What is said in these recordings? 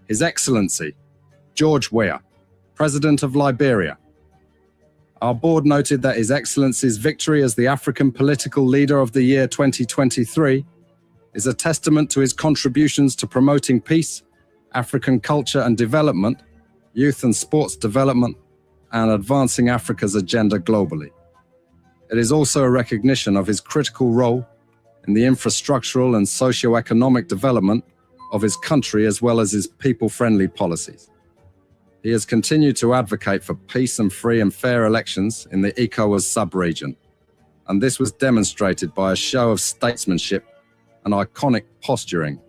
His Excellency, George Weah, President of Liberia. Our board noted that His Excellency's victory as the African Political Leader of the Year 2023 is a testament to his contributions to promoting peace, African culture and development, youth and sports development, and advancing Africa's agenda globally. It is also a recognition of his critical role in the infrastructural and socio-economic development of his country as well as his people-friendly policies. He has continued to advocate for peace and free and fair elections in the ECOWAS sub-region, and this was demonstrated by a show of statesmanship and iconic posturing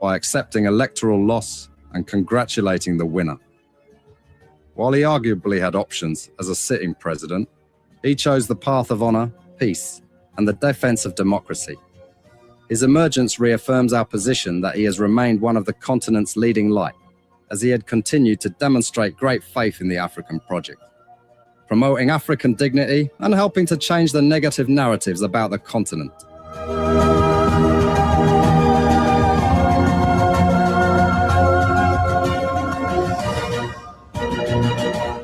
by accepting electoral loss and congratulating the winner. While he arguably had options as a sitting president, he chose the path of honor, peace, and the defense of democracy. His emergence reaffirms our position that he has remained one of the continent's leading light, as he had continued to demonstrate great faith in the African project, promoting African dignity and helping to change the negative narratives about the continent.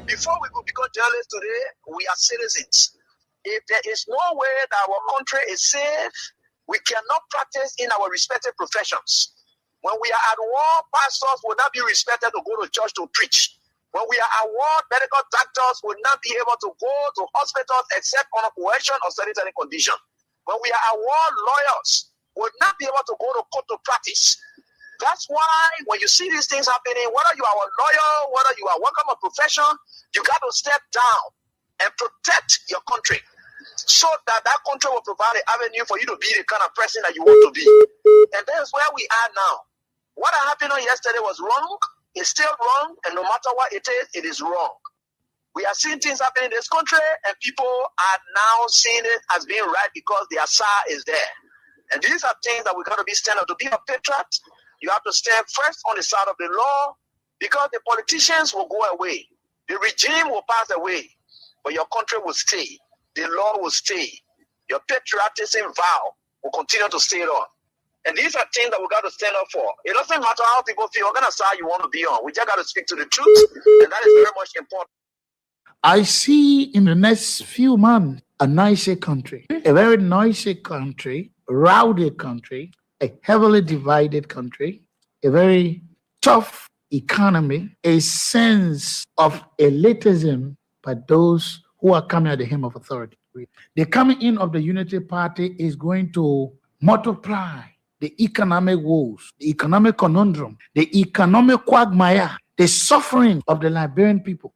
Before we could become journalists today, we are citizens. If there is no way that our country is safe, we cannot practice in our respective professions. When we are at war, pastors will not be respected to go to church to preach. When we are at war, medical doctors will not be able to go to hospitals except on a coercion or sanitary condition. When we are at war, lawyers will not be able to go to court to practice. That's why when you see these things happening, whether you are a lawyer, whether you are working a profession, you got to step down and protect your country so that that country will provide an avenue for you to be the kind of person that you want to be. And that's where we are now. What happened on yesterday was wrong. It's still wrong. And no matter what it is wrong. We are seeing things happening in this country, and people are now seeing it as being right because the Asa is there. And these are things that we're going to be standing up. To be a patriot, you have to stand first on the side of the law, because the politicians will go away. The regime will pass away, but your country will stay. The law will stay. Your patriotism vow will continue to stay on. And these are things that we got to stand up for. It doesn't matter how people feel, what kind of side you want to be on. We just got to speak to the truth, and that is very much important. I see in the next few months a nicer country, a very noisy country, rowdy country, a heavily divided country, a very tough economy, a sense of elitism by those who are coming at the hem of authority. The coming in of the Unity Party is going to multiply the economic woes, the economic conundrum, the economic quagmire, the suffering of the Liberian people.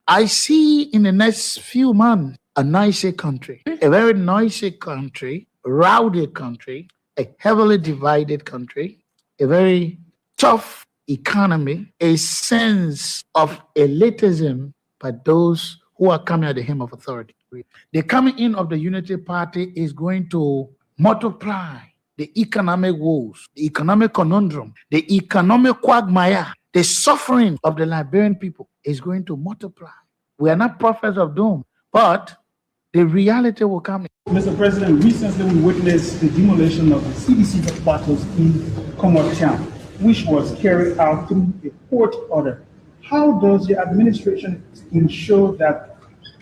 I see in the next few months a nicer country, a very noisy country, rowdy country, a heavily divided country, a very tough economy, a sense of elitism by those who are coming at the hem of authority. The coming in of the Unity Party is going to multiply the economic woes, the economic conundrum, the economic quagmire, the suffering of the Liberian people is going to multiply. We are not prophets of doom, but the reality will come. Mr. President, recently we witnessed the demolition of the CDC headquarters in Town, which was carried out through a court order. How does the administration ensure that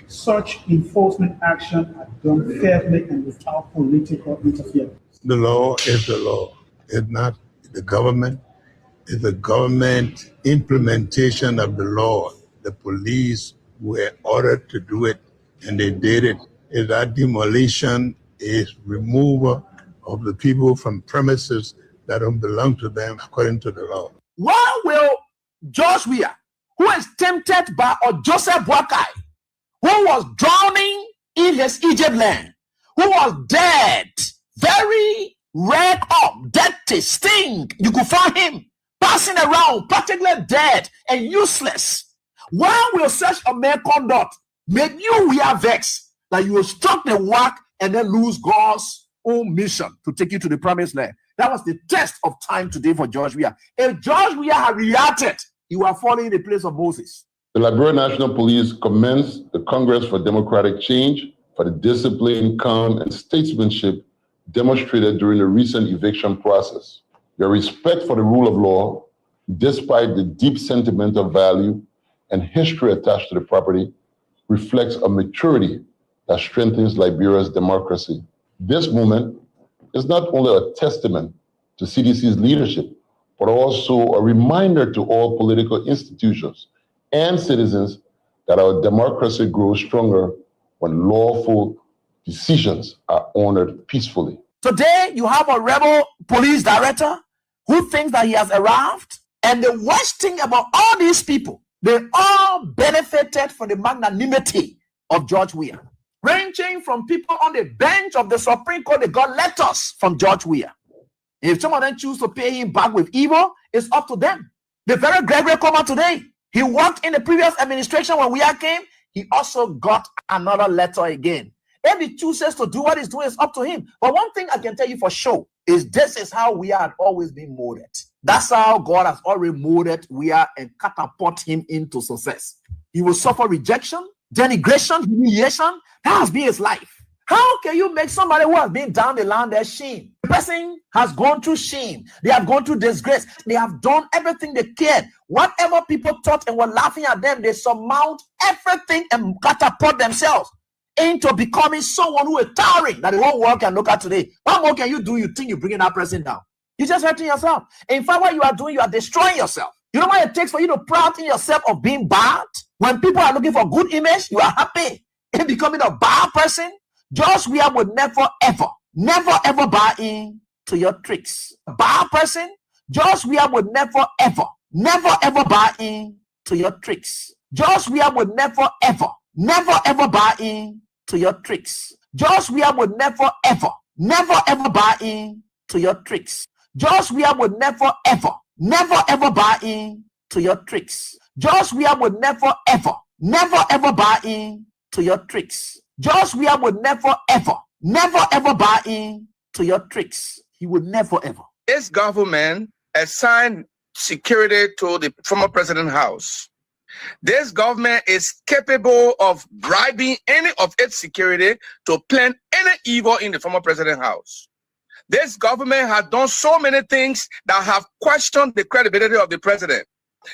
such enforcement action are done fairly and without political interference? The law is the law. It's not the government. It's the government implementation of the law. The police were ordered to do it, and they did it. Is that demolition is removal of the people from premises that don't belong to them according to the law. Why will George Weah, who is tempted by Joseph Boakai, who was drowning in his Egypt land, who was dead, very red up, dirty, stink, you could find him passing around, practically dead and useless. Why will such a man conduct make you wear vex that you will struck the work and then lose God's own mission to take you to the promised land? That was the test of time today for George Weah. If George Weah had reacted, he would have fallen in the place of Moses. The Liberian National Police commends the Congress for Democratic Change for the discipline, calm, and statesmanship demonstrated during the recent eviction process. Your respect for the rule of law despite the deep sentimental value and history attached to the property, reflects a maturity that strengthens Liberia's democracy. This movement is not only a testament to CDC's leadership, but also a reminder to all political institutions and citizens that our democracy grows stronger when lawful decisions are honored peacefully. Today, you have a rebel police director who thinks that he has arrived. And the worst thing about all these people, they all benefited from the magnanimity of George Weah. Ranging from people on the bench of the Supreme Court, they got letters from George Weah. If some of them choose to pay him back with evil, it's up to them. The very Gregory Coma today, he worked in the previous administration when Weah came. He also got another letter again. If he chooses to do what he's doing, it's up to him. But one thing I can tell you for sure is this is how we had always been molded. That's how God has already molded Weah and catapult him into success. He will suffer rejection, denigration, humiliation. That has been his life. How can you make somebody who has been down the line their shame? The person has gone through shame. They have gone through disgrace. They have done everything they cared. Whatever people thought and were laughing at them, they surmount everything and catapult themselves into becoming someone who is towering that the whole world can look at today. What more can you do? You think you're bringing that person down? You're just hurting yourself. In fact, what you are doing, you are destroying yourself. You know what it takes for you to proud in yourself of being bad? When people are looking for good image, you are happy in becoming a bad person. George Weah would never, ever buy in to your tricks. A bad person, George Weah would never, ever buy in to your tricks. George Weah would never, ever buy in to your tricks. George Weah would never, ever buy in to your tricks. George Weah would never, ever buy in to your tricks. George Weah would never, ever buy in to your tricks. George Weah would never, ever buy in to your tricks. He would never, ever. This government assigned security to the former president's house. This government is capable of bribing any of its security to plan any evil in the former president's house. This government has done so many things that have questioned the credibility of the president.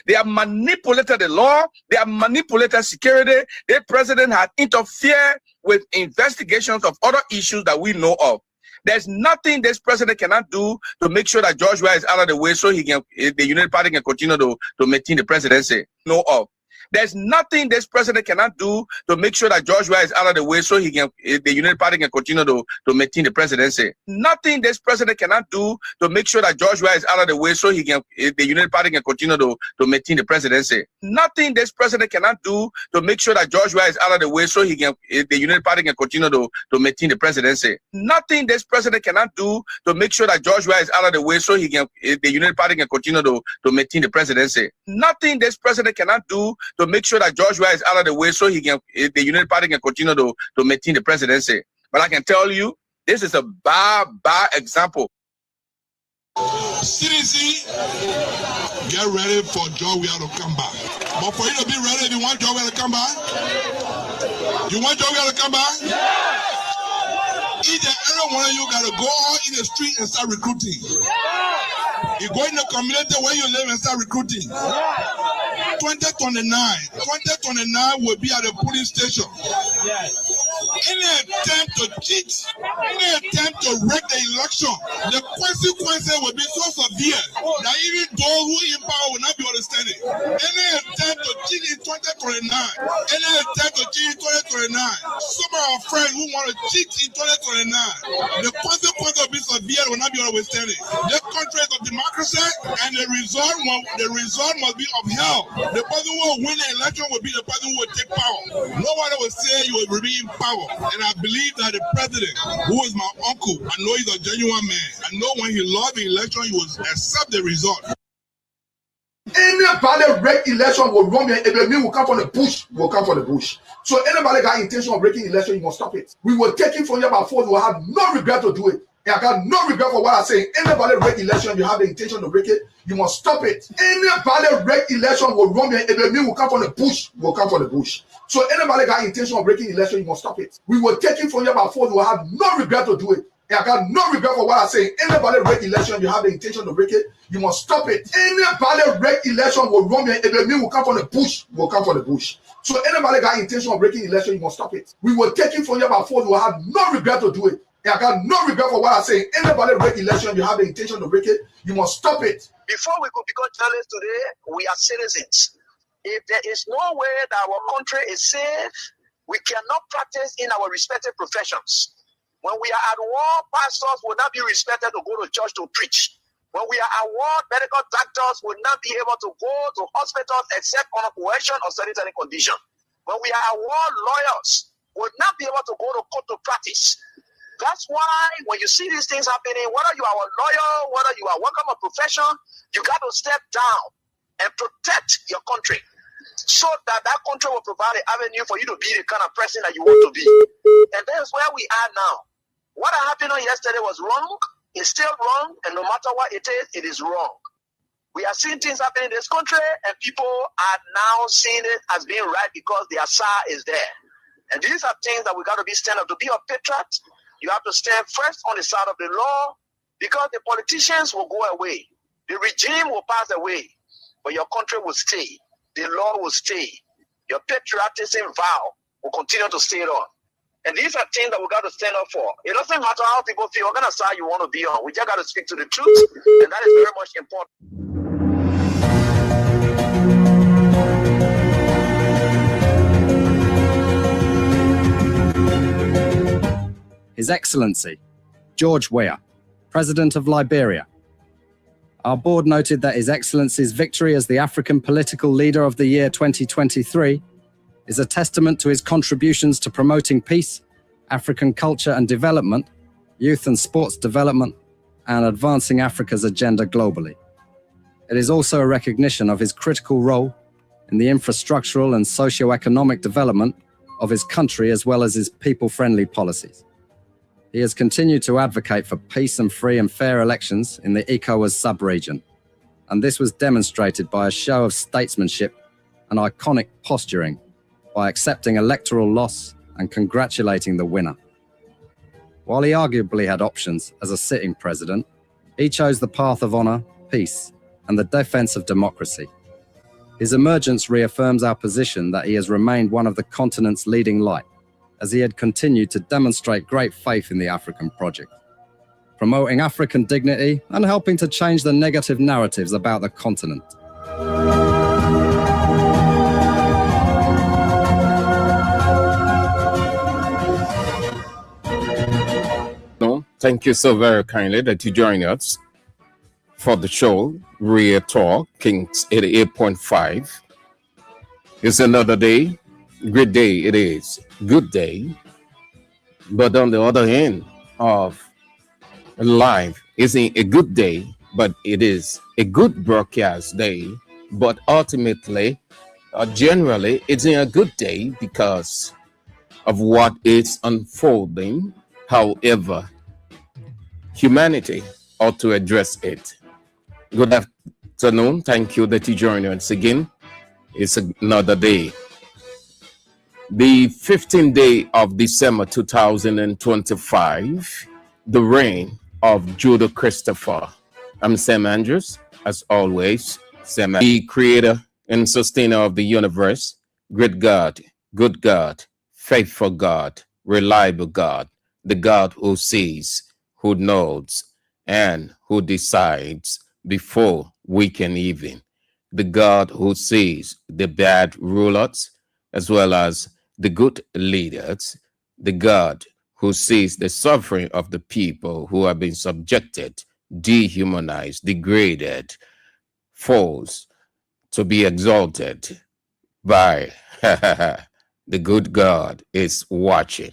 They have manipulated the law. They have manipulated security. The president has interfered with investigations of other issues that we know of. There's nothing this president cannot do to make sure that George Weah is out of the way so the United Party can continue to maintain the presidency. Know of. There's nothing this president cannot do to make sure that George Weah is out of the way so the United Party can continue to maintain the presidency. Nothing this president cannot do to make sure that George Weah is out of the way so the United Party can continue to maintain the presidency. Nothing this president cannot do to make sure that George Weah is out of the way so the United Party can continue to maintain the presidency. Nothing this president cannot do to make sure that George Weah is out of the way so the United Party can continue to maintain the presidency. Nothing this president cannot do to make sure that George Weah is out of the way so the United Party can continue to maintain the presidency. But I can tell you, this is a bad example. CDC, get ready for George Weah to come back. But for you to be ready, you want George Weah to come back? You want George Weah to come back? Yes! Each and every one of you got to go out in the street and start recruiting. You go in the community where you live and start recruiting. 2029 will be at the polling station. Any attempt to cheat, any attempt to wreck the election, the consequences will be so severe that even those who in power will not be understanding. Any attempt to cheat in 2029, some of our friends who want to cheat in 2029, the consequences will be severe, will not be understanding. This country is of democracy, and the result must be upheld. The person who will win the election will be the person who will take power. Nobody will say you will remain in power. And I believe that the president, who is my uncle, I know he's a genuine man. I know when he lost the election, he will accept the result. Anybody break election will run here. If me will come from the bush, will come from the bush. So anybody got intention of breaking election, you must stop it. We will take it from you by force. You will have no regret to do it. And I got no regret for what I say. Anybody break election, you have the intention to break it, you must stop it. Anybody break election will run here. If me will come from the bush, will come from the bush. So anybody got intention of breaking election, you must stop it. We will take it from you by force. You will have no regret to do it. And I got no regret for what I say. Anybody rig election, you have the intention to rig it, you must stop it. Anybody rig election will run me, if the will come from the bush, will come from the bush. So anybody got intention of breaking election, you must stop it. We will take it from you by force, you will have no regret to do it. And I got no regret for what I say. Anybody rig election, you have the intention to break it, you must stop it. Before we could become journalists today, we are citizens. If there is no way that our country is safe, we cannot practice in our respective professions. When we are at war, pastors will not be respected to go to church to preach. When we are at war, medical doctors will not be able to go to hospitals except on a coercion or sanitary condition. When we are at war, lawyers will not be able to go to court to practice. That's why when you see these things happening, whether you are a lawyer, whether you are working a profession, you got to step down and protect your country so that that country will provide an avenue for you to be the kind of person that you want to be. And that's where we are now. What happened on yesterday was wrong. It's still wrong. And no matter what it is wrong. We are seeing things happening in this country, and people are now seeing it as being right because the Asa is there. And these are things that we got to be stand up. To be a patriot, you have to stand first on the side of the law, because the politicians will go away. The regime will pass away, but your country will stay. The law will stay. Your patriotism vow will continue to stay on. And these are things that we got to stand up for. It doesn't matter how people feel, what kind of side you want to be on. We just got to speak to the truth, and that is very much important. His Excellency, George Weah, President of Liberia. Our board noted that His Excellency's victory as the African Political Leader of the Year 2023 is a testament to his contributions to promoting peace, African culture and development, youth and sports development, and advancing Africa's agenda globally. It is also a recognition of his critical role in the infrastructural and socio-economic development of his country, as well as his people-friendly policies. He has continued to advocate for peace and free and fair elections in the ECOWAS sub-region, and this was demonstrated by a show of statesmanship and iconic posturing by accepting electoral loss and congratulating the winner. While he arguably had options as a sitting president, he chose the path of honor, peace, and the defense of democracy. His emergence reaffirms our position that he has remained one of the continent's leading light, as he had continued to demonstrate great faith in the African project, promoting African dignity and helping to change the negative narratives about the continent. No, thank you so very kindly that you join us for the show, Real Talk, Kings 88.5. It's another day. Great day it is. Good day. But on the other hand of life, isn't a good day, but it is a good broadcast day. But ultimately, generally, it's a good day because of what is unfolding. However, humanity ought to address it. Good afternoon. Thank you that you joined us again. It's another day. The 15th day of December 2025, the reign of Judah Christopher. I'm Sam Andrews, as always. Sam, the creator and sustainer of the universe, great God, good God, faithful God, reliable God, the God who sees, who knows, and who decides before we can even. The God who sees the bad rulers as well as the good leaders, the God who sees the suffering of the people who have been subjected, dehumanized, degraded, forced to be exalted by the good God is watching.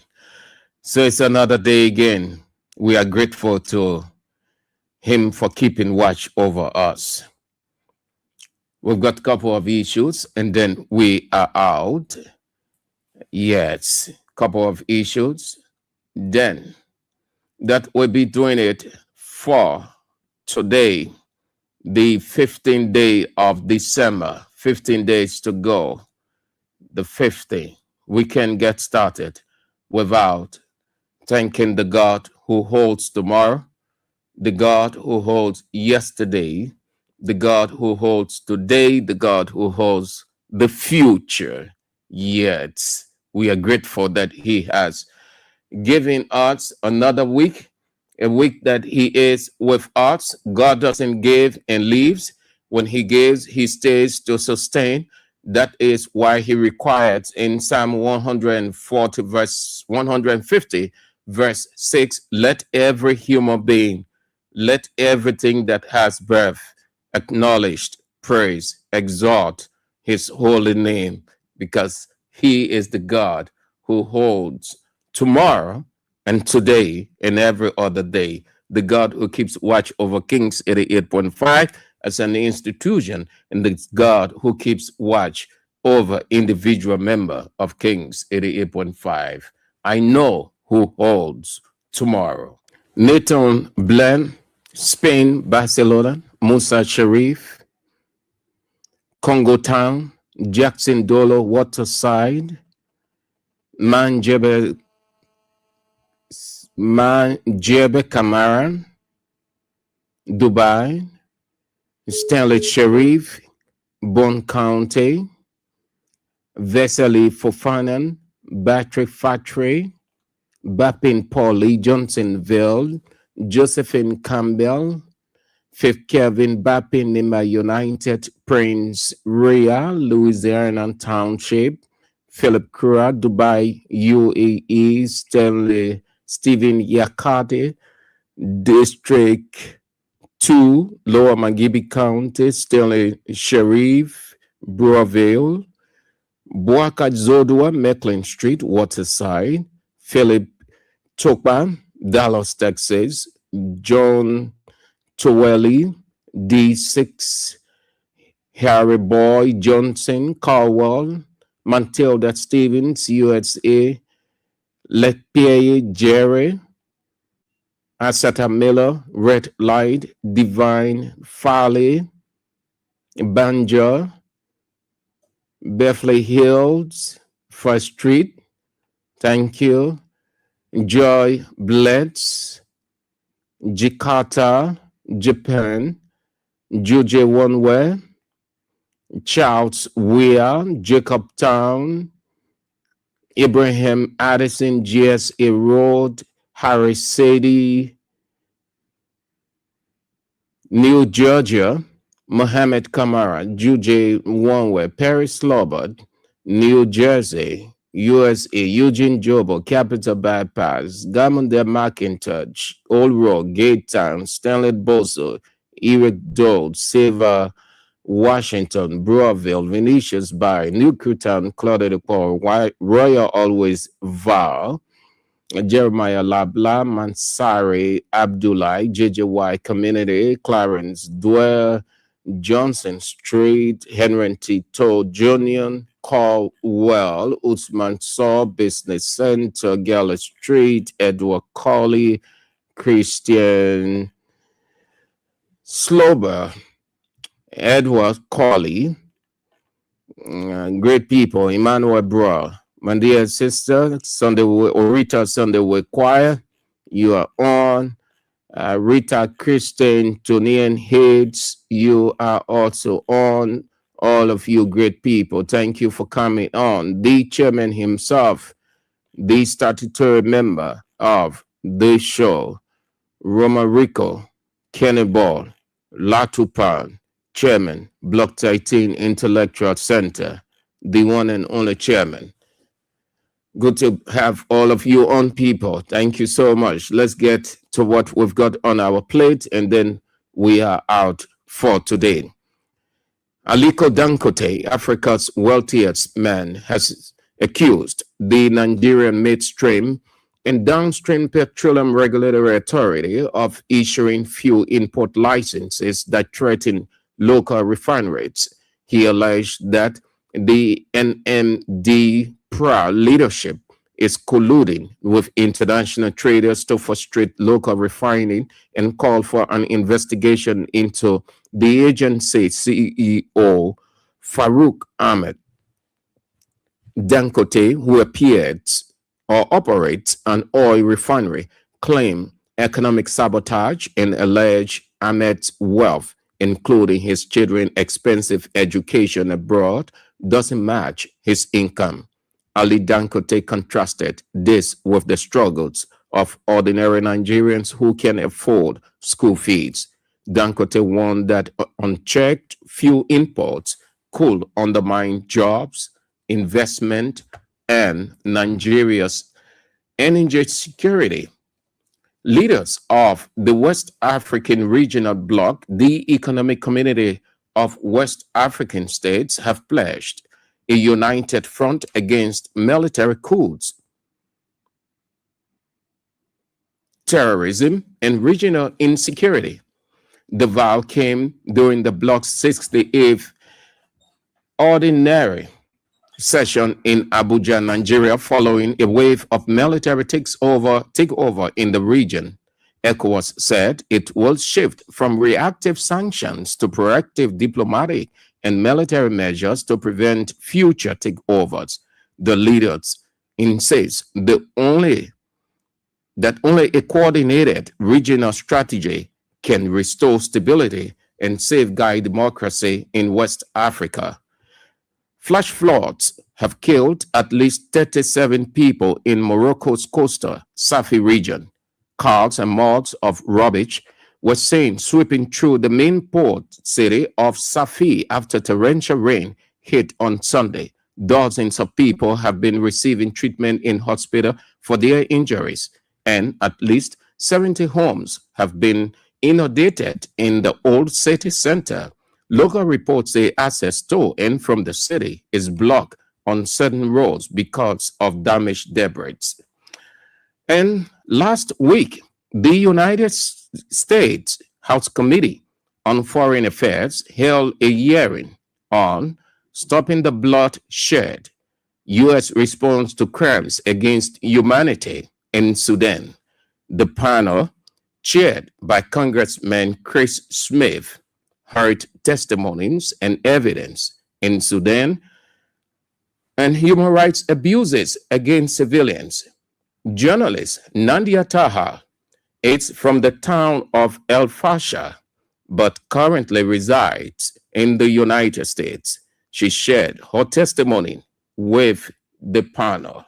So it's another day again. We are grateful to him for keeping watch over us. We've got a couple of issues and then we are out. Yes, couple of issues. Then that we'll be doing it for today, the 15th day of December, 15 days to go. The 50th, we can get started without thanking the God who holds tomorrow, the God who holds yesterday, the God who holds today, the God who holds the future. Yet we are grateful that He has given us another week, a week that He is with us. God doesn't give and leaves. When He gives, He stays to sustain. That is why He requires in Psalm 140, verse 150, verse 6, let every human being, let everything that has breath acknowledge, praise, exalt His holy name, because He is the God who holds tomorrow and today and every other day. The God who keeps watch over Kings 88.5 as an institution, and the God who keeps watch over individual member of Kings 88.5. I know who holds tomorrow. Nathan Bland, Spain, Barcelona, Musa Sharif, Congo Town, Jackson Dolo, Waterside, Manjebe Kamaran, Dubai, Stanley Sharif, Bon County, Vesely Fofanan, Battery Factory, Bapin Paulie, Johnsonville, Josephine Campbell, Fifth Kevin Bapin Nima United, Prince Rhea, Louisiana Township, Philip Kura, Dubai, UAE, Stanley Stephen Yakati, District 2, Lower Magibi County, Stanley Sharif, Brouville, Boakat Zodua, Mecklin Street, Waterside, Philip Tokba, Dallas, Texas, John Towelli, D6, Harry Boy Johnson, Caldwell, Matilda Stevens, USA, Letpierre Jerry, Asata Miller, Red Light, Divine Farley, Banja, Beverly Hills, First Street, thank you, Joy Blitz, Jakarta, Japan, Juju One-Way, Charles Weir, Jacob Town, Ibrahim Addison, GSA Road, Harris City, New Georgia, Mohammed Kamara, Juju One-Way, Paris Lobert, New Jersey, USA, Eugene Jobo, Capital Bypass, Gamondale McIntosh, Old Road, Gate Town, Stanley Bozo, Eric Dole, Silver, Washington, Broadville, Venetius Bar, New Newtown, Claudia de Paul, Royal Always Val, Jeremiah Labla, Mansari, Abdullah, JJY Community, Clarence, Dwell, Johnson Street, Henry T. Toll Jr., Caldwell, Usman Saw, Business Center, Gala Street, Edward Colley, Christian Slober, Edward Colley, great people, Emmanuel Bra, my dear sister, Sunday Rita Sunday with Choir, you are on. Rita Christian, Tonian Hades, you are also on. All of you great people, thank you for coming on. The chairman himself, the statutory member of the show, Roma Rico, Kenny Ball, Latupan, chairman, Block 13 Intellectual Center, the one and only chairman. Good to have all of you on, people. Thank you so much. Let's get to what we've got on our plate, and then we are out for today. Aliko Dangote, Africa's wealthiest man, has accused the Nigerian midstream and downstream petroleum regulatory authority of issuing fuel import licenses that threaten local refineries. He alleged that the NMD leadership is colluding with international traders to frustrate local refining and call for an investigation into the agency CEO Farouk Ahmed Dangote, who appears or operates an oil refinery, claimed economic sabotage, and alleged Ahmed's wealth, including his children's expensive education abroad, doesn't match his income. Ali Dangote contrasted this with the struggles of ordinary Nigerians who can afford school fees. Dangote warned that unchecked fuel imports could undermine jobs, investment, and Nigeria's energy security. Leaders of the West African Regional Bloc, the Economic Community of West African States, have pledged a united front against military coups, terrorism, and regional insecurity. The vow came during the bloc's 68th ordinary session in Abuja, Nigeria, following a wave of military takeover in the region. ECOWAS said it will shift from reactive sanctions to proactive diplomatic and military measures to prevent future takeovers. The leaders insist that only a coordinated regional strategy can restore stability and safeguard democracy in West Africa. Flash floods have killed at least 37 people in Morocco's coastal Safi region. Cars and mounds of rubbish were seen sweeping through the main port city of Safi after torrential rain hit on Sunday. Dozens of people have been receiving treatment in hospital for their injuries, and at least 70 homes have been inundated in the old city center. Local reports say access to and from the city is blocked on certain roads because of damaged debris. And last week, the United States House Committee on Foreign Affairs held a hearing on stopping the bloodshed, U.S. response to crimes against humanity in Sudan. The panel, chaired by Congressman Chris Smith, heard testimonies and evidence in Sudan and human rights abuses against civilians. Journalist Nadia Taha is from the town of El Fasher, but currently resides in the United States. She shared her testimony with the panel.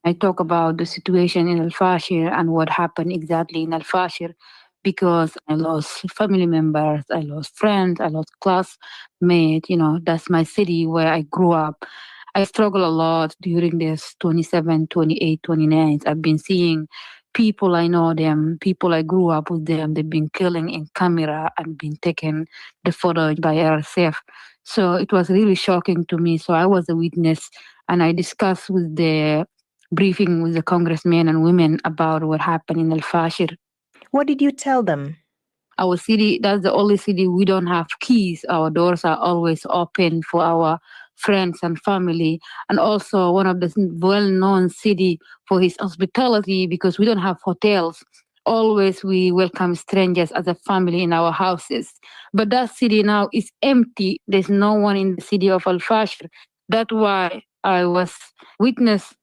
I talk about the situation in Al Fashir and what happened exactly in Al Fashir because I lost family members, I lost friends, I lost classmates. That's my city where I grew up. I struggle a lot during this 27, 28, 29. I've been seeing people, I know them, people I grew up with them, they've been killing in camera and been taken the footage by RSF. So it was really shocking to me. So I was a witness and I discussed with the briefing with the congressmen and women about what happened in Al Fashir. What did you tell them? Our city, that's the only city we don't have keys. Our doors are always open for our friends and family. And also one of the well-known city for his hospitality because we don't have hotels. Always we welcome strangers as a family in our houses. But that city now is empty. There's no one in the city of Al Fashir. That's why I was witness.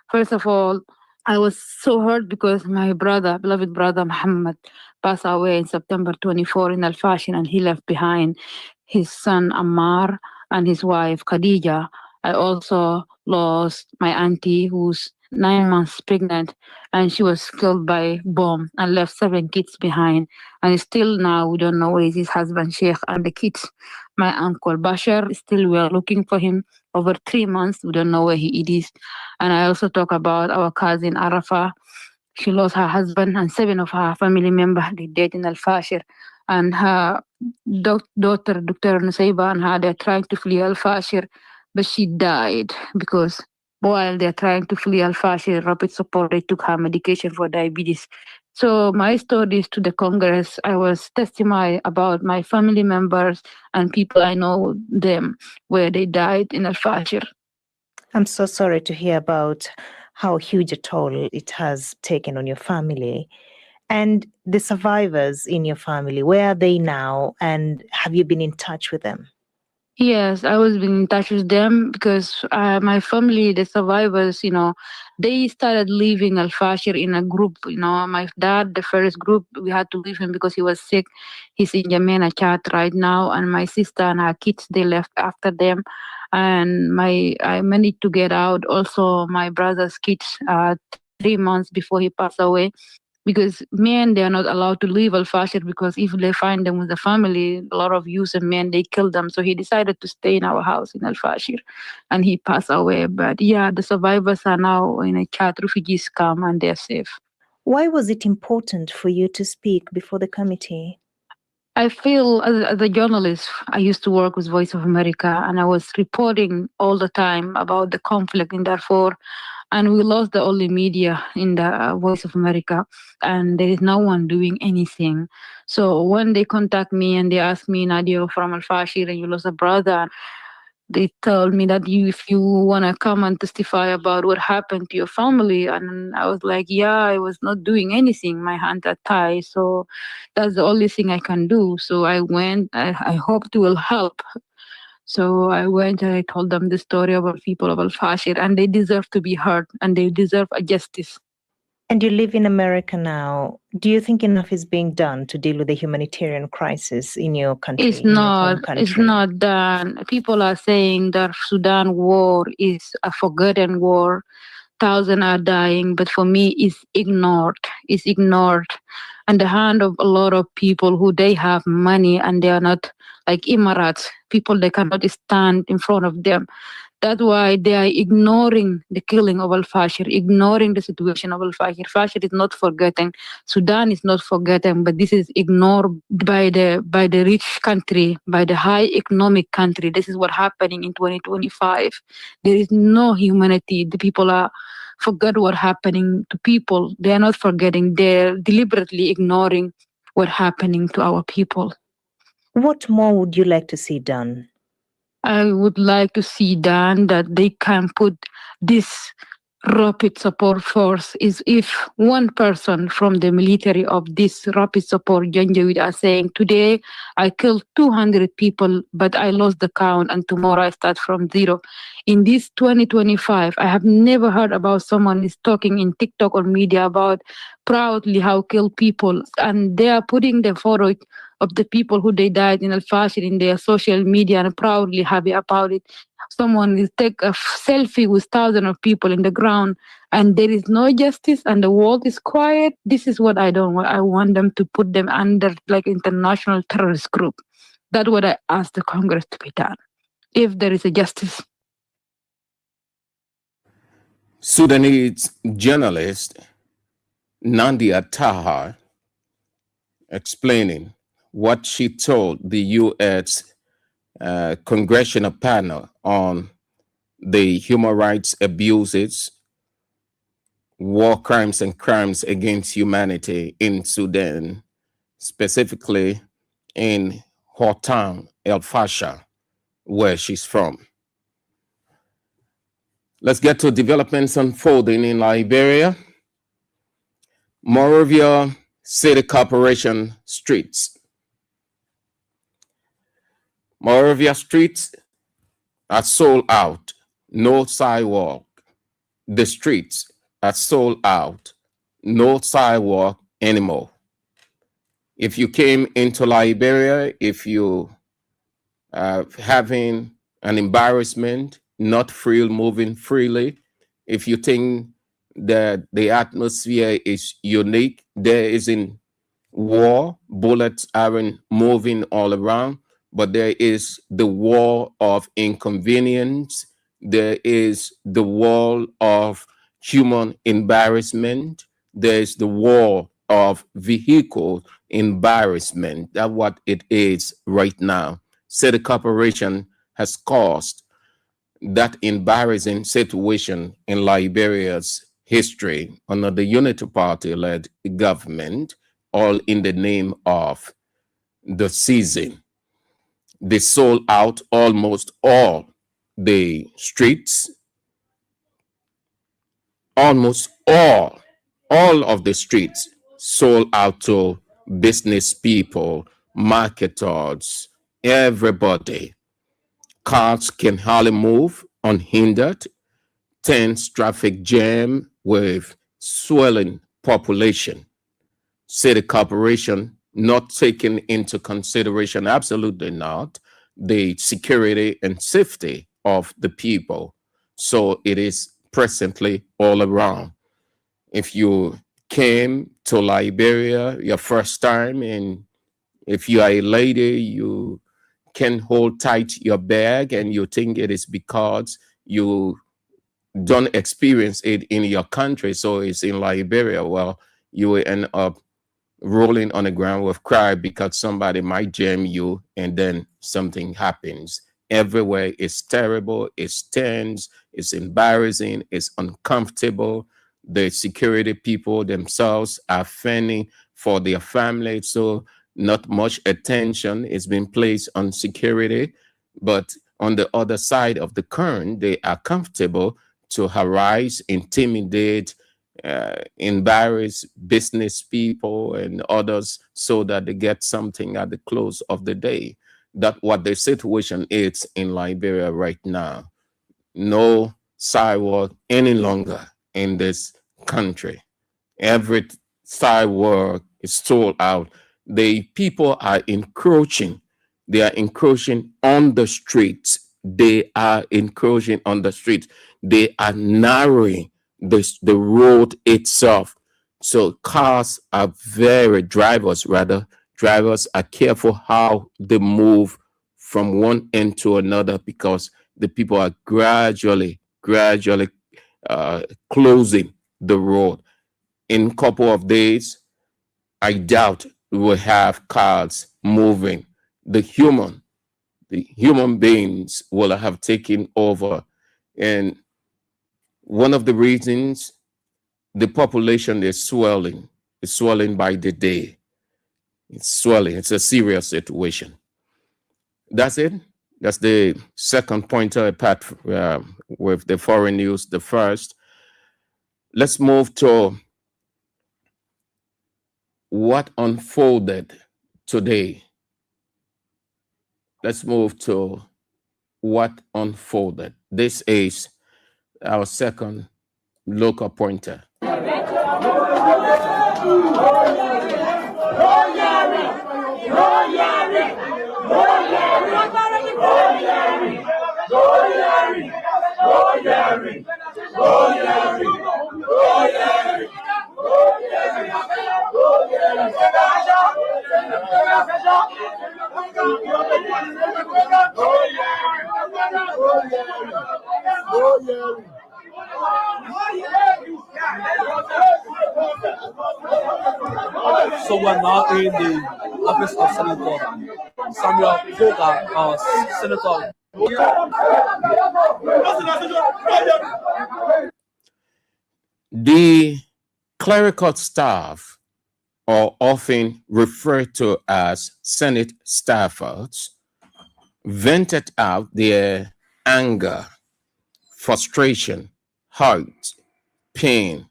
First of all, I was so hurt because my brother, beloved brother Muhammad, passed away in September 24 in Al Fashir, and he left behind his son Ammar and his wife Khadija. I also lost my auntie who's 9 months pregnant, and she was killed by bomb and left 7 kids behind. And still now we don't know where is his husband Sheikh and the kids. My uncle Bashar, still we are looking for him. Over 3 months, we don't know where he is. And I also talk about our cousin Arafa. She lost her husband and 7 of her family members. They died in Al Fashir. And her daughter, Dr. Nusayba, and her, they're trying to flee Al Fashir, but she died because while they're trying to flee Al Fashir, rapid support, they took her medication for diabetes. So my stories to the Congress, I was testifying about my family members and people I know them where they died in Al Fashir. I'm so sorry to hear about how huge a toll it has taken on your family. And the survivors in your family, where are they now? And have you been in touch with them? Yes, I was been in touch with them because my family, the survivors, they started leaving Al Fashir in a group. My dad, the first group, we had to leave him because he was sick. He's in Jamaica, Chad right now, and my sister and her kids they left after them, and I managed to get out. Also, my brother's kids, 3 months before he passed away, because men they are not allowed to leave Al Fashir because if they find them with the family, a lot of youth and men they kill them. So he decided to stay in our house in Al Fashir, and he passed away. But yeah, the survivors are now in a chat. Refugees come and they're safe. Why was it important for you to speak before the committee? I feel as a journalist, I used to work with Voice of America, and I was reporting all the time about the conflict in Darfur, and we lost the only media in the Voice of America, and there is no one doing anything. So when they contact me and they ask me, Nadia, from Al Fashir, and you lost a brother, they told me that if you want to come and testify about what happened to your family, and I was like, yeah, I was not doing anything, my hands are tied, so that's the only thing I can do. So I went. I hoped it will help. So I went and I told them the story about people of Al Fashir, and they deserve to be heard, and they deserve a justice. And you live in America now. Do you think enough is being done to deal with the humanitarian crisis in your country? It's not. It's not done. People are saying that Sudan war is a forgotten war. Thousands are dying, but for me, it's ignored. It's ignored, and the hand of a lot of people who they have money and they are not like Emirates. People they cannot stand in front of them. That's why they are ignoring the killing of Al Fashir, ignoring the situation of Al Fashir. Fashir is not forgotten. Sudan is not forgotten, but this is ignored by the rich country, by the high economic country. This is what happening in 2025. There is no humanity. The people are forgot what happening to people. They are not forgetting. They're deliberately ignoring what happening to our people. What more would you like to see done? I would like to see done that they can put this rapid support force is if one person from the military of this rapid support Janjaweed are saying today I killed 200 people but I lost the count and tomorrow I start from zero. In this 2025 I have never heard about someone is talking in TikTok or media about proudly how kill people, and they are putting the photo of the people who they died in Al Fashir in their social media and proudly happy about it. Someone will take a selfie with thousands of people in the ground and there is no justice and the world is quiet. This is what I don't want. I want them to put them under like international terrorist group. That's what I ask the Congress to be done. If there is a justice. Sudanese journalist Nadia Tahar explaining what she told the U.S. Congressional panel on the human rights abuses, war crimes, and crimes against humanity in Sudan, specifically in her town, El Fasher, where she's from. Let's get to developments unfolding in Liberia. Monrovia City Corporation streets. Monrovia streets are sold out, no sidewalk. The streets are sold out, no sidewalk anymore. If you came into Liberia, if you having an embarrassment, not free moving freely, if you think that the atmosphere is unique, there isn't war, bullets aren't moving all around, but there is the war of inconvenience. There is the wall of human embarrassment. There's the war of vehicle embarrassment. That's what it is right now. City Corporation has caused that embarrassing situation in Liberia's history under the Unity Party-led government, all in the name of the season. They sold out almost all the streets, almost all of the streets sold out to business people, marketers, everybody. Cars can hardly move unhindered. Tense traffic jam with swelling population. City corporation not taking into consideration, absolutely not, the security and safety of the people. So it is presently all around. If you came to Liberia your first time, and if you are a lady, you can hold tight your bag and you think it is because you don't experience it in your country, so it's in Liberia. Well, you will end up rolling on the ground with cry because somebody might jam you and then something happens. Everywhere is terrible, it's tense, it's embarrassing, it's uncomfortable. The security people themselves are fending for their family, so not much attention is being placed on security. But on the other side of the current, they are comfortable to harass, intimidate, embarrass business people and others so that they get something at the close of the day. That's what the situation is in Liberia right now. No sidewalk any longer in this country. Every sidewalk is sold out. The people are encroaching. They are encroaching on the streets. They are encroaching on the streets. They are narrowing the road itself. So drivers are careful how they move from one end to another because the people are gradually closing the road. In a couple of days, I doubt we will have cars moving. The human beings will have taken over. And one of the reasons the population is swelling by the day. It's swelling. It's a serious situation. That's it. That's the second pointer apart with the foreign news. The first. Let's move to what unfolded today. Let's move to what unfolded. This is our second local pointer. So we're now in the office of Senator Samuel Voga, Senator. The clerical staff are often referred to as Senate staffers, vented out their anger, frustration, hurt, pain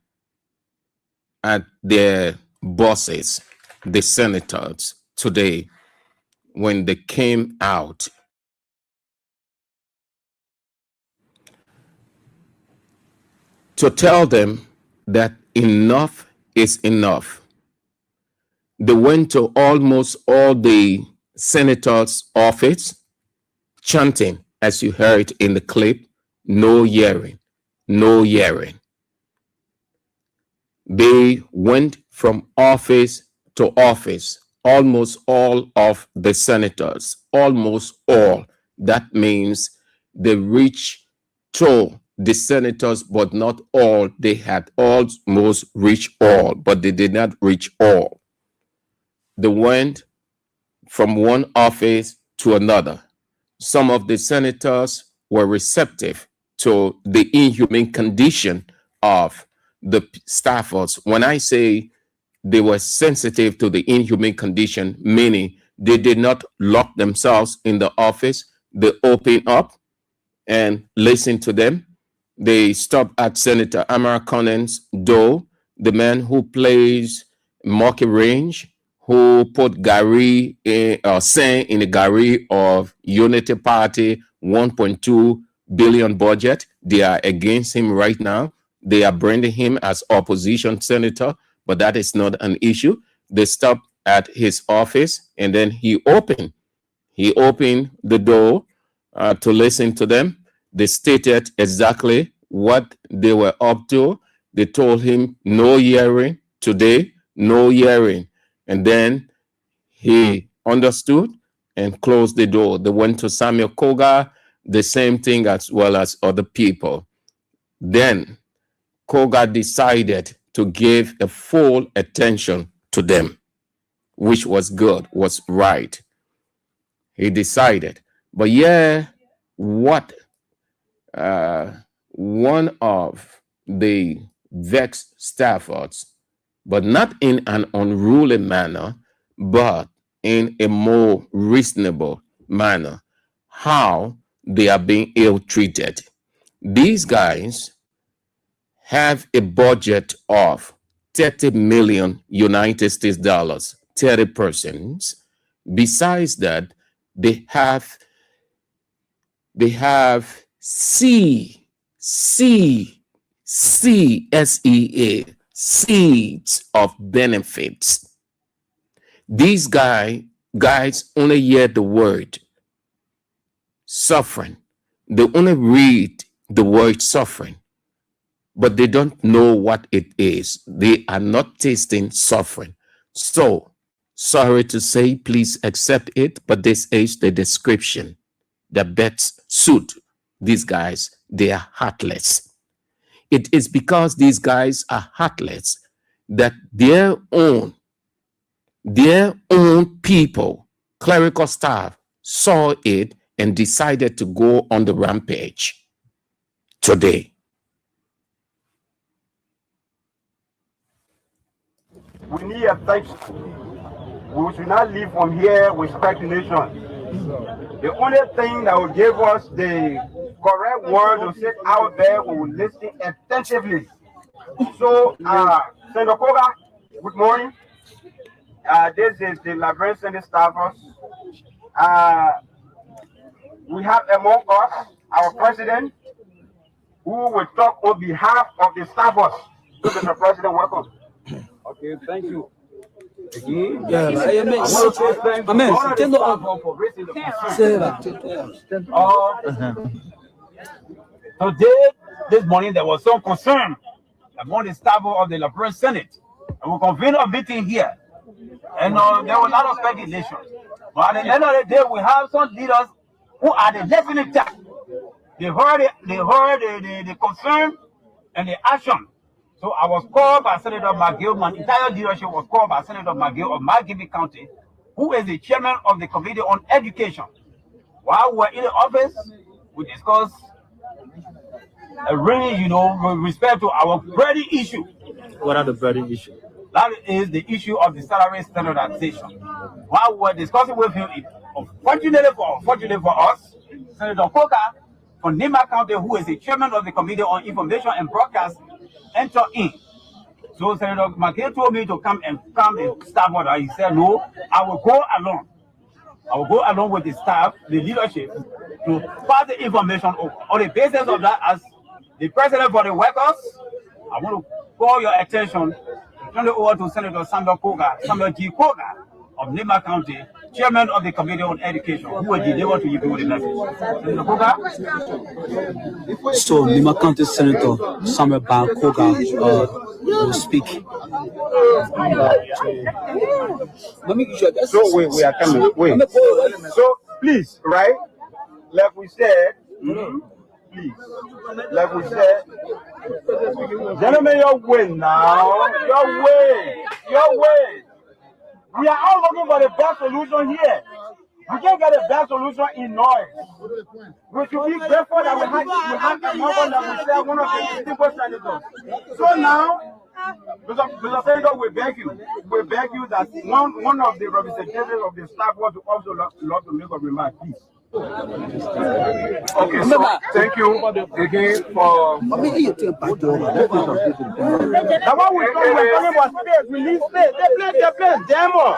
at their bosses, the senators, today when they came out to tell them that enough is enough. They went to almost all the senators' office chanting, as you heard in the clip, no hearing, no hearing. They went from office to office, almost all of the senators, almost all. That means they reached to the senators, but not all. They had almost reached all, but they did not reach all. They went from one office to another. Some of the senators were receptive to the inhumane condition of the staffers. When I say they were sensitive to the inhumane condition, meaning they did not lock themselves in the office, they opened up and listened to them. They stopped at Senator Amara Conan's door, the man who plays Monkey Range, who put Gary saying in the Gary of Unity Party 1.2 billion budget. They are against him right now. They are branding him as opposition senator, but that is not an issue. They stopped at his office, and then he opened the door to listen to them. They stated exactly what they were up to. They told him no hearing today, no hearing. And then he understood and closed the door. They went to Samuel Koga, the same thing, as well as other people. Then Koga decided to give a full attention to them, which was good, was right. He decided. But yeah, what one of the vexed Staffords, but not in an unruly manner, but in a more reasonable manner, how they are being ill-treated. These guys have a budget of 30 million United States dollars, 30 persons. Besides that, they have seeds of benefits. These guys only hear the word suffering. They only read the word suffering, but they don't know what it is. They are not tasting suffering. So, sorry to say, please accept it, but this is the description that best suit these guys. They are heartless. It is because these guys are heartless that their own people, clerical staff, saw it and decided to go on the rampage today. We need a fix. We should not live from here with speculation. The only thing that will give us the correct word to sit out there, we will listen attentively. So, Senator Koga, good morning. This is the Liberian Senate staffers. We have among us our president, who will talk on behalf of the staffers. So, Mr. President, welcome. Okay, thank you. Again, today, this morning, there was some concern among the staff of the Liberian Senate, and we convened a meeting here, and there was a lot of speculation. But at the end of the day, we have some leaders who are the listening type. They heard the concern and the action. So I was called by Senator McGill, my entire leadership was called by Senator McGill of Margibi County, who is the chairman of the Committee on Education. While we were in the office, we discussed a range, with respect to our burning issue. What are the burning issues? That is the issue of the salary standardization. While we were discussing with him, unfortunately for us, Senator Koga from Nima County, who is the chairman of the Committee on Information and Broadcast, enter in. So Senator McGill told me to come and staff order. He said, no, I will go along. I will go along with the staff, the leadership, to pass the information on the basis of that. As the president for the workers, I want to call your attention, turn it over to Senator Samuel G. Koga of Nima County, chairman of the Committee on Education, who will deliver to you the message. Senator Koga? So, Nima County Senator Samuel Ban Koga will speak. So, we are coming. Wait. So, please, right? Like we said, please, like we said, gentlemen, your way now. Your way. We are all looking for the best solution here. We can't get the best solution in noise. We should be grateful that we have a number that we say one of the distinguished senators. So now, Mr. Senator, we beg you that one of the representatives of the staff was to also love to make a remark, please. Okay, so thank you again for. Now what we do, we're talking about space. We need space. They play demo.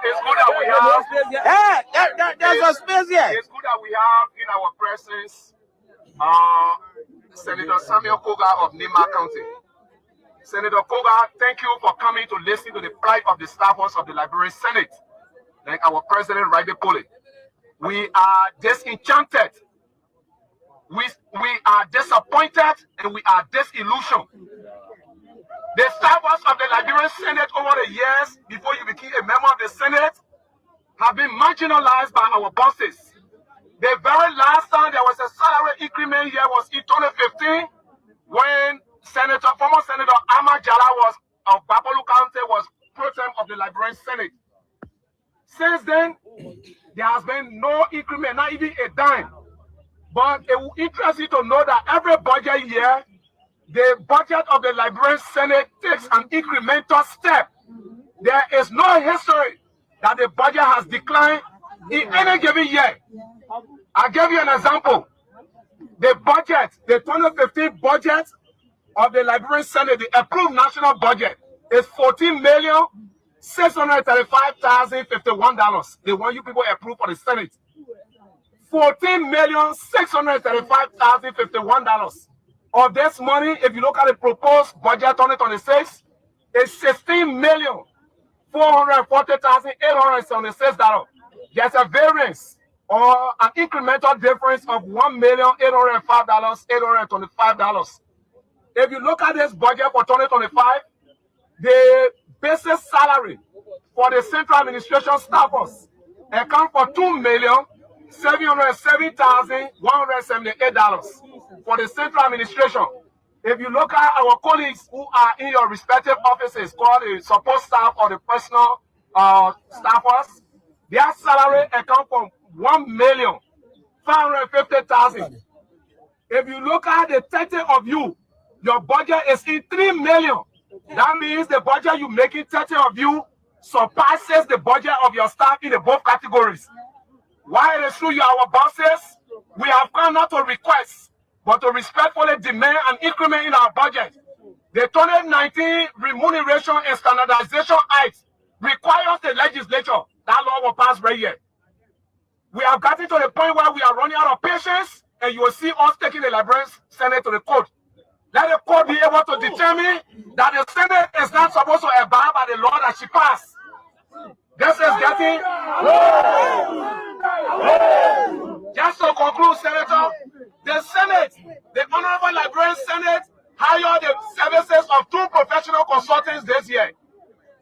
It's good that we have. There's a space here. It's good that we have in our presence Senator Samuel Koga of Nima County. Senator Koga, thank you for coming to listen to the plight of the staffers of the Liberian Senate. Like our president rightly put it. We are disenchanted. We are disappointed and we are disillusioned. The staffers of the Liberian Senate over the years before you became a member of the Senate have been marginalized by our bosses. The very last time there was a salary increment here was in 2015 when former Senator Ahmad Jala of Bapolu County was pro tem of the Liberian Senate. Since then, there has been no increment, not even a dime. But it will interest you to know that every budget year, the budget of the Liberian Senate takes an incremental step. There is no history that the budget has declined in any given year. I'll give you an example. The budget, the 2015 budget of the Liberian Senate, the approved national budget, is $14,635,051. The one you people approved for the Senate. $14,635,051. Of this money, if you look at the proposed budget 2026, it's $16,440,876. There's a variance or an incremental difference of $1,805,825. If you look at this budget for 2025, the basic salary for the central administration staffers account for $2,707,178 for the central administration. If you look at our colleagues who are in your respective offices, called the support staff or the personal staffers, their salary account for $1,550,000. If you look at the 30 of you, your budget is in $3 million. That means the budget you make in 30 of you surpasses the budget of your staff in the both categories. While it is true you are our bosses, we have come not to request, but to respectfully demand an increment in our budget. The 2019 Remuneration and Standardization Act requires the legislature. That law will pass right here. We have gotten to the point where we are running out of patience, and you will see us taking the Liberian Senate to the court. Let the court be able to determine that the Senate is not supposed to abide by the law that she passed. This is getting... Just to conclude, Senator, the Senate, the Honorable Liberian Senate, hired the services of 2 professional consultants this year.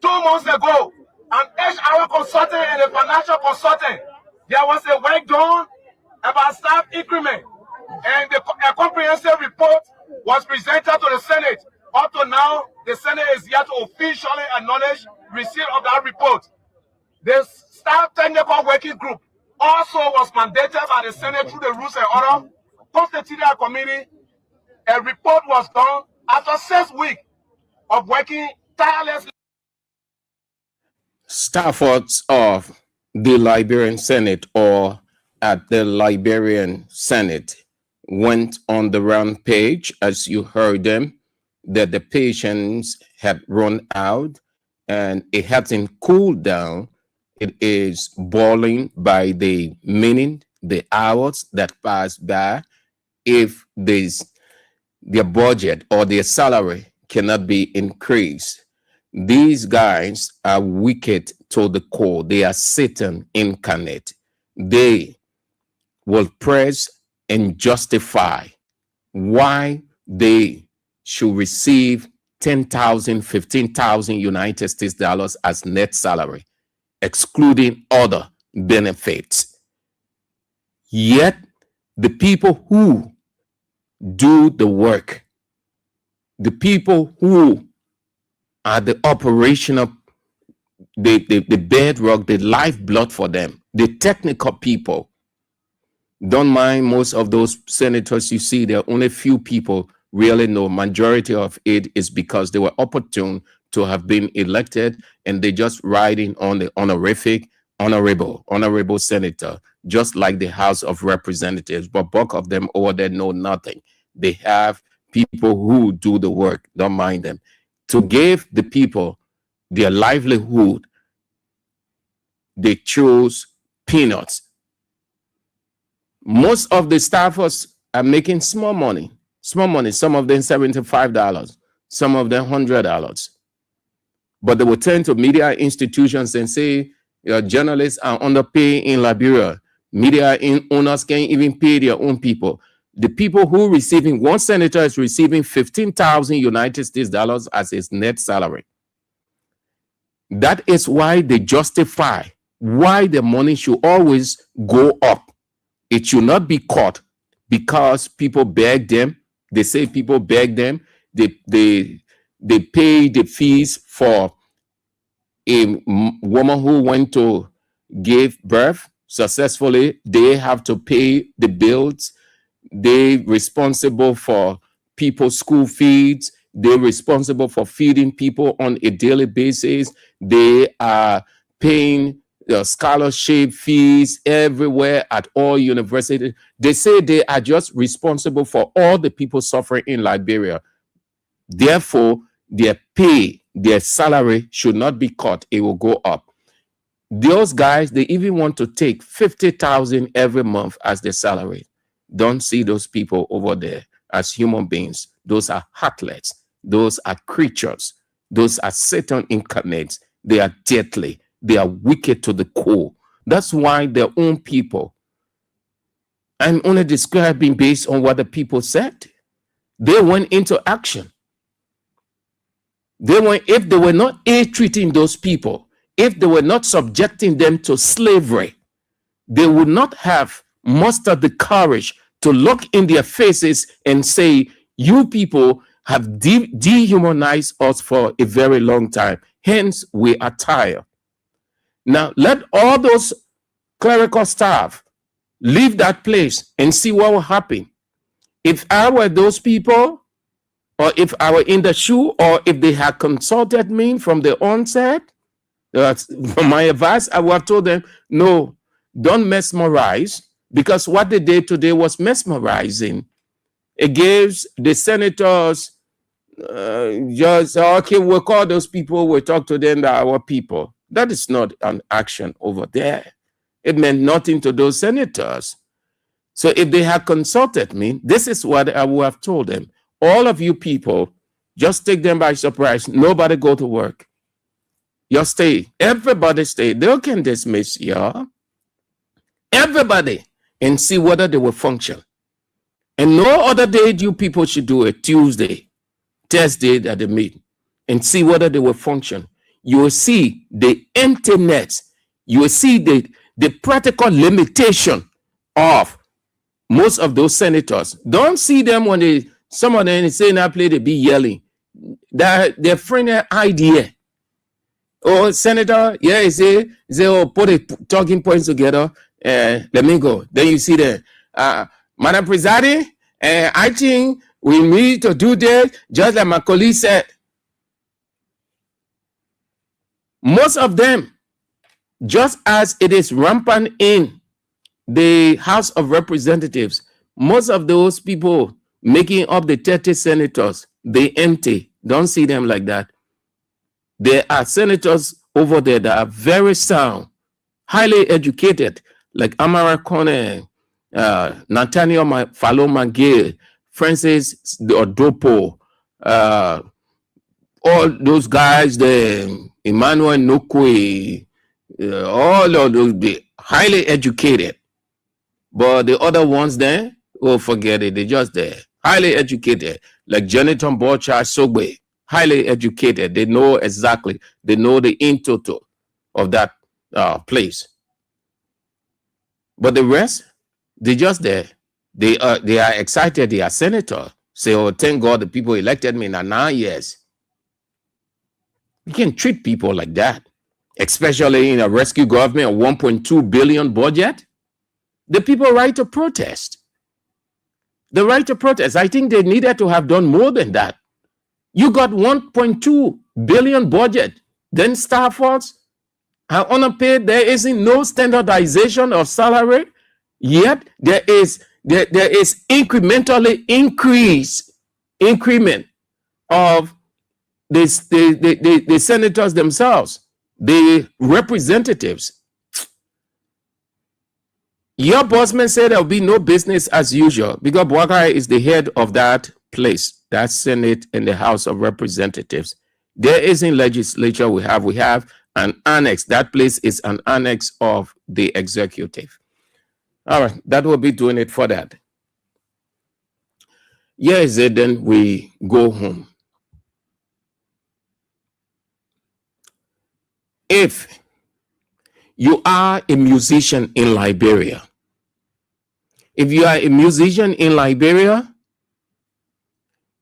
2 months ago, an HR consultant and a financial consultant, there was a work done about staff increment, and a comprehensive report was presented to the Senate. Up to now, the Senate is yet to officially acknowledge receipt of that report. The staff technical working group also was mandated by the Senate through the rules and order, constituted a committee. A report was done after 6 weeks of working tirelessly. Staffers of the Liberian Senate or at the Liberian Senate went on the rampage, as you heard them, that the patience had run out and it hasn't cooled down. It is boiling by the minute, the hours that pass by. If their budget or their salary cannot be increased, these guys are wicked to the core. They are Satan incarnate. They will press and justify why they should receive 10,000, 15,000 United States dollars as net salary, excluding other benefits. Yet the people who do the work, the people who are the operational, the bedrock, the lifeblood for them, the technical people, don't mind most of those senators you see. There are only few people really know. Majority of it is because they were opportune to have been elected and they just riding on the honorific honorable senator, just like the House of Representatives, but bulk of them over there know nothing. They have people who do the work, don't mind them. To give the people their livelihood, they chose peanuts. Most of the staffers are making small money. Some of them $75, some of them $100. But they will turn to media institutions and say, journalists are underpaid in Liberia. Media owners can't even pay their own people. The people who receiving, one senator is receiving 15,000 United States dollars as his net salary. That is why they justify why the money should always go up. It should not be cut because people beg them. They say people beg them. They pay the fees for a woman who went to give birth successfully. They have to pay the bills. They're responsible for people's school fees. They're responsible for feeding people on a daily basis. They are paying scholarship fees everywhere at all universities. They say they are just responsible for all the people suffering in Liberia. Therefore, their pay, their salary should not be cut. It will go up. Those guys, they even want to take 50,000 every month as their salary. Don't see those people over there as human beings. Those are heartless. Those are creatures. Those are Satan incarnates. They are deadly. They are wicked to the core. That's why their own people, I'm only describing based on what the people said. They went into action. If they were not treating those people, if they were not subjecting them to slavery, they would not have mustered the courage to look in their faces and say, you people have dehumanized us for a very long time. Hence, we are tired. Now, let all those clerical staff leave that place and see what will happen. If I were those people, or if I were in the shoe, or if they had consulted me from the onset, my advice, I would have told them, no, don't mesmerize, because what they did today was mesmerizing. It gives the senators just, okay, we'll call those people, we'll talk to them, they're our people. That is not an action over there. It meant nothing to those senators. So if they had consulted me, this is what I would have told them. All of you people, just take them by surprise. Nobody go to work. Just stay. Everybody stay. They can dismiss y'all. Everybody. And see whether they will function. And no other day you people should do it. Tuesday, Thursday at the meet. And see whether they will function. You will see the emptiness. You will see the practical limitation of most of those senators. Don't see them when some of them say that play, they be yelling. They're friendly idea. Oh, Senator, yeah, he say, oh, put the talking points together. Let me go. Then you see that, Madam Presiding, I think we need to do that, just like my colleague said. Most of them, just as it is rampant in the House of Representatives, most of those people making up the 30 senators, they empty. Don't see them like that. There are senators over there that are very sound, highly educated, like Amara Kone, Nathaniel Faloma Gale, Francis Odopo, all those guys, the Emmanuel Nokwe, all of those, they highly educated. But the other ones there, oh, forget it, they're just there. Highly educated, like Jonathan Bocha Sogbe, highly educated. They know exactly, they know the in total of that place. But the rest, they're just there. They are excited, they are senator. Say, oh, thank God the people elected me in 9 years. You can't treat people like that, especially in a rescue government, a 1.2 billion budget. The people right to protest. The right to protest. I think they needed to have done more than that. You got 1.2 billion budget, then staff force, are underpaid. There isn't no standardization of salary, yet there is incrementally increment of the senators themselves, the representatives. Your bossman said there'll be no business as usual because Bwakari is the head of that place, that Senate and the House of Representatives. There isn't legislature we have an annex. That place is an annex of the executive. All right, that will be doing it for that. Yes, then we go home. If you are a musician in Liberia, if you are a musician in Liberia,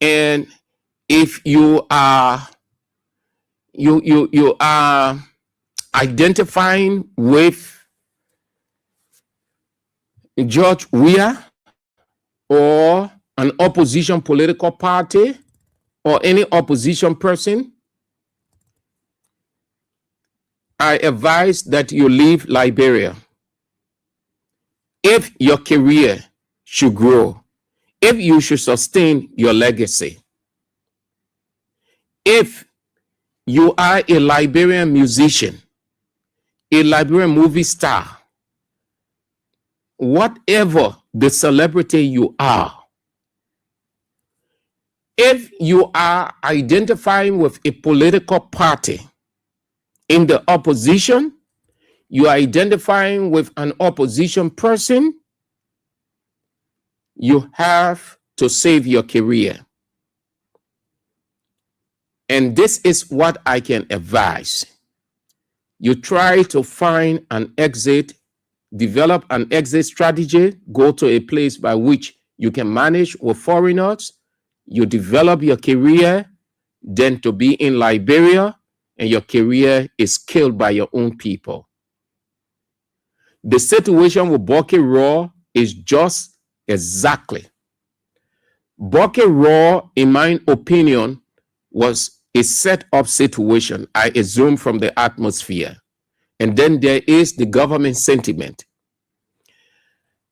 and if you are identifying with George Weah or an opposition political party or any opposition person, I advise that you leave Liberia. If your career should grow, if you should sustain your legacy, if you are a Liberian musician, a Liberian movie star, whatever the celebrity you are, if you are identifying with a political party in the opposition, you are identifying with an opposition person, you have to save your career. And this is what I can advise. You try to find an exit, develop an exit strategy, go to a place by which you can manage with foreigners, you develop your career, then to be in Liberia, and your career is killed by your own people. The situation with Boki Raw is just exactly. Boki Raw, in my opinion, was a set-up situation, I assume, from the atmosphere. And then there is the government sentiment.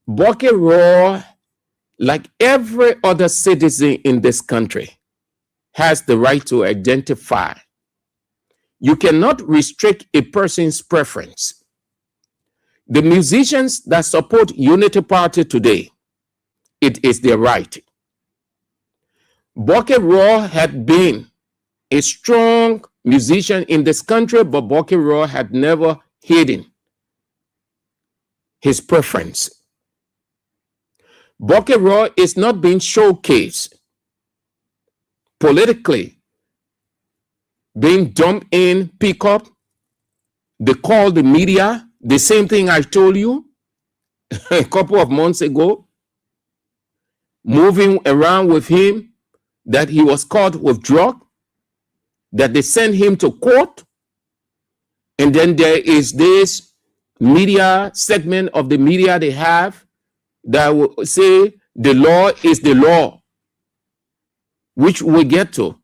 Boki Raw, like every other citizen in this country, has the right to identify. You cannot restrict a person's preference. The musicians that support Unity Party today, it is their right. Boki Raw had been a strong musician in this country, but Boki Raw had never hidden his preference. Boki Raw is not being showcased politically, being dumped in pickup. They call the media. The same thing I told you a couple of months ago, moving around with him, that he was caught with drug, that they sent him to court. And then there is this media segment of the media they have that will say the law is the law, which we'll get to.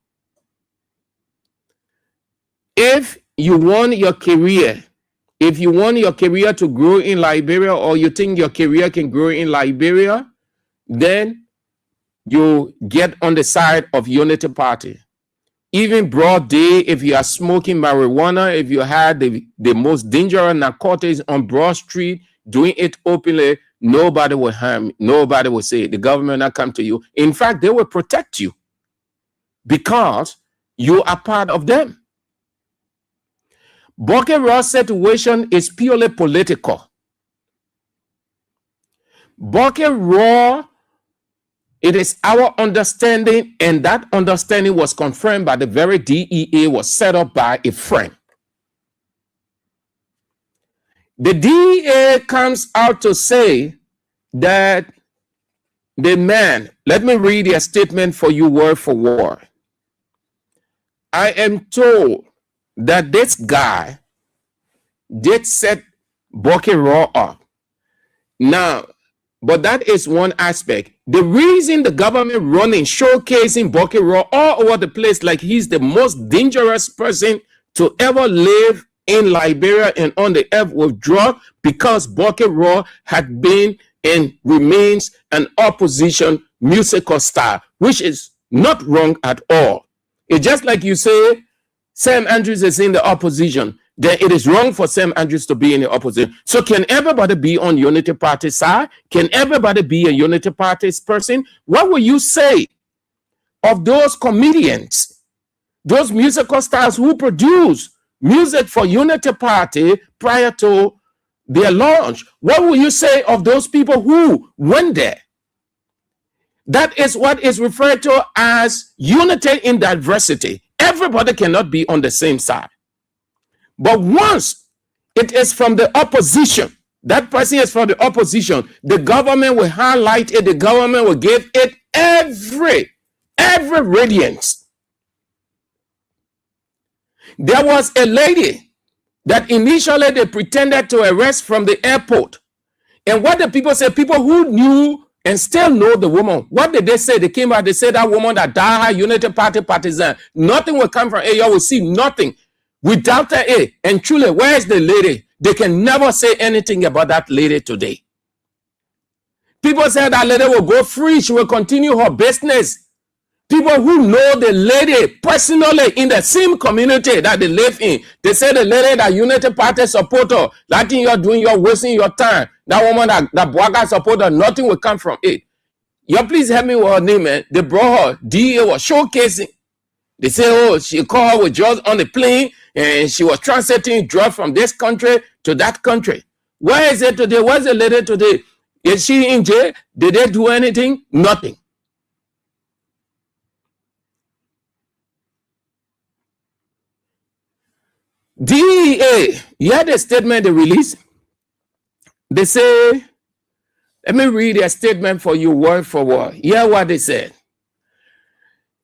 If you want your career, if you want your career to grow in Liberia, or you think your career can grow in Liberia, then you get on the side of Unity Party. Even broad day, if you are smoking marijuana, if you had the most dangerous narcotics on Broad Street, doing it openly, nobody will harm, nobody will say it. The government will not come to you. In fact, they will protect you because you are part of them. Boki Raw's situation is purely political. Boki Raw, it is our understanding, and that understanding was confirmed by the very DEA, was set up by a friend. The DEA comes out to say that the man, let me read their statement for you word for word. I am told that this guy did set Boki Raw up. Now, but that is one aspect. The reason the government running, showcasing Boki Raw all over the place like he's the most dangerous person to ever live in Liberia and on the earth was drugged because Bucky Raw had been and remains an opposition musical star, which is not wrong at all. It's just like you say, Sam Andrews is in the opposition, then it is wrong for Sam Andrews to be in the opposition. So can everybody be on Unity Party side? Can everybody be a Unity Party person? What will you say of those comedians, those musical stars who produce music for Unity Party prior to their launch? What will you say of those people who went there? That is what is referred to as unity in diversity. Everybody cannot be on the same side. But once it is from the opposition, that person is from the opposition, the government will highlight it, the government will give it every radiance. There was a lady that initially they pretended to arrest from the airport. And what the people said, people who knew and still know the woman, what did they say? They came out, they said that woman that died, Unity Party partisan, nothing will come from her. You will see nothing. Without her, and truly, where is the lady? They can never say anything about that lady today. People say that lady will go free. She will continue her business. People who know the lady personally in the same community that they live in, they say the lady that Unity Party supporter, that thing you're doing, you're wasting your time. That woman that Bwaga supporter, nothing will come from it. You please help me with her name, man. They brought her, DA was showcasing. They say, oh, she called her with drugs on the plane and she was transiting drugs from this country to that country. Where is it today? Where's the lady today? Is she in jail? Did they do anything? Nothing. DEA, you had a statement they released. They say, let me read a statement for you word for word. Hear what they said.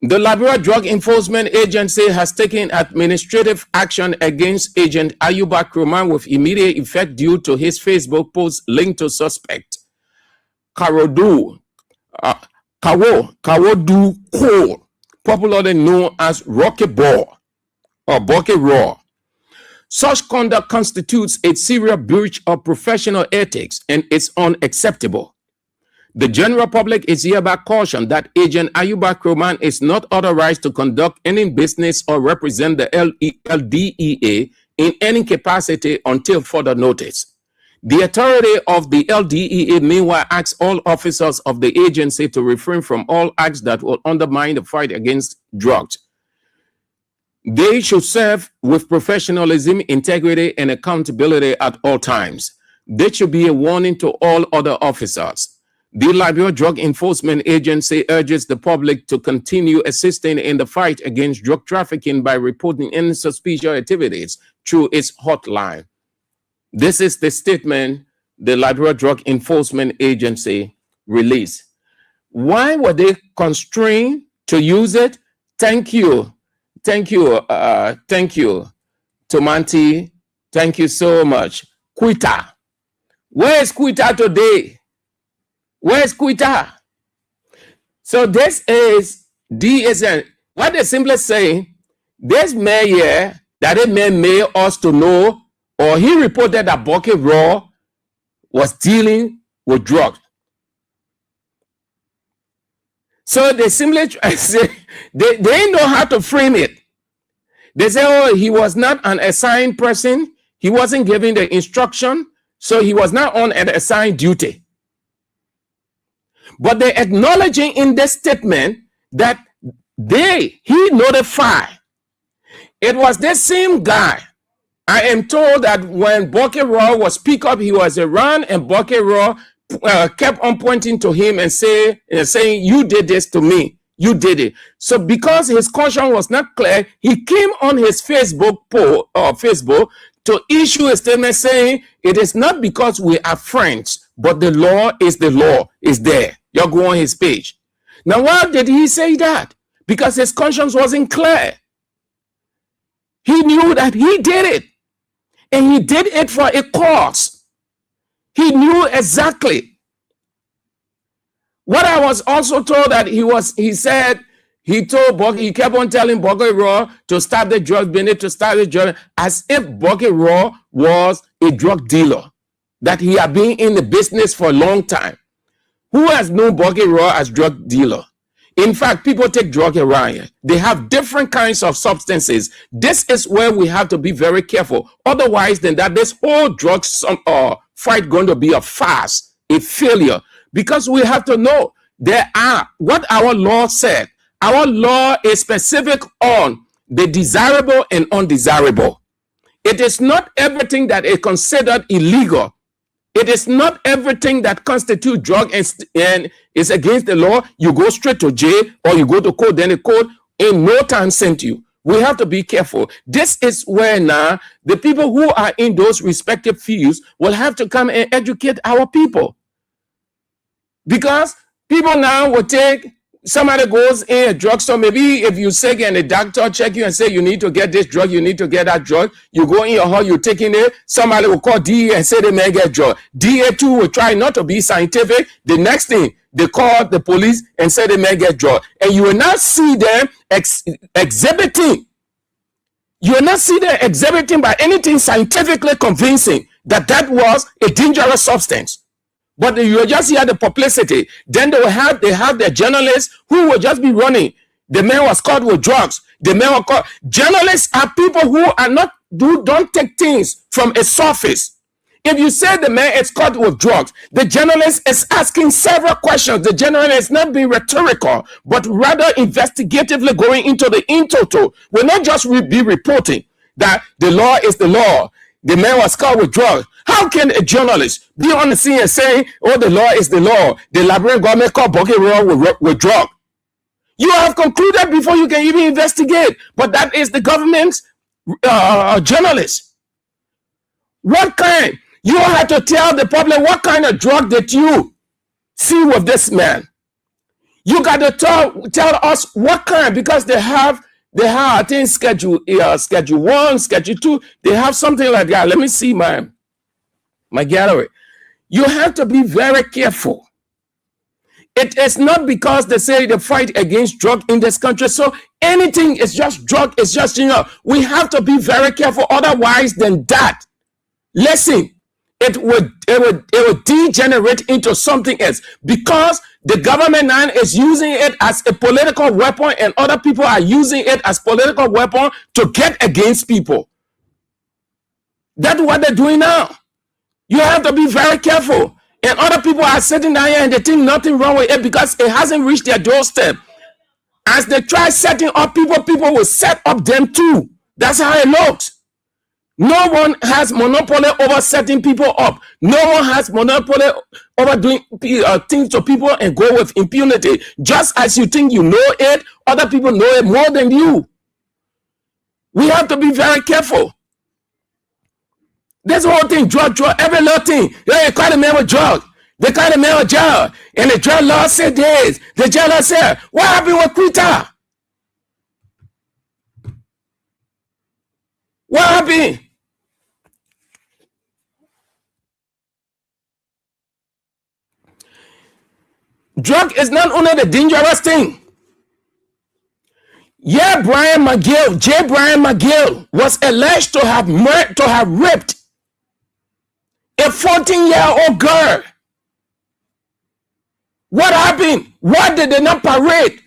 The Liberia Drug Enforcement Agency has taken administrative action against Agent Ayuba Kroman with immediate effect due to his Facebook post linked to suspect Kawodu Cole, popularly known as Rocky Ball or Bucky Raw. Such conduct constitutes a serious breach of professional ethics and is unacceptable. The general public is hereby cautioned that Agent Ayuba Kroman is not authorized to conduct any business or represent the LDEA in any capacity until further notice. The authority of the LDEA meanwhile asks all officers of the agency to refrain from all acts that will undermine the fight against drugs. They should serve with professionalism, integrity, and accountability at all times. This should be a warning to all other officers. The Liberia Drug Enforcement Agency urges the public to continue assisting in the fight against drug trafficking by reporting any suspicious activities through its hotline. This is the statement the Liberia Drug Enforcement Agency released. Why were they constrained to use it? Thank you. Thank you. Thank you, Tomanti. Thank you so much. Quita. Where is Quita today? Where's Quita? So this is DSN. What they simply say, this man here, that it may made us to know, or he reported that Bucky Raw was dealing with drugs. So they simply say, they know how to frame it. They say, oh, he was not an assigned person. He wasn't given the instruction. So he was not on an assigned duty. But they're acknowledging in this statement that he notified. It was the same guy. I am told that when Bucky Raw was picked up, he was around and Bucky Raw kept on pointing to him and saying, you did this to me. You did it. So because his conscience was not clear, he came on his Facebook to issue a statement saying, it is not because we are friends, but the law is there. You go on his page. Now, why did he say that? Because his conscience wasn't clear. He knew that he did it. And he did it for a cause. He knew exactly. What I was also told that he said He kept on telling Boggy Raw to stop the drug business, to start the drug, as if Boggy Raw was a drug dealer, that he had been in the business for a long time. Who has known Boggy Raw as drug dealer? In fact, people take drug around here. They have different kinds of substances. This is where we have to be very careful. Otherwise, then that this whole drug fight going to be a farce, a failure, because we have to know there are what our law said. Our law is specific on the desirable and undesirable. It is not everything that is considered illegal. It is not everything that constitutes drug and is against the law. You go straight to jail or you go to court, then the court in no time sent you. We have to be careful. This is where now the people who are in those respective fields will have to come and educate our people. Because people now will take, somebody goes in a drugstore, maybe if you're sick and the doctor check you and say you need to get this drug, you need to get that drug, you go in your house, you're taking it, somebody will call DA and say they may get drug. DA too will try not to be scientific. The next thing, they call the police and say they may get drug. And you will not see them exhibiting. You will not see them exhibiting by anything scientifically convincing that that was a dangerous substance. But you will just hear the publicity. Then they have their journalists who will just be running. The man was caught with drugs. The man was caught. Journalists are people who don't take things from a surface. If you say the man is caught with drugs, the journalist is asking several questions. The journalist is not being rhetorical, but rather investigatively going into the in total. Will not just be reporting that the law is the law. The man was caught with drugs. How can a journalist be on the scene and say, oh, the law is the law? The Liberian government caught Boggy Raw with drug. You have concluded before you can even investigate. But that is the government's journalist. What kind? You have to tell the public what kind of drug did you see with this man. You got to tell us what kind, because they have I think schedule 1, schedule 2. They have something like that. Let me see my gallery. You have to be very careful. It is not because they say they fight against drug in this country. So anything is just drug. It's just, we have to be very careful. Otherwise than that, listen, it would degenerate into something else, because the government now is using it as a political weapon, and other people are using it as political weapon to get against people. That's what they're doing now. You have to be very careful. And other people are sitting down here and they think nothing wrong with it because it hasn't reached their doorstep. As they try setting up people will set up them too. That's how it looks. No one has monopoly over setting people up. No one has monopoly over doing things to people and go with impunity. Just as you think you know it, other people know it more than you. We have to be very careful. This whole thing, drug, every little thing. They caught a man with drug. They caught a man with drug. And the drug law said this. The drug law said, what happened with Quita? What happened? Drug is not only the dangerous thing. Yeah, J. Brian McGill was alleged to have raped a 14-year-old girl. What happened? Why did they not parade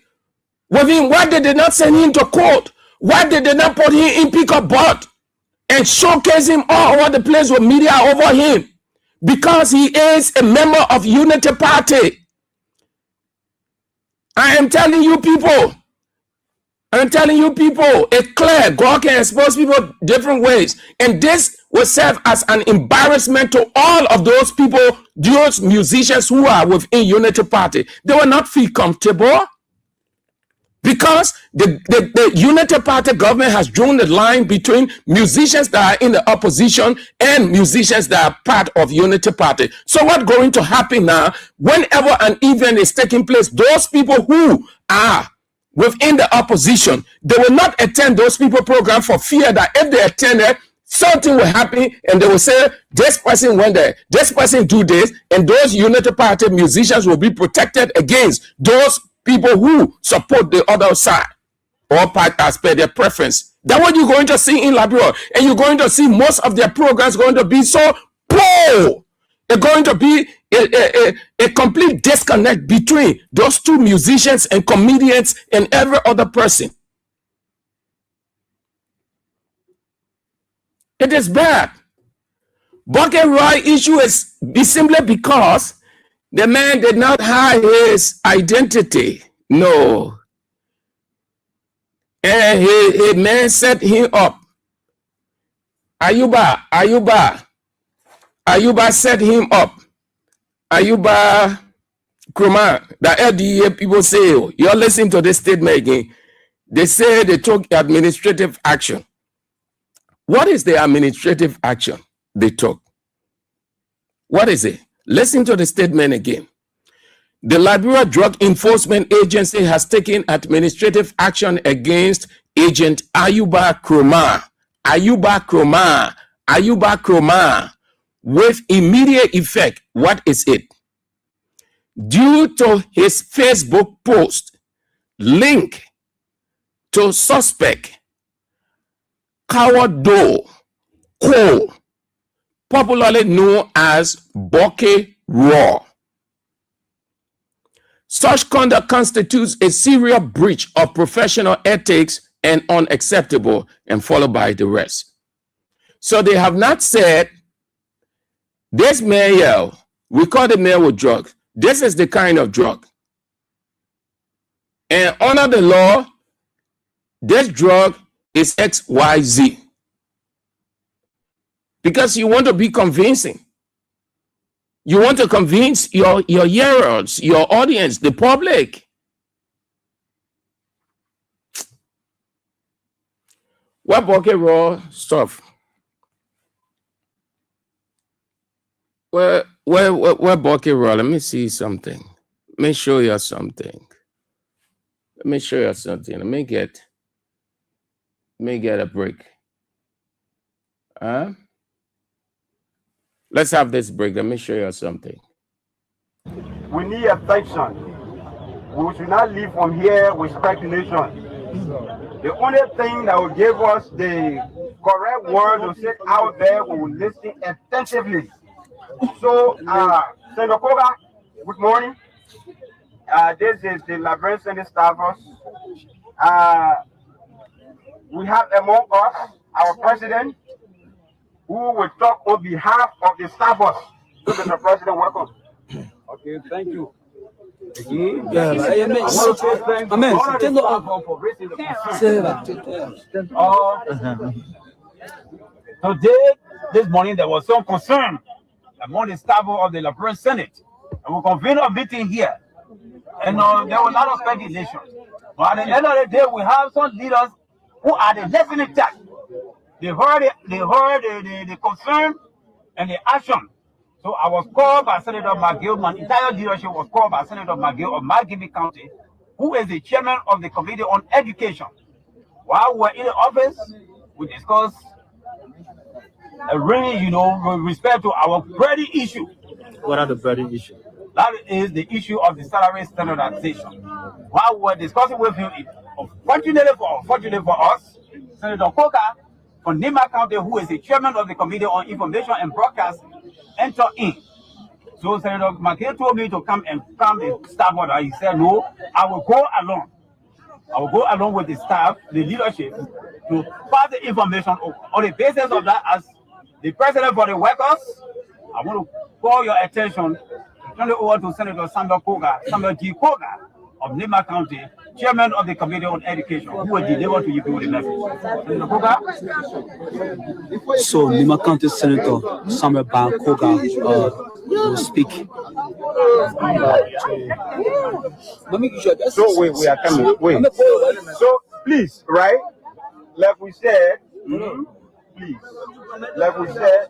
with him? Why did they not send him to court? Why did they not put him in pickup board and showcase him all over the place with media over him? Because he is a member of Unity Party. I am telling you people, it's clear God can expose people different ways. And this will serve as an embarrassment to all of those people, those musicians who are within Unity Party. They will not feel comfortable because the Unity Party government has drawn the line between musicians that are in the opposition and musicians that are part of Unity Party. So what's going to happen now, whenever an event is taking place, those people who are within the opposition, they will not attend those people program for fear that if they attend it, something will happen and they will say, this person went there, this person do this, and those Unity Party musicians will be protected against those people who support the other side or part as per their preference. That's what you're going to see in Liberia. And you're going to see most of their programs going to be so poor. They're going to be a complete disconnect between those two musicians and comedians and every other person. It is bad. Bucket Roy issue is simply because the man did not hide his identity. No. And his man set him up. Ayuba set him up. Ayuba Kroma, the LDA people say, you're listening to this statement again. They say they took administrative action. What is the administrative action they took? What is it? Listen to the statement again. The Liberia Drug Enforcement Agency has taken administrative action against Agent Ayuba Kroma. Ayuba Kroma, with immediate effect. What is it? Due to his Facebook post link to suspect Kawardo Cole, popularly known as Bucky Raw. Such conduct constitutes a serious breach of professional ethics and unacceptable, and followed by the rest. So they have not said, this man, we call the man with drugs. This is the kind of drug. And under the law, this drug is XYZ. Because you want to be convincing. You want to convince your hearers, your audience, the public. What Bucket Raw stuff? Where Bucket Raw? Let me see something. Let me show you something. Let me get a break. Let's have this break. Let me show you something. We need affection. We should not live from here with speculation. The only thing that will give us the correct word to sit out there, we will listen attentively. So, Senator Koga, good morning. This is the Liberian Senate staffers. We have among us our president, who will talk on behalf of the staffers. So, Mr. President, welcome. Okay, thank you. Today, this morning, there was some concern among the staff of the Liberian Senate. And we convened a meeting here. And there was a lot of speculation. But at the end of the day, we have some leaders who are the listening type. They heard the concern and the action. So I was called by Senator McGill. My entire leadership was called by Senator McGill of Margibi County, who is the chairman of the Committee on Education. While we were in the office, we discussed a range, with respect to our burning issue. What are the burning issues? That is the issue of the salary standardization. While we were discussing with him, unfortunately for us, Senator Koka from Nima County, who is the chairman of the Committee on Information and Broadcasting, entered in. So Senator McKay told me to come and calm the staff order. He said, no, I will go along. I will go along with the staff, the leadership, to pass the information on the basis of that. As the president for the workers, I want to call your attention, turn it over to Senator Samuel G. Koga of Nima County, chairman of the Committee on Education, who will deliver to you the message. Senator Koga? So, Nima County Senator Samuel Ban Koga will speak. So, we are coming. Wait. So, please, right? Like we said, please, like we said,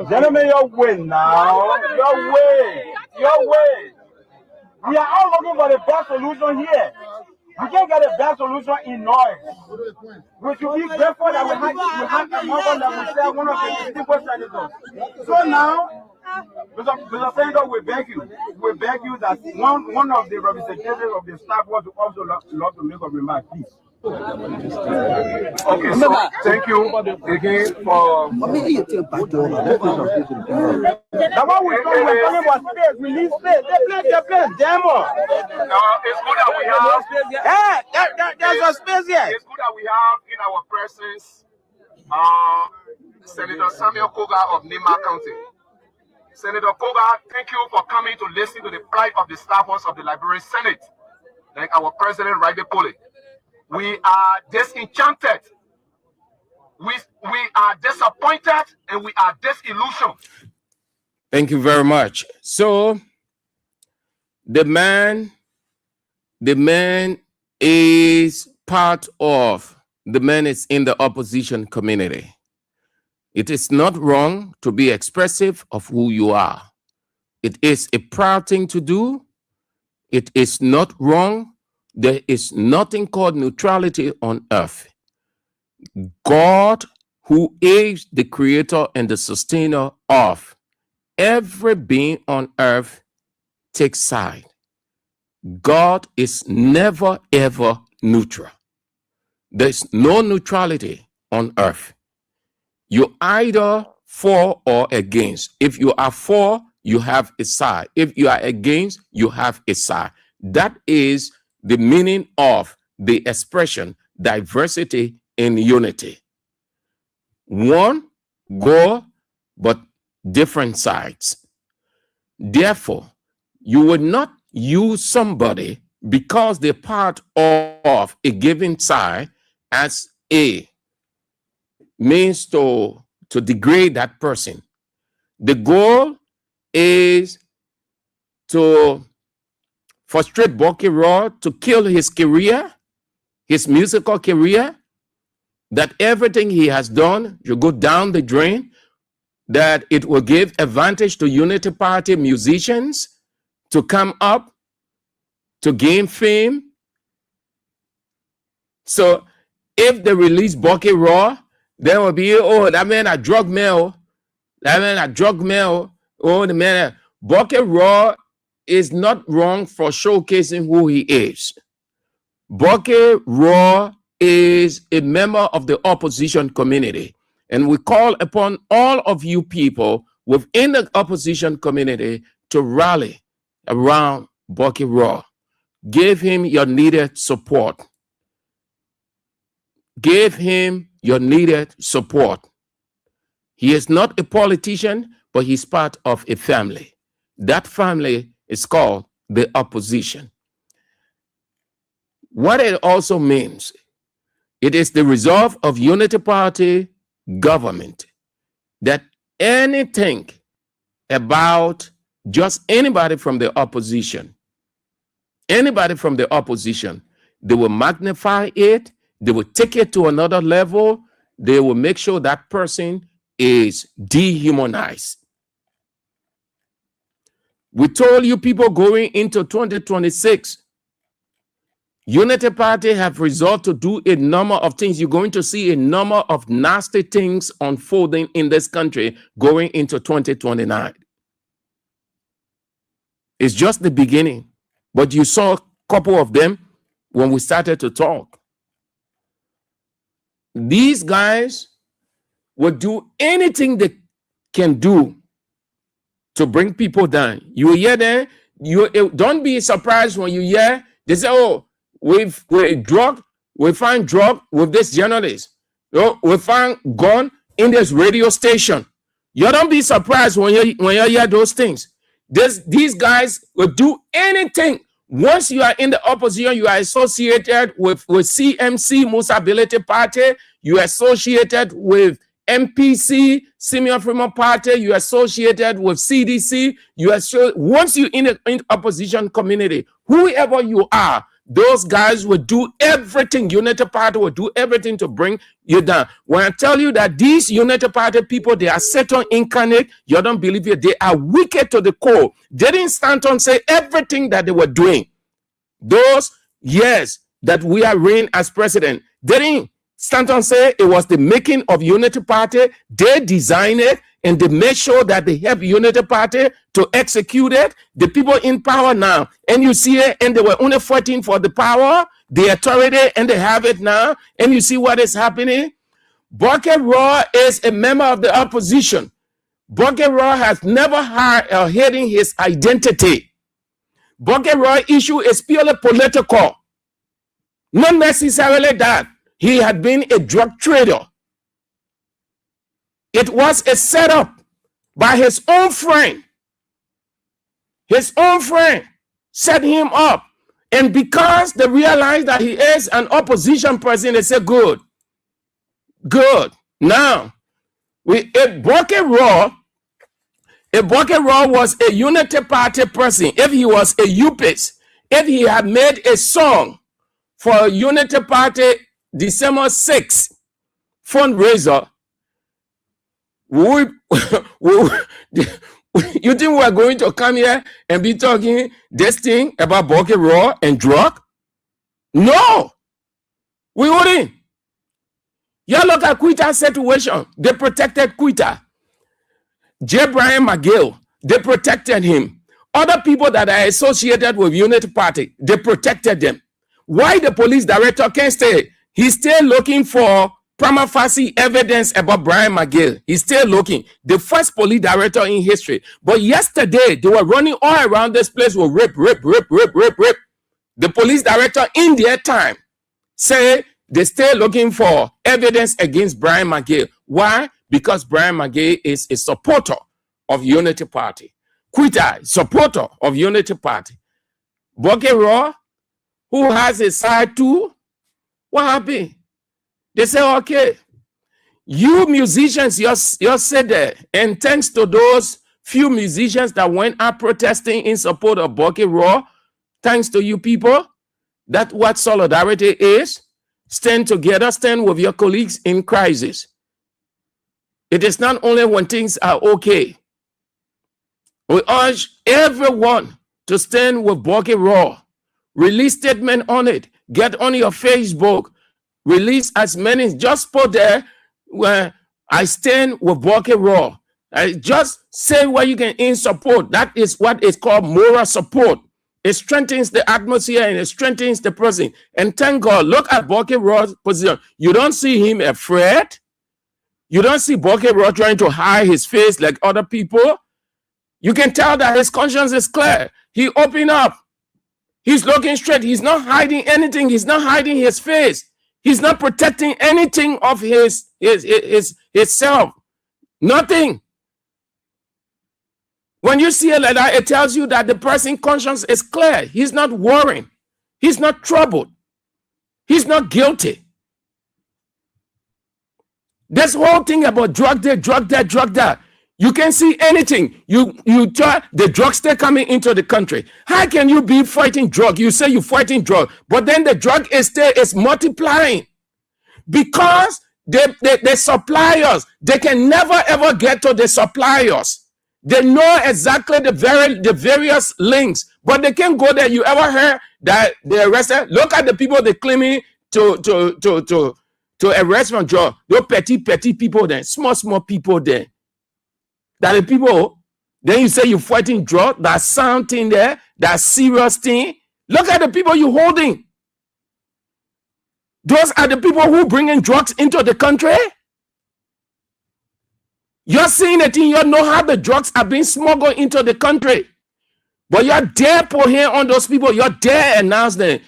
gentlemen, your way now. Your way. We are all looking for the best solution here. We can't get the best solution in noise. We should be grateful that we have a member that we say one of the distinguished senators. So now, Mr. Senator, we beg you that one of the representatives of the staff was also love to make a remark, please. Okay, so thank you again for. The one we talking about space, release space. They play demo. It's good that we have. There's a space here. It's good that we have in our presence Senator Samuel Koga of Nima County. Senator Koga, thank you for coming to listen to the plight of the staffers of the Liberian Senate, like our president rightly put it. We are disenchanted, we are disappointed, and we are disillusioned. Thank you very much. So the man is part of, the man is in the opposition community. It is not wrong to be expressive of who you are. It is a proud thing to do. It is not wrong. There is nothing called neutrality on earth. God, who is the creator and the sustainer of every being on earth, takes side. God is never, ever neutral. There's no neutrality on earth. You're either for or against. If you are for, you have a side. If you are against, you have a side. That is the meaning of the expression diversity in unity. One goal, but different sides. Therefore, you would not use somebody because they're part of a given side as a means to degrade that person. The goal is to frustrate Bucky Raw, to kill his career, his musical career, that everything he has done should go down the drain, that it will give advantage to Unity Party musicians to come up, to gain fame. So if they release Bucky Raw, there will be, oh, that man a drug mill. That man a drug mill. Oh, the man. Bucky Raw is not wrong for showcasing who he is. Bucky Raw is a member of the opposition community. And we call upon all of you people within the opposition community to rally around Bucky Raw. Give him your needed support. Give him your needed support. He is not a politician, but he's part of a family. That family is called the opposition. What it also means, it is the resolve of Unity Party government that anything about just anybody from the opposition, they will magnify it, they will take it to another level, they will make sure that person is dehumanized. We told you people going into 2026, Unity Party have resolved to do a number of things. You're going to see a number of nasty things unfolding in this country going into 2029. It's just the beginning, but you saw a couple of them when we started to talk. These guys will do anything they can do to bring people down. You hear them, don't be surprised when you hear they say, oh, we find drug with this journalist. Oh, we find gun in this radio station. You don't be surprised when you hear those things. These guys will do anything. Once you are in the opposition, you are associated with CMC, Musa Ability Party. You are associated with MPC, Simeon Freeman Party. You are associated with CDC. Once you're in the opposition community, whoever you are, those guys will do everything. Unity Party will do everything to bring you down. When I tell you that these Unity Party people, they are Satan incarnate, you don't believe it. They are wicked to the core. They didn't stand on say everything that they were doing. Those years that we are reigning as president, they didn't stand on say it was the making of Unity Party. They designed it and they made sure that they help Unity Party to execute it. The people in power now, and you see it, and they were only fighting for the power, the authority, and they have it now, and you see what is happening. Bucket Raw is a member of the opposition. Bucket Raw has never hidden his identity. Bucket Raw issue is purely political. Not necessarily that he had been a drug trader. It was a setup by his own friend. His own friend set him up. And because they realized that he is an opposition person, they said, good. Good. Now, a Bucket Raw was a Unity Party person. If he was a UPIS, if he had made a song for Unity Party December 6th fundraiser, you think we're going to come here and be talking this thing about Bucket Raw and drug? No, we wouldn't. You look at Quita's situation. They protected Quita. J. Brian McGill, they protected him. Other people that are associated with Unity Party, they protected them. Why the police director can't stay? He's still looking for prima facie evidence about Brian McGill. He's still looking. The first police director in history. But yesterday, they were running all around this place with rip. The police director in their time say they're still looking for evidence against Brian McGill. Why? Because Brian McGill is a supporter of Unity Party. Quita, supporter of Unity Party. Bucket Raw, who has a side too, what happened? They say, okay, you musicians, you're sit there, and thanks to those few musicians that went out protesting in support of Bucket Raw, thanks to you people, that's what solidarity is. Stand together, stand with your colleagues in crisis. It is not only when things are okay. We urge everyone to stand with Bucket Raw. Release statement on it. Get on your Facebook. Release as many. Just put there where I stand with Bucket Raw. Just say what you can in support. That is what is called moral support. It strengthens the atmosphere and it strengthens the person. And thank God, look at Bucket Raw's position. You don't see him afraid. You don't see Bucket Raw trying to hide his face like other people. You can tell that his conscience is clear. He opened up. He's looking straight. He's not hiding anything. He's not hiding his face. He's not protecting anything of his self. Nothing. When you see it like that, it tells you that the person's conscience is clear. He's not worrying. He's not troubled. He's not guilty. This whole thing about drug that. You can't see anything. You try the drugs still coming into the country. How can you be fighting drug? You say you're fighting drug, but then the drug is multiplying because the suppliers, they can never ever get to the suppliers. They know exactly the various links, but they can't go there. You ever heard that they arrested? Look at the people they claiming to arrest from drug. Those petty people there, small people there. That the people, then you say you're fighting drug, that sound thing there, that serious thing. Look at the people you're holding. Those are the people who bringing drugs into the country. You're seeing it, you know how the drugs are being smuggled into the country. But you're there put here on those people. You're there announce them.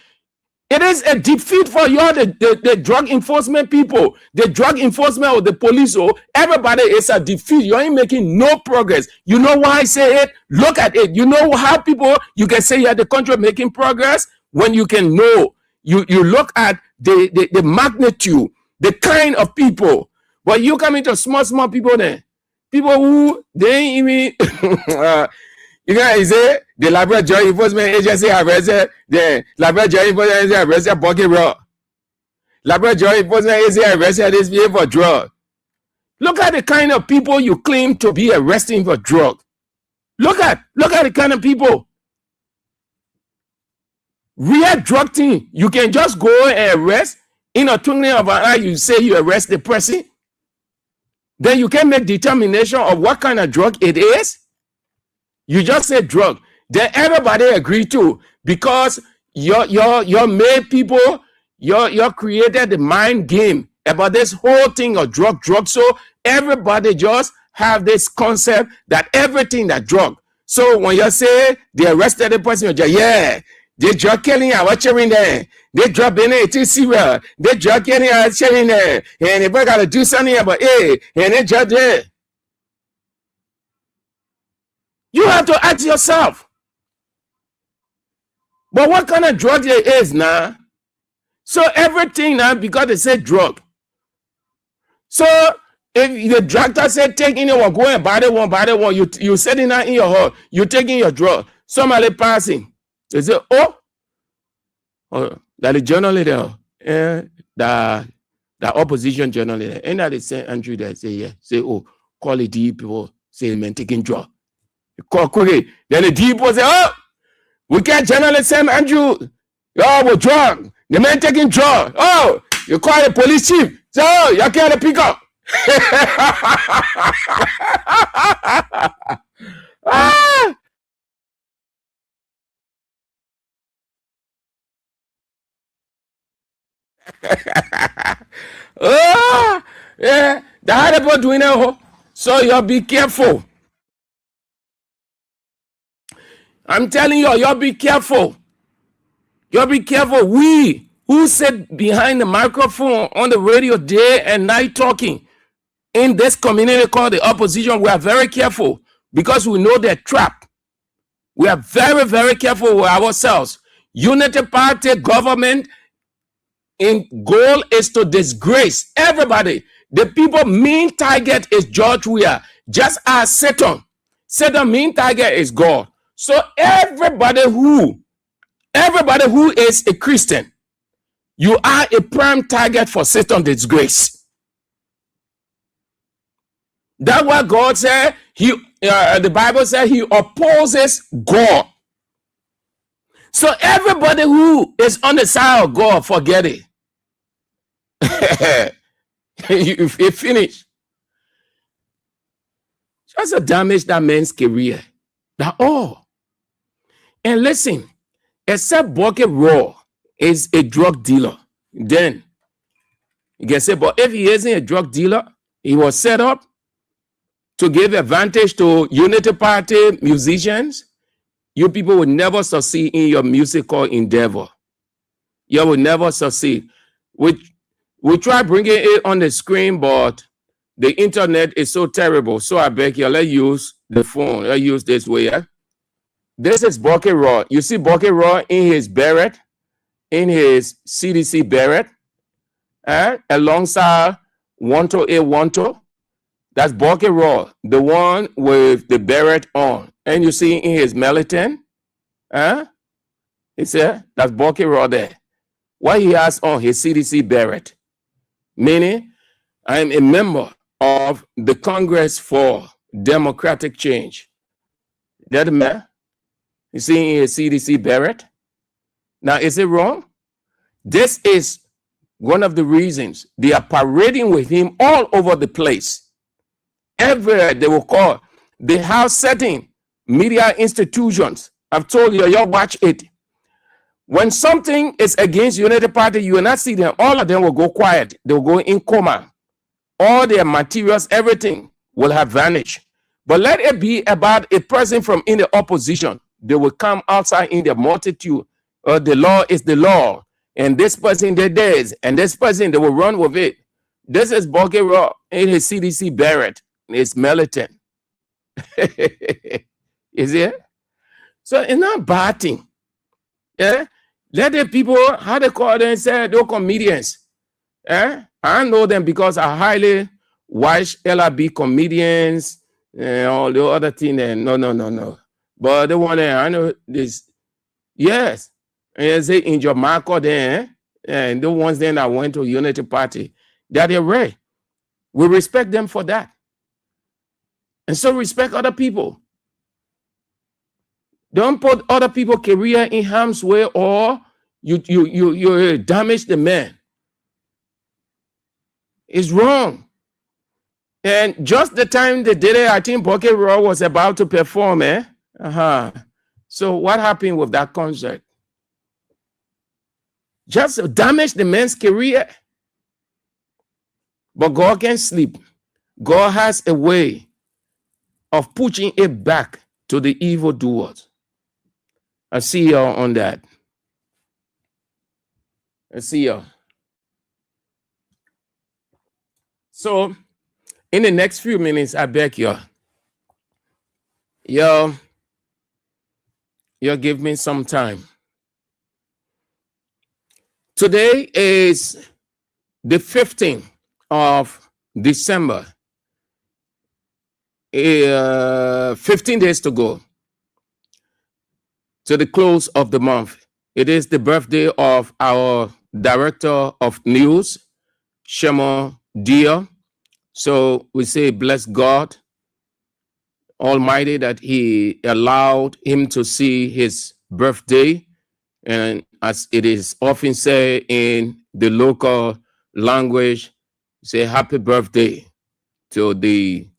It is a defeat for you, the drug enforcement people, the drug enforcement or the police. Or everybody is a defeat. You ain't making no progress. You know why I say it? Look at it. You know how people, you can say, yeah, the country making progress when you can know. You look at the magnitude, the kind of people. But you come into small people there. People who, they ain't even... You guys say the Labrador Joint Enforcement Agency arrested the Labrador Joint Enforcement Agency arrested Bucket Raw. Labrador Joint Enforcement Agency arrested this man for drug. Look at the kind of people you claim to be arresting for drug. Look at the kind of people. Real drug thing. You can just go and arrest in a twinkling of an eye. You say you arrest the person. then you can make determination of what kind of drug it is. You just say drug. Then everybody agree to, because your made people, you created the mind game about this whole thing of drug. So everybody just have this concept that everything that drug. So when you say they arrested the person, you're just, yeah, they drug killing and watching there. They drug in it, it's serious. They drug killing and watching there. And if I gotta do something about it, and they judge there. You have to ask yourself, but what kind of drug it is now? So everything now, because they say drug. So if the doctor said take in your go and buy the one, you setting that in your heart, you taking your drug. Somebody passing. They say, oh, that the journalist there, the opposition journalist, and that is St. Andrew there say, yeah, say, oh, call the D people, say man taking drug. You call quickly. Then the D people say, oh, we get journalist St. Andrew. Oh, we're drug. The man taking drug. Oh, you call the police chief. So, oh, you can't pick up. Ah! Oh, yeah, the hard about doing it. So you be careful. I'm telling you, you be careful. You be careful. We who sit behind the microphone on the radio day and night talking in this community called the opposition, we are very careful because we know their trap. We are very, very careful with ourselves. Unity Party government in goal is to disgrace everybody. The people main target is George Weah, just as Satan. Satan main target is God. So everybody who is a Christian, you are a prime target for Satan disgrace. That's what God said. The Bible said he opposes God. So everybody who is on the side of God, forget it. You finish. Just to damage that man's career. That's all. And listen, except Bucket Raw is a drug dealer, then you can say, but if he isn't a drug dealer, he was set up to give advantage to Unity Party musicians, you people will never succeed in your musical endeavor. You will never succeed. We try bringing it on the screen, but the internet is so terrible. So I beg you, let's use the phone. Let's use this way. Yeah? This is Bucket Raw. You see Bucket Raw in his beret, in his CDC beret, alongside Wanto A Wanto. That's Bucket Raw, the one with the beret on. And you see in his militant, he said, that's Bucket Raw there. What he has on his CDC beret, meaning I'm a member of the Congress for Democratic Change. That man, you see in his CDC beret. Now, is it wrong? This is one of the reasons they are parading with him all over the place. Everywhere they will call, they have certain media institutions. I've told you, y'all watch it. When something is against Unity Party, you will not see them. All of them will go quiet. They will go in coma. All their materials, everything will have vanished. But let it be about a person from in the opposition. They will come outside in their multitude. The law is the law. And this person did this. And this person, they will run with it. This is Bucket Raw in his CDC beret. It's militant. Is it? So it's not bad thing. Yeah. Let the people, how they call them, say they're comedians. I know them because I highly watch LRB comedians and all the other thing. And no. But the one that I know this, yes. And say in Jamaica then, and the ones then that went to Unity Party, that they're rare. We respect them for that. And so respect other people. Don't put other people's career in harm's way or you damage the man. It's wrong. And just the time they did it, I think Bucket Raw was about to perform, eh? So what happened with that concert? Just damaged the man's career. But God can sleep. God has a way of pushing it back to the evildoers. I see y'all on that. I see y'all. So, in the next few minutes, I beg y'all, give me some time. Today is the 15th of December. 15 days to go to the close of the month. It is the birthday of our director of news, Shemo Dia. So we say, bless God Almighty that he allowed him to see his birthday. And as it is often said in the local language, say happy birthday to the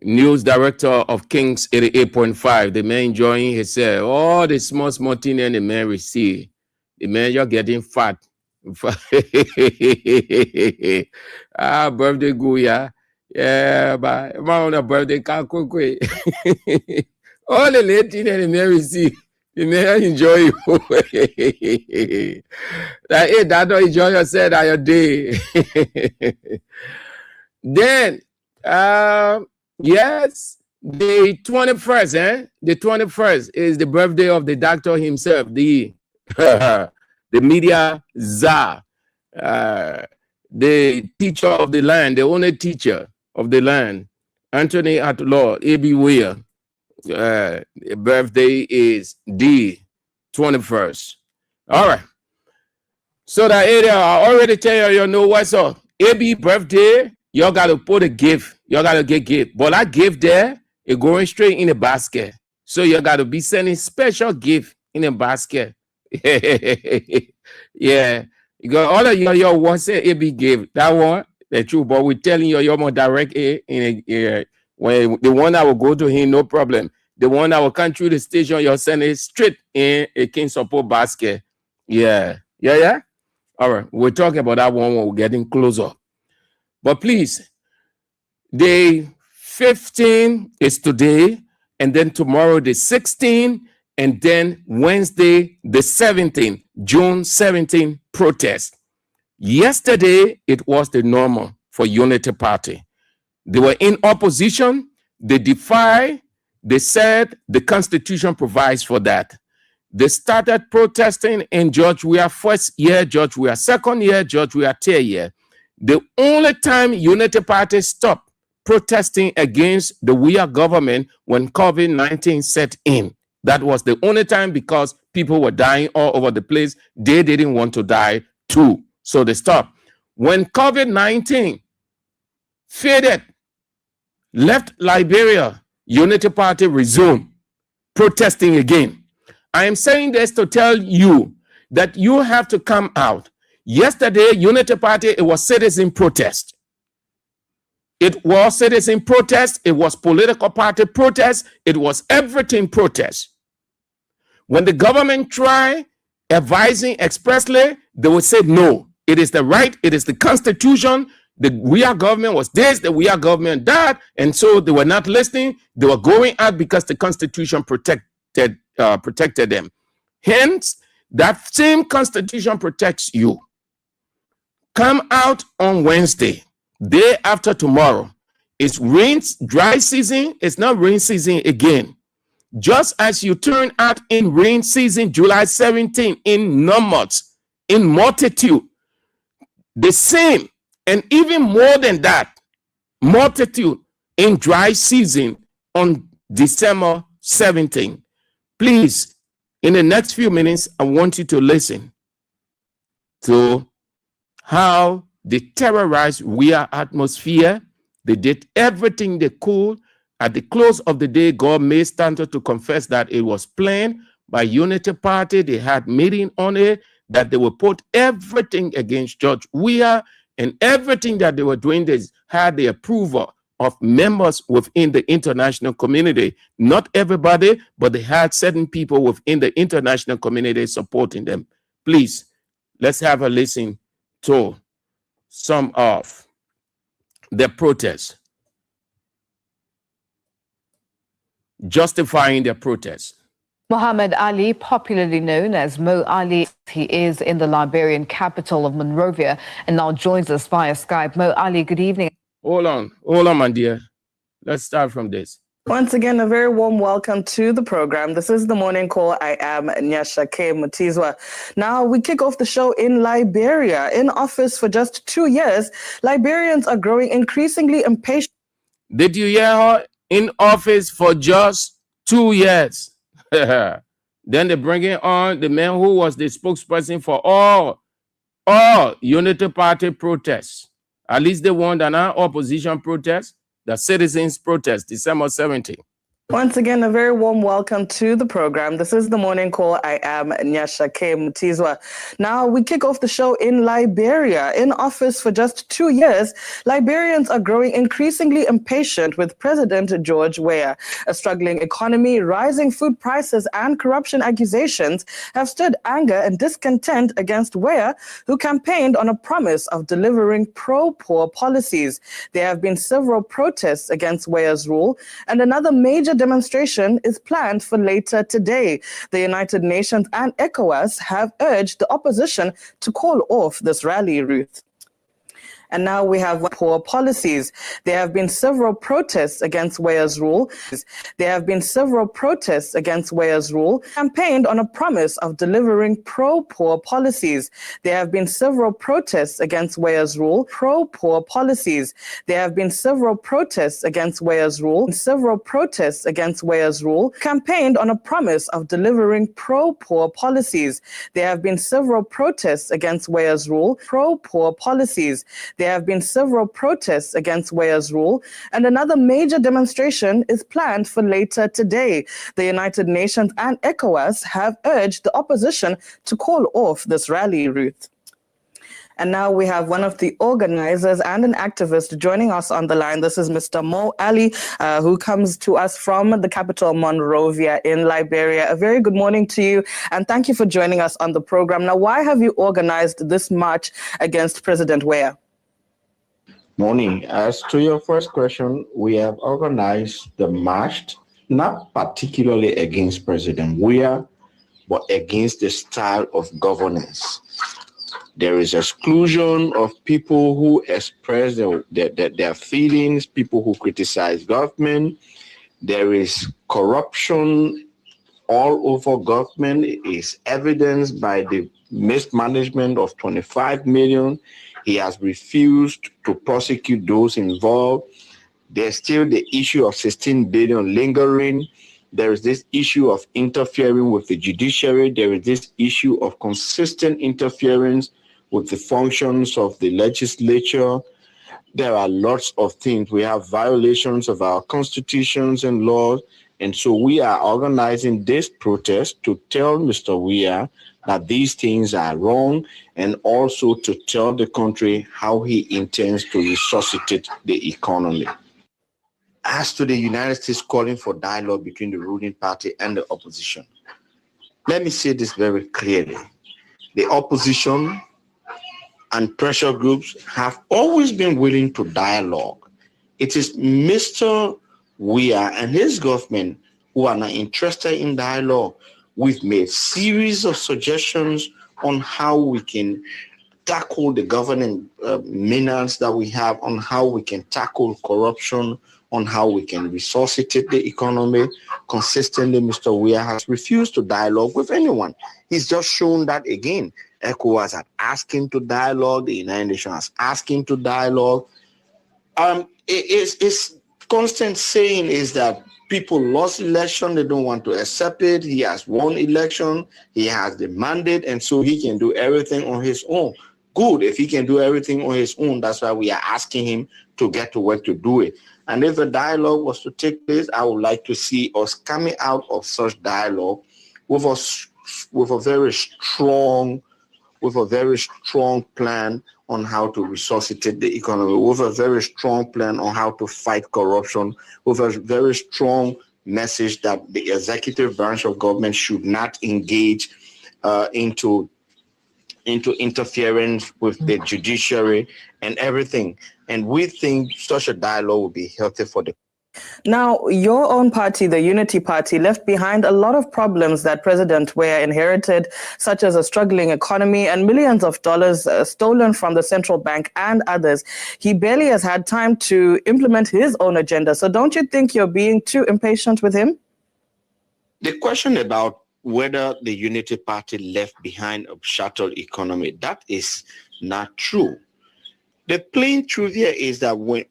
news director of Kings 88.5. The man enjoying himself. All the small thing and the man receive. The man, you're getting fat. Birthday Guya. Yeah, but on a birthday can't cook. All the late thing and the man receive. The man enjoy you. That don't enjoy yourself at your day. Then yes, the 21st, the 21st is the birthday of the doctor himself, the media czar, the teacher of the land, the only teacher of the land, Anthony Atlaw, A.B. Weir. Birthday is the 21st. All right. So that area, I already tell you know what's up. A.B. birthday, y'all got to put a gift. Y'all got to get gift. But that gift there, it going straight in the basket. So you got to be sending special gift in a basket. Yeah. You got all of your one say AB give. That one, the truth. But we're telling you, you're more direct in a when the one that will go to him, no problem. The one that will come through the station, you're sending straight in a King Support basket. Yeah. All right. We're talking about that one when we're getting closer. But please, day 15 is today, and then tomorrow the 16th, and then Wednesday the 17th, June 17th protest. Yesterday, it was the normal for Unity Party. They were in opposition. They defied. They said the Constitution provides for that. They started protesting in George Weah first year, George Weah second year, George Weah third year. The only time Unity Party stopped protesting against the Weah government when COVID-19 set in. That was the only time because people were dying all over the place. They didn't want to die too. So they stopped. When COVID-19 faded, left Liberia, Unity Party resumed protesting again. I am saying this to tell you that you have to come out. Yesterday, Unity Party, it was citizen protest. It was citizen protest. It was political party protest. It was everything protest. When the government tried advising expressly, they would say, no, it is the right, it is the Constitution. The Weah government was this, the Weah government that, and so they were not listening. They were going out because the Constitution protected them. Hence, that same Constitution protects you. Come out on Wednesday, day after tomorrow. It's dry season. It's not rain season again. Just as you turn out in rain season, July 17, in numbers, in multitude, the same, and even more than that, multitude in dry season on December 17. Please, in the next few minutes, I want you to listen to how they terrorized Weah atmosphere. They did everything they could. At the close of the day, God made Stanton to confess that it was planned by Unity Party. They had meeting on it, that they would put everything against George Weah, And everything that they were doing, they had the approval of members within the international community. Not everybody, but they had certain people within the international community supporting them. Please, let's have a listen to some of the protests, justifying their protests. Muhammad Ali, popularly known as Mo Ali, he is in the Liberian capital of Monrovia and now joins us via Skype. Mo Ali, good evening. Hold on, my dear. Let's start from this. Once again, a very warm welcome to the program. This is the morning call. I am Nyasha K. Mutizwa. Now, we kick off the show in Liberia. In office for just 2 years, Liberians are growing increasingly impatient. Did you hear her? In office for just 2 years. Then they bring in on the man who was the spokesperson for all Unity Party protests. At least the one that are opposition protests, the citizens protest, December 17th. Once again, a very warm welcome to the program. This is the morning call. I am Nyasha K. Mutizwa. Now, we kick off the show in Liberia. In office for just 2 years, Liberians are growing increasingly impatient with President George Weah. A struggling economy, rising food prices, and corruption accusations have stirred anger and discontent against Weah, who campaigned on a promise of delivering pro-poor policies. There have been several protests against Weah's rule, and another major demonstration is planned for later today. The United Nations and ECOWAS have urged the opposition to call off this rally route. And now we have poor policies. There have been several protests against Weah's rule. There have been several protests against Weah's rule, campaigned on a promise of delivering pro-poor policies. There have been several protests against Weah's rule, pro-poor policies. There have been several protests against Weah's rule, several protests against Weah's rule, campaigned on a promise of delivering pro-poor policies. There have been several protests against Weah's rule, pro-poor policies. There have been several protests against Weah's rule, and another major demonstration is planned for later today. The United Nations and ECOWAS have urged the opposition to call off this rally route. And now we have one of the organizers and an activist joining us on the line. This is Mr. Mo Ali, who comes to us from the capital, Monrovia in Liberia. A very good morning to you, and thank you for joining us on the program. Now, why have you organized this march against President Weah? Morning. As to your first question, we have organized the march, not particularly against President Weah, but against the style of governance. There is exclusion of people who express their feelings, people who criticize government. There is corruption all over government. It is evidenced by the mismanagement of 25 million. He has refused to prosecute those involved. There's still the issue of 16 billion lingering. There is this issue of interfering with the judiciary. There is this issue of consistent interference with the functions of the legislature. There are lots of things. We have violations of our constitutions and laws. And so we are organizing this protest to tell Mr. Weah that these things are wrong, and also to tell the country how he intends to resuscitate the economy. As to the United States calling for dialogue between the ruling party and the opposition, let me say this very clearly. The opposition and pressure groups have always been willing to dialogue. It is Mr. Weah and his government who are not interested in dialogue. We've made series of suggestions on how we can tackle the governing menace that we have, on how we can tackle corruption, on how we can resuscitate the economy. Consistently, Mr. Weah has refused to dialogue with anyone. He's just shown that again. ECOWAS had asked him to dialogue. The United Nations has asked him to dialogue. It's constant saying is that people lost election, they don't want to accept it. He has won election, he has the mandate, and so he can do everything on his own. Good, if he can do everything on his own, that's why we are asking him to get to work to do it. And if a dialogue was to take place, I would like to see us coming out of such dialogue with a very strong plan on how to resuscitate the economy, with a very strong plan on how to fight corruption, with a very strong message that the executive branch of government should not engage into interference with the judiciary and everything. And we think such a dialogue would be healthy for the. Now, your own party, the Unity Party, left behind a lot of problems that President Weah inherited, such as a struggling economy and millions of dollars stolen from the central bank and others. He barely has had time to implement his own agenda. So don't you think you're being too impatient with him? The question about whether the Unity Party left behind a shattered economy, that is not true. The plain truth here is that when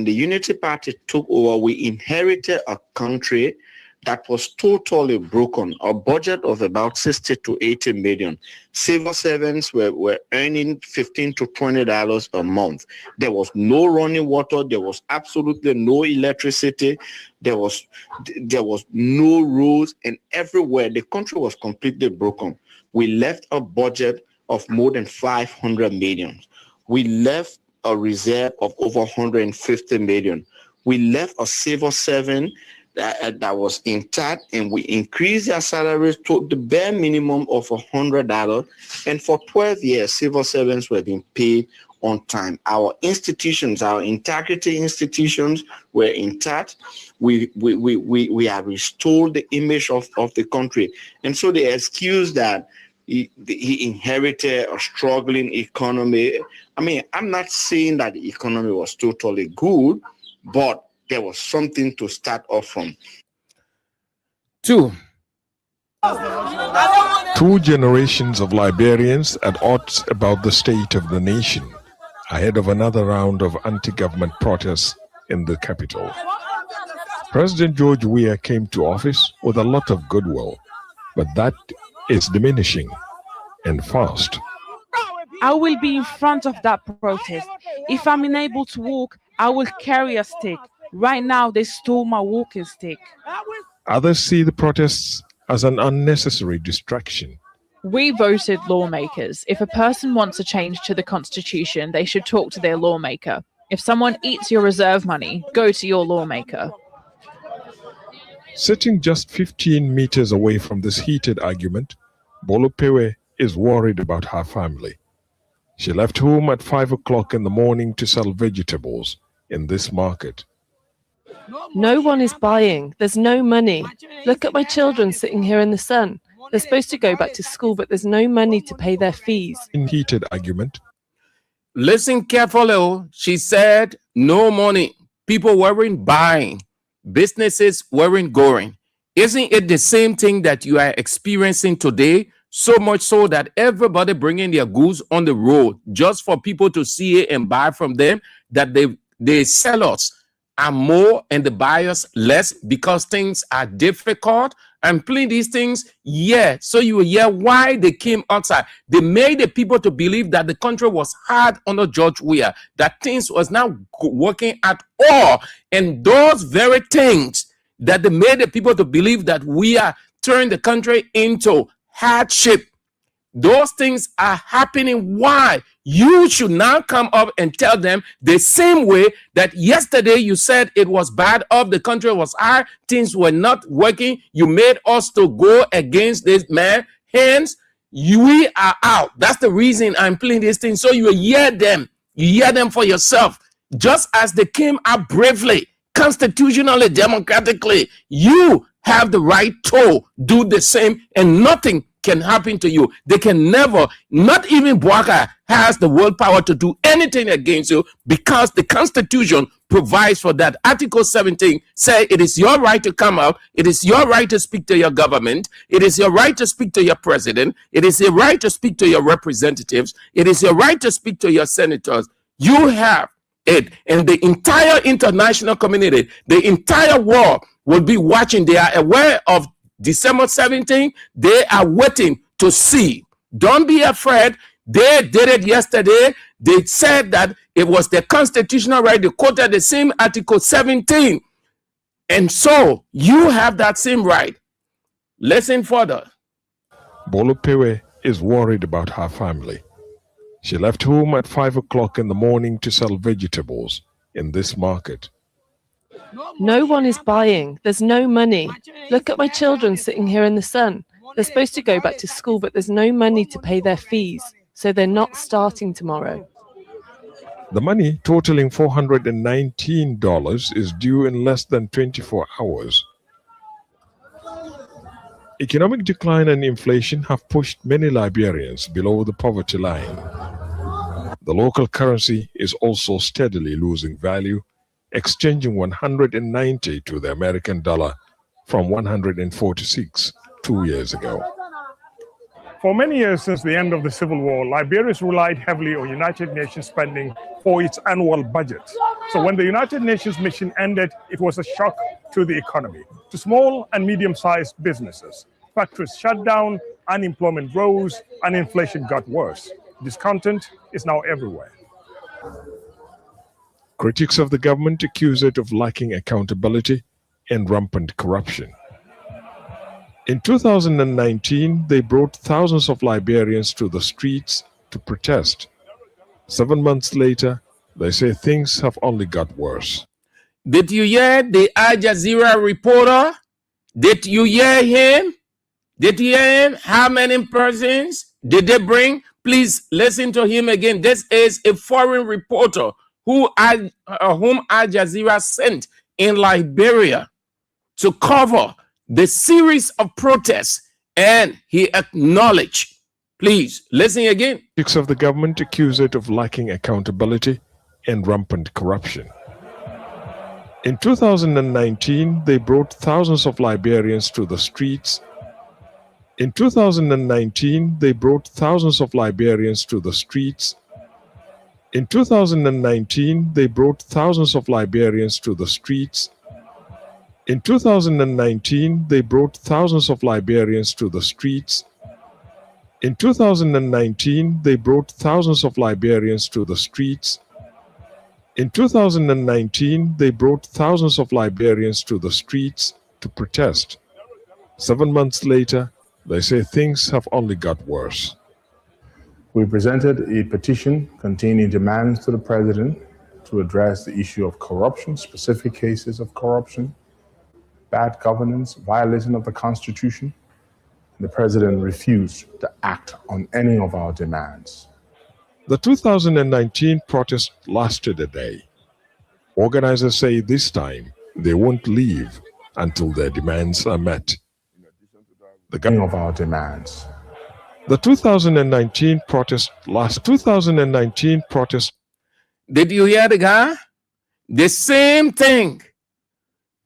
the Unity Party took over, we inherited a country that was totally broken. A budget of about 60 to 80 million. Civil servants were earning $15 to $20 a month. There was no running water. There was absolutely no electricity. There was no roads, and everywhere the country was completely broken. We left a budget of more than 500 million. We left a reserve of over 150 million. We left a civil servant that was intact, and we increased their salaries to the bare minimum of $100. And for 12 years, civil servants were being paid on time. Our institutions, our integrity institutions were intact. We have restored the image of the country. And so the excuse that he inherited a struggling economy. I mean, I'm not saying that the economy was totally good, but there was something to start off from. Two generations of Liberians at odds about the state of the nation ahead of another round of anti-government protests in the capital. President George Weah came to office with a lot of goodwill, but that is diminishing, and fast. I will be in front of that protest. If I'm unable to walk, I will carry a stick. Right now, they stole my walking stick. Others see the protests as an unnecessary distraction. We voted lawmakers. If a person wants a change to the Constitution, they should talk to their lawmaker. If someone eats your reserve money, go to your lawmaker. Sitting just 15 meters away from this heated argument, Bolopewe is worried about her family. She left home at 5 o'clock in the morning to sell vegetables in this market. No one is buying. There's no money. Look at my children sitting here in the sun. They're supposed to go back to school, but there's no money to pay their fees. In heated argument. Listen carefully. She said, no money. People weren't buying. Businesses weren't going. Isn't it the same thing that you are experiencing today? So much so that everybody bringing their goods on the road just for people to see it and buy from them, that they sell us are more and the buyers less because things are difficult and playing these things. Yeah, so you will hear why they came outside. They made the people to believe that the country was hard under George Weah, that things was not working at all. And those very things that they made the people to believe that we are turning the country into hardship, those things are happening. Why? You should now come up and tell them the same way that yesterday you said it was bad up, the country was hard, things were not working, you made us to go against this man, hence we are out. That's the reason I'm playing this thing, so you hear them for yourself. Just as they came up bravely, constitutionally, democratically, you have the right to do the same, and nothing can happen to you. They can never, not even Bwaka has the willpower to do anything against you, because the Constitution provides for that. Article 17 says it is your right to come out. It is your right to speak to your government. It is your right to speak to your president. It is your right to speak to your representatives. It is your right to speak to your senators. You have it, and the entire international community, the entire world will be watching. They are aware of December 17th. They are waiting to see. Don't be afraid. They did it yesterday. They said that it was their constitutional right. They quoted the same Article 17. And so you have that same right. Listen further. Bolopewe is worried about her family. She left home at 5 o'clock in the morning to sell vegetables in this market. No one is buying. There's no money. Look at my children sitting here in the sun. They're supposed to go back to school, but there's no money to pay their fees, so they're not starting tomorrow. The money, totaling $419, is due in less than 24 hours. Economic decline and inflation have pushed many Liberians below the poverty line. The local currency is also steadily losing value, exchanging 190 to the American dollar from 146 2 years ago. For many years since the end of the Civil War, Liberia has relied heavily on United Nations spending for its annual budget. So when the United Nations mission ended, it was a shock to the economy, to small and medium-sized businesses. Factories shut down, unemployment rose, and inflation got worse. Discontent is now everywhere. Critics of the government accuse it of lacking accountability and rampant corruption. In 2019, they brought thousands of Liberians to the streets to protest. 7 months later, they say things have only got worse. Did you hear the Al Jazeera reporter? Did you hear him? Did you hear him? How many persons did they bring? Please listen to him again. This is a foreign reporter whom Al Jazeera sent in Liberia to cover the series of protests, and he acknowledged. Please listen again. Critics of the government accuse it of lacking accountability and rampant corruption. In 2019, they brought thousands of Liberians to the streets. In 2019, they brought thousands of Liberians to the streets. In 2019, they brought thousands of Liberians to the streets. In 2019, they brought thousands of Liberians to the streets. In 2019, they brought thousands of Liberians to the streets. In 2019, they brought thousands of Liberians to the streets to protest. 7 months later, they say things have only got worse. We presented a petition containing demands to the president to address the issue of corruption, specific cases of corruption, bad governance, violation of the Constitution. The president refused to act on any of our demands. The 2019 protest lasted a day. Organizers say this time they won't leave until their demands are met. The 2019 protest last 2019 protest. Did you hear the guy? The same thing.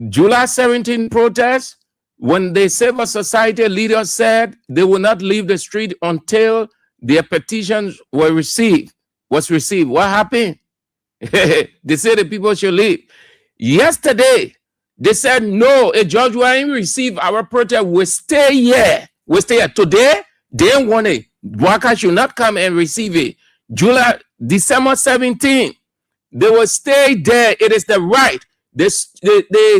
July 17 protest, when the civil society leaders said they will not leave the street until their petitions were received. What happened? They said the people should leave. Yesterday, they said, no, a judge won't receive our protest. We'll stay here. We'll stay here. Today, they want it. Workers should not come and receive it. December 17, they will stay there. It is the right. The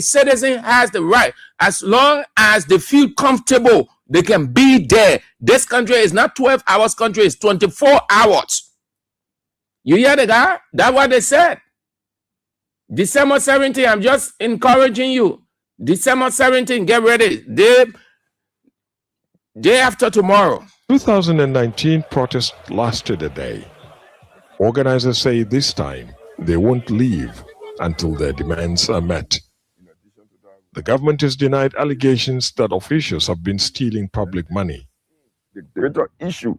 citizen has the right. As long as they feel comfortable, they can be there. This country is not 12 hours country, it's 24 hours. You hear the guy? That's what they said. December 17, I'm just encouraging you. December 17, get ready. Day after tomorrow. 2019 protest lasted a day. Organizers say this time they won't leave until their demands are met. The government has denied allegations that officials have been stealing public money. The greater issue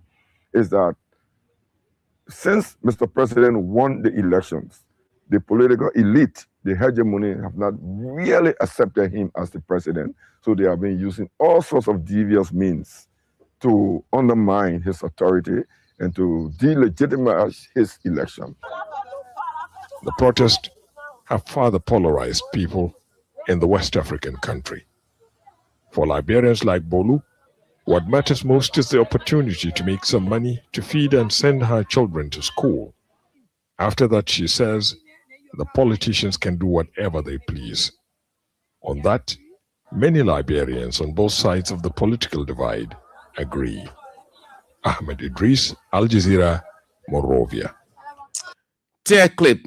is that since Mr. President won the elections, the political elite, the hegemony, have not really accepted him as the president. So they have been using all sorts of devious means to undermine his authority and to delegitimize his election. The protests have further polarized people in the West African country. For Liberians like Bolu, what matters most is the opportunity to make some money to feed and send her children to school. After that, she says, the politicians can do whatever they please. On that, many Liberians on both sides of the political divide agree. Ahmed Idris, Al Jazeera, Monrovia. Take clip.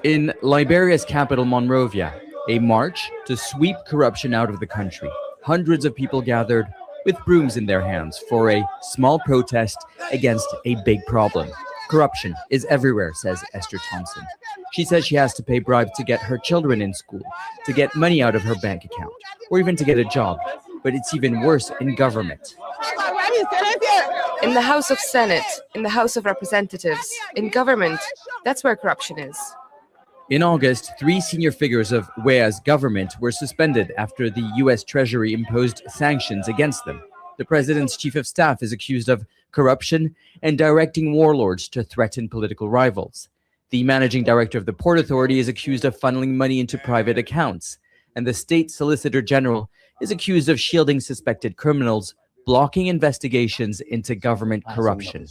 In Liberia's capital, Monrovia, a march to sweep corruption out of the country. Hundreds of people gathered with brooms in their hands for a small protest against a big problem. Corruption is everywhere, says Esther Thompson. She says she has to pay bribes to get her children in school, to get money out of her bank account, or even to get a job. But it's even worse in government. In the House of Senate, in the House of Representatives, in government, that's where corruption is. In August, 3 senior figures of WEA's government were suspended after the U.S. Treasury imposed sanctions against them. The president's chief of staff is accused of corruption and directing warlords to threaten political rivals. The managing director of the Port Authority is accused of funneling money into private accounts. And the state solicitor general is accused of shielding suspected criminals, blocking investigations into government corruption.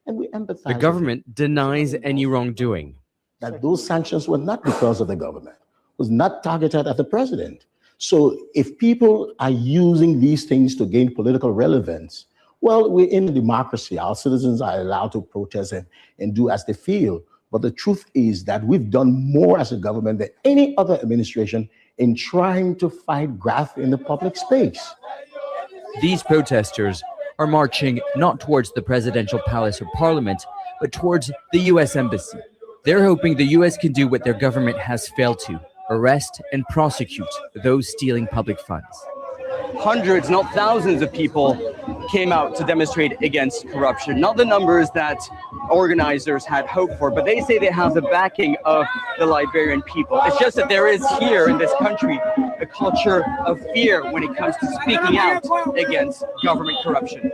And we empathize. The government denies any wrongdoing. That those sanctions were not because of the government, was not targeted at the president. So if people are using these things to gain political relevance, well, we're in a democracy. Our citizens are allowed to protest and do as they feel. But the truth is that we've done more as a government than any other administration in trying to fight graft in the public space. These protesters are marching not towards the presidential palace or parliament, but towards the U.S. Embassy. They're hoping the U.S. can do what their government has failed to, arrest and prosecute those stealing public funds. Hundreds, not thousands of people came out to demonstrate against corruption. Not the numbers that organizers had hoped for, but they say they have the backing of the Liberian people. It's just that there is here in this country a culture of fear when it comes to speaking out against government corruption.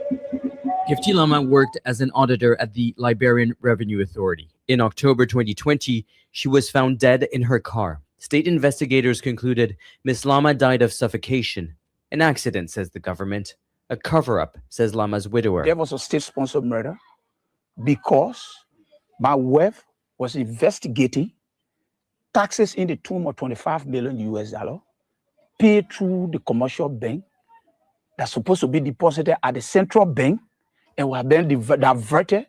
Kefti Lama worked as an auditor at the Liberian Revenue Authority. In October 2020, she was found dead in her car. State investigators concluded Ms. Lama died of suffocation. An accident, says the government. A cover-up, says Lama's widower. There was a state-sponsored murder because my wife was investigating taxes in the tune of $25 million US, paid through the commercial bank that's supposed to be deposited at the central bank and were then diverted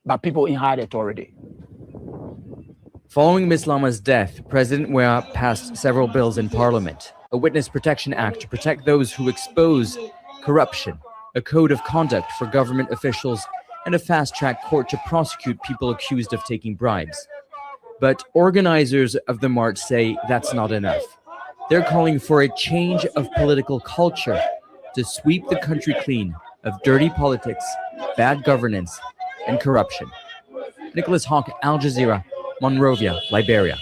by people in high authority. Following Ms. Lama's death, President Weah passed several bills in Parliament. A Witness Protection Act to protect those who expose corruption, a code of conduct for government officials, and a fast-track court to prosecute people accused of taking bribes. But organizers of the march say that's not enough. They're calling for a change of political culture to sweep the country clean of dirty politics, bad governance, and corruption. Nicholas Hawk, Al Jazeera, Monrovia, Liberia.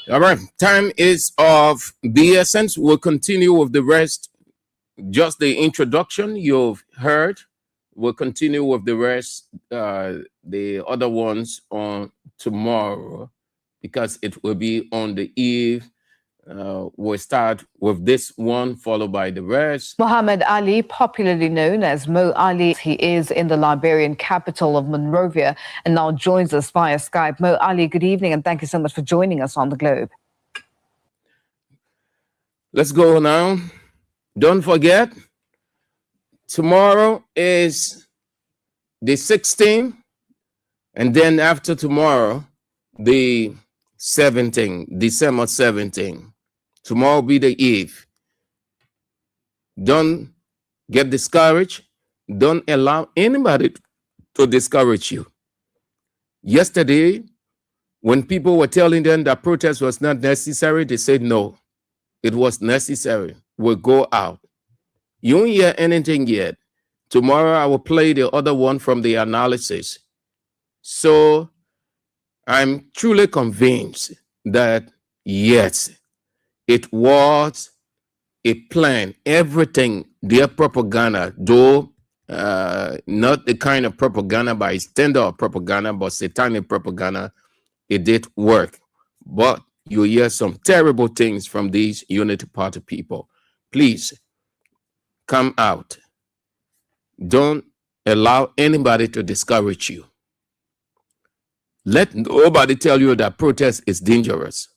All right, time is of the essence. We'll continue with the rest. Just the introduction you've heard. We'll continue with the rest, the other ones on tomorrow, because it will be on the eve. We'll start with this one, followed by the rest. Muhammad Ali, popularly known as Mo Ali, he is in the Liberian capital of Monrovia and now joins us via Skype. Mo Ali, good evening, and thank you so much for joining us on the Globe. Let's go now. Don't forget, tomorrow is the 16th, and then after tomorrow, the 17th, December 17th. Tomorrow will be the eve. Don't get discouraged. Don't allow anybody to discourage you. Yesterday, when people were telling them that protest was not necessary, they said no, it was necessary. We'll go out. You won't hear anything yet. Tomorrow I will play the other one from the analysis. So I'm truly convinced that yes, it was a plan. Everything, their propaganda, though not the kind of propaganda by standard propaganda, but satanic propaganda, it did work. But you hear some terrible things from these Unity Party people. Please come out. Don't allow anybody to discourage you. Let nobody tell you that protest is dangerous,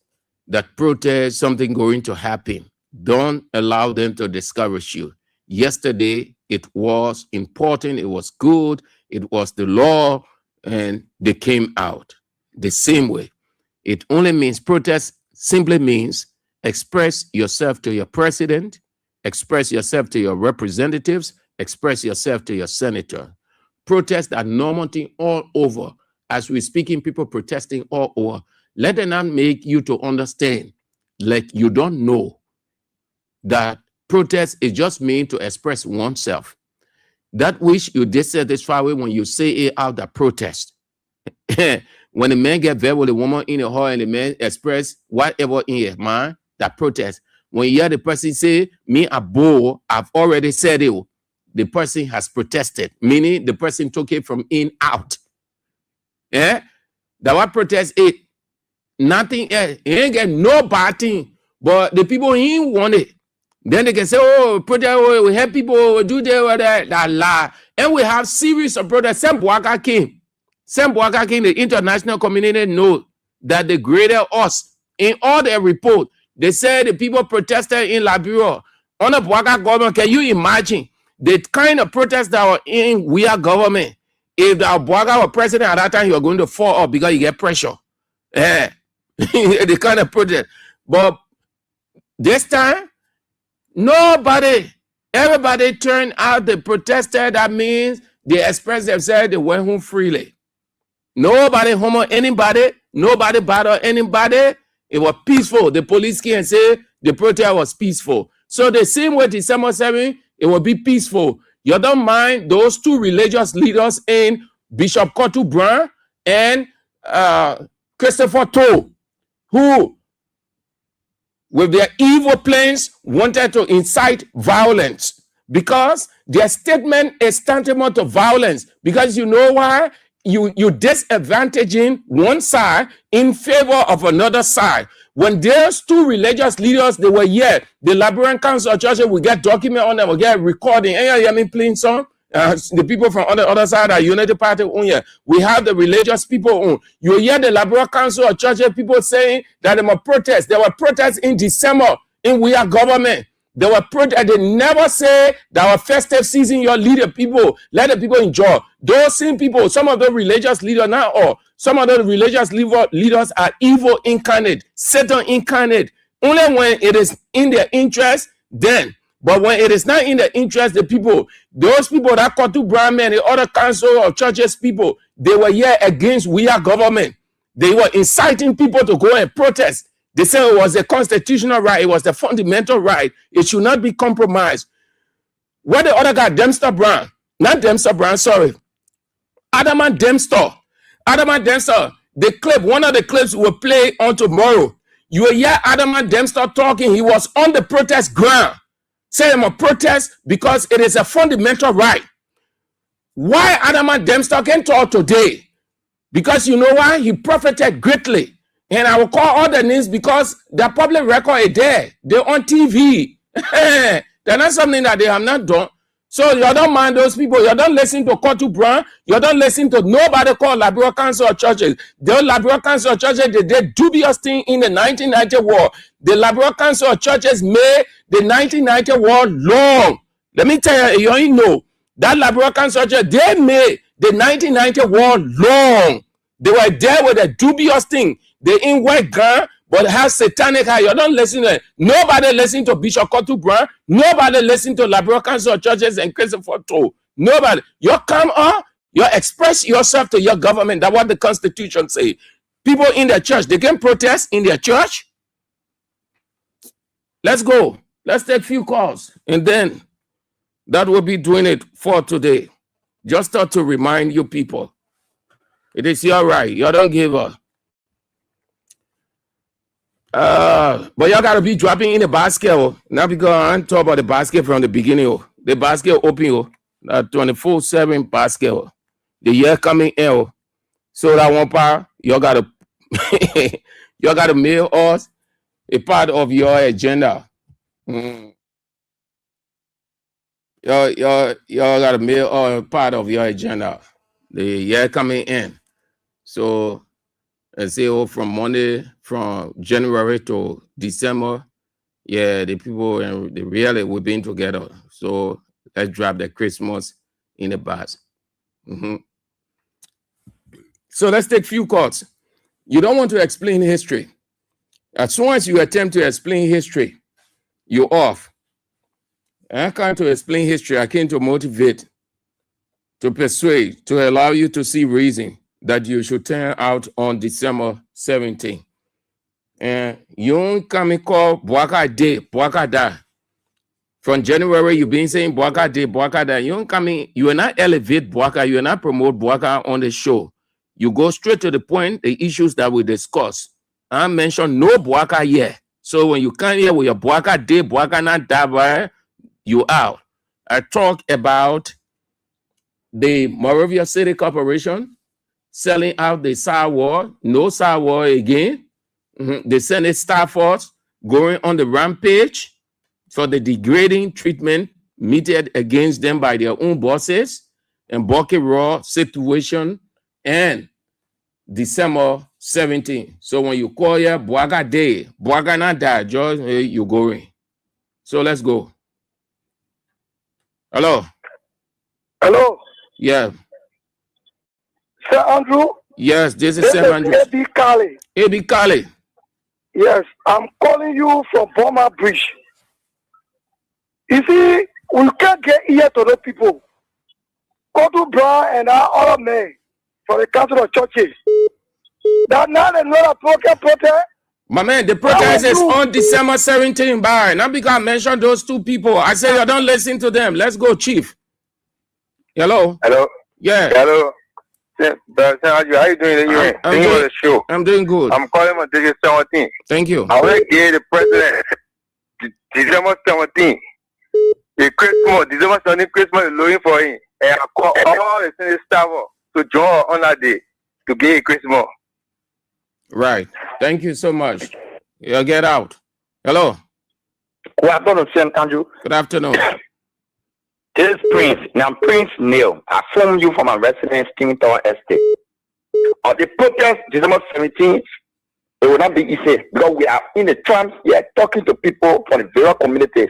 that protest something going to happen. Don't allow them to discourage you. Yesterday, it was important. It was good. it was the law, and they came out the same way. It only means protest simply means express yourself to your president, express yourself to your representatives, express yourself to your senator. Protests are normal thing all over. As we're speaking, people protesting all over. Let them not make you to understand, like you don't know that protest is just mean to express oneself. That which you dissatisfied with when you say it out that protest. When a man get there with a woman in a hall and the man express whatever in his mind, that protest. When you hear the person say, me a bull, I've already said it, the person has protested, meaning the person took it from in out. Yeah? That what protest is nothing else. He ain't get no bad thing, but the people he want it. Then they can say, oh, protest, oh, we help people do that lie. And we have series of protests. Sam Boaka came, the international community know that they graded us. In all their report, they said the people protested in Liberia. Under Boaka government, can you imagine the kind of protests that were in we are government? If the Boaka were president at that time, you are going to fall off because you get pressure. Yeah. The kind of protest. But this time, nobody, everybody turned out, they protested. That means they expressed themselves, they went home freely. Nobody homo anybody, nobody bother anybody. It was peaceful. The police came and say the protest was peaceful. So the same way December 7th, it will be peaceful. You don't mind those two religious leaders in Bishop Kotu Brown and Christopher Toe, who with their evil plans wanted to incite violence, because their statement is tantamount to violence. Because you know why? You disadvantaging one side in favor of another side. When there's two religious leaders, they were here. The Liberian Council of Churches will get document on them, will get recording. And you hear me playing song? The people from on the other side are Unity Party on here. We have the religious people on. You hear the Liberal Council of Churches people saying that they were protests. There were protests in December in we are government. There were protests. They never say that our festive season, your leader people, let the people enjoy. Those same people, some of the religious leaders now, or some of the religious leaders are evil incarnate, Satan incarnate. Only when it is in their interest, then. But when it is not in the interest of the people, those people that cut to Brown and the other council of churches people, they were here against we are government. They were inciting people to go and protest. They said it was a constitutional right. It was the fundamental right. It should not be compromised. What the other guy, Dempster Brown, not Dempster Brown, sorry. Adama Dempster. Adama Dempster, the clip, one of the clips will play on tomorrow. You will hear Adama Dempster talking. He was on the protest ground. Say I'm a protest because it is a fundamental right. Why Adama Dempster can talk today? Because you know why? He profited greatly. And I will call all the names because the public record is there. They're on TV. They're not something that they have not done. So you don't mind those people. You don't listen to Kotu Brown. You don't listen to nobody called Liberal Council of Churches. The Liberal Council of Churches, they did dubious thing in the 1990 war. The Liberal Council of Churches made the 1990 war long. Let me tell you, you ain't know. That Liberal Council of Churches, they made the 1990 war long. They were there with a dubious thing. They ain't white gun, but have satanic high. You don't listen to it. Nobody listen to Bishop Kotu Brown. Nobody listen to Liberal Council of Churches and Christopher Toe. Nobody. You come on, you express yourself to your government. That's what the Constitution says. People in their church, they can protest in their church. Let's go. Let's take a few calls. And then that will be doing it for today. Just thought to remind you people. It is your right. You don't give up. But y'all gotta be dropping in the basket. Now because I talk about the basket from the beginning. The basket open 24/7 basket. The year coming in. So that one part, y'all gotta y'all gotta mail us a part of your agenda. Y'all gotta mail us a part of your agenda. The year coming in. So I say, from Monday, from January to December, yeah, the people and the really we've been together. So let's drop the Christmas in the bus. Mm-hmm. So let's take few calls. You don't want to explain history. As soon as you attempt to explain history, you're off. I came to explain history. I came to motivate, to persuade, to allow you to see reason that you should turn out on December 17th. And you don't come and call Boaka Day, Boaka Da. From January, you've been saying Boaka Day, Boaka Da. You don't come in, you will not elevate Boaka, you will not promote Boaka on the show. You go straight to the point, the issues that we discuss. I mentioned no Boaka here. So when you come here with your Boaka Day, Boaka Na Da, you out. I talk about the Moravia City Corporation selling out the Sawa, no Sawa again. The Senate staff force going on the rampage for the degrading treatment meted against them by their own bosses, and Bucky Raw situation, and December 17th. So when you call here Boaga Day, Boaga Na Da, George, you going. So let's go. Hello. Hello. Yeah. Sir Andrew? Yes, this is Sir Andrew. A.B. Kali. A.B. Kali. Yes, I'm calling you from Burma Bridge. You see, we can't get here to the people. Kotu Brown and our other men for the Council of Churches. That now they know a protest. My man, the protest is on December 17th, by. Not because I mentioned those two people. I say you don't listen to them. Let's go, Chief. Hello. Hello. Yeah. Hello. How you doing? The show. I'm doing good. I'm calling on December 17th. Thank you. I want to give the president December 17th. The Christmas, December 17th, Christmas is looking for him. And I call all the Senate staff to join on that day to give Christmas. Right. Thank you so much. You'll get out. Hello. Good afternoon, Sam Andrew. Good afternoon. This is Prince. Now, Prince Neil. I phone you from my residence, Kington Estate. On the protest, December 17th, it will not be easy because we are in the trams. We are talking to people from the various communities,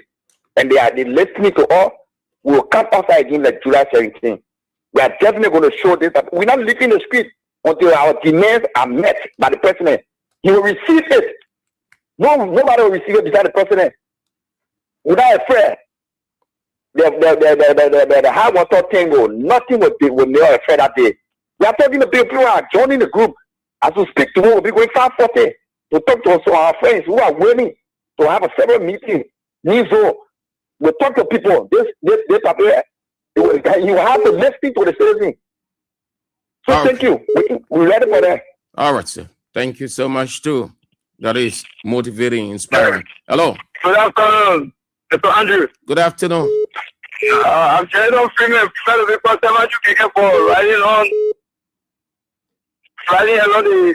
and they are listening to us. We will come outside again like July 17th. We are definitely going to show this. We're not leaving the street until our demands are met by the president. He will receive it. Nobody will receive it besides the president. Without a fear. The high water thing nothing will never afraid that day. We are talking to people who are joining the group. As we speak to we'll be going 5:40 to talk to our friends who are willing to have a several meeting. We'll talk to people. This paper, you have to listen to the citizen. So thank you. We're ready for that. All right, sir. Thank you so much too. That is motivating, inspiring. Hello. Good afternoon, Mr. Andrew. Good afternoon. I'm trying to bring a fellow because I'm for riding along the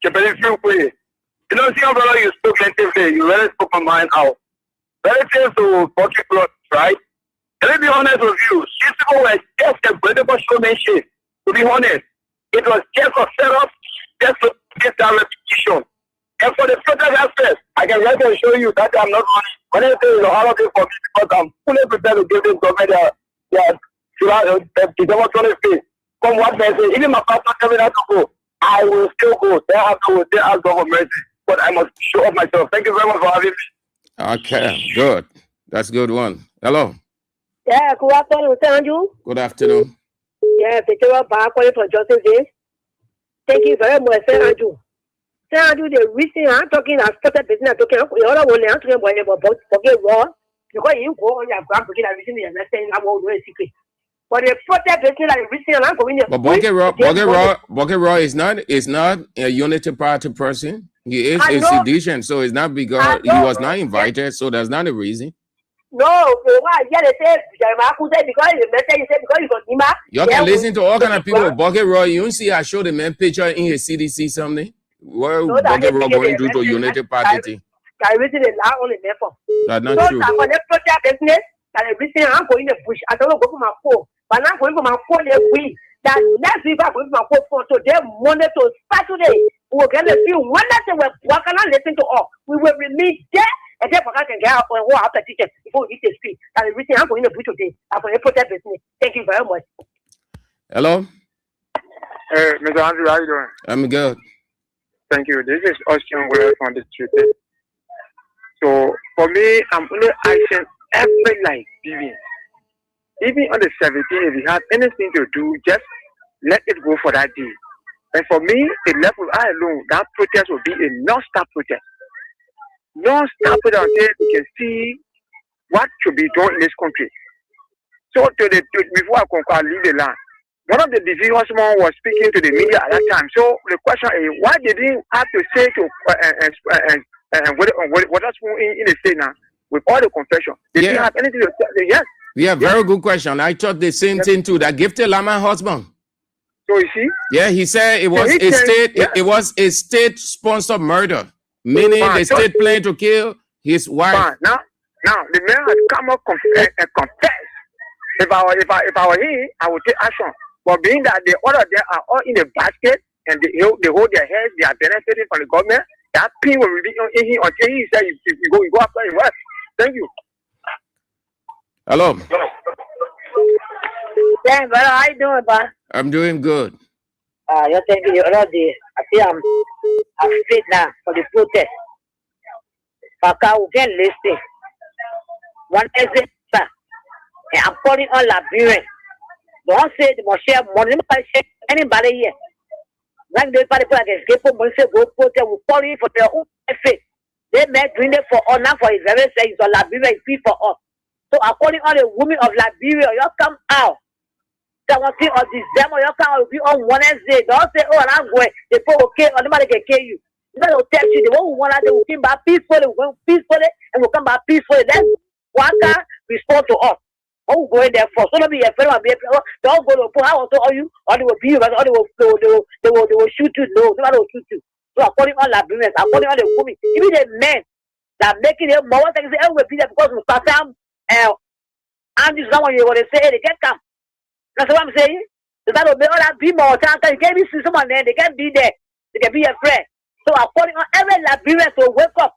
Japanese freeway. You know, see how brother you spoke today. You really spoke my mind out. Very close to pocket plot, right? Let me be honest with you. These people were just a credible showmanship. To be honest, it was just a setup just to get that repetition. And for the protest aspect, I can right and show you that I'm not running. When I say it's a holiday for me because I'm fully prepared to give this government December 25th. From what they say, even my pastor coming out to go, I will still go. They have God for mercy. But I must show up myself. Thank you very much for having me. Okay, good. That's a good one. Hello. Yeah, good afternoon, Andrew. Good afternoon. Yeah, Peter Bar calling for Justice Day. Thank you very much, Sir Andrew. Sir Andrew, the reason I'm talking, I started business, talking about the other one, I'm talking about forget raw. Because you go on your ground, because I recently understand I'm all the secret. But the protest business, I recently I'm going to. But Bucket Raw is not a Unity Party person. He is a sedition, so it's not because he was not invited, so that's not a reason. No, why? Yeah, they say because you got Nima. You can listen to all kind of people. Bucket Raw, you see, I showed the man picture in his CDC something. Where Bucket Raw going to Unity Party? I recently now only therefore. That's not true. So for the protest business, that recently I'm going to push. I don't go for my phone, but I'm going for my phone every week. That next week I'm going for my phone. So today, Monday to Saturday, we're going to feel wonderful. We're going to listen to all. We will remain there. And therefore, I can get out and walk after teacher before we hit the street. And the reason I'm going to put today, I'm going to protect business. Thank you very much. Hello? Hey, Mr. Andrew, how you doing? I'm good. Thank you. This is Austin Ware from the street. So, for me, I'm only asking every like TV. Even on the 17th, if you have anything to do, just let it go for that day. And for me, the level I alone, that protest will be a non-stop protest. Non-stop protest until we can see what should be done in this country. So, before I leave the land, one of the decisions was speaking to the media at that time. So the question is, why did he have to say to what else in the state now with all the confession? Did he have anything to say? Yes. Yeah, very good question. I thought the same thing too. That Gifted Lama husband. So you see? Yeah, he said it was a state. It was a state-sponsored murder, meaning the state planned to kill his wife. Now the man has come up and confessed. If I were him, I would take action. But being that the other of them are all in the basket and they hold their heads, they are benefiting from the government, that pain will be in him until he says you go after his wife. Thank you. Hello. Yeah, brother, how you doing, man? I'm doing good. You're thinking you're already. I see I'm fit now for the protest. Paka will get listed. One exit, sir. And I'm calling on Liberian. Don't say they must share money. Anybody here. Like the party like escape from Monse go protest will call in for their own effort. They may doing it for all now for his very say so Liberia is free for us. So according to the women of Liberia, you come out. Someone think of December, you come out will be on Wednesday. Don't say, oh, I'm going. They put okay, or nobody can kill you. Nobody will tell you the one who want they will come back peacefully, and will come back peacefully. Then one can respond to us. Oh, go in there for so be a friend of don't go to put how also you or they will be you, or they will shoot you. No, nobody will shoot you. So according to Liberians, according to the women, even the men that making it more things they will be there because we start them and this someone you want to say they can't come. That's what I'm saying. That will be all that be more time. You can't be see someone there, they can't be there, they can be a friend. So according to every Liberian to wake up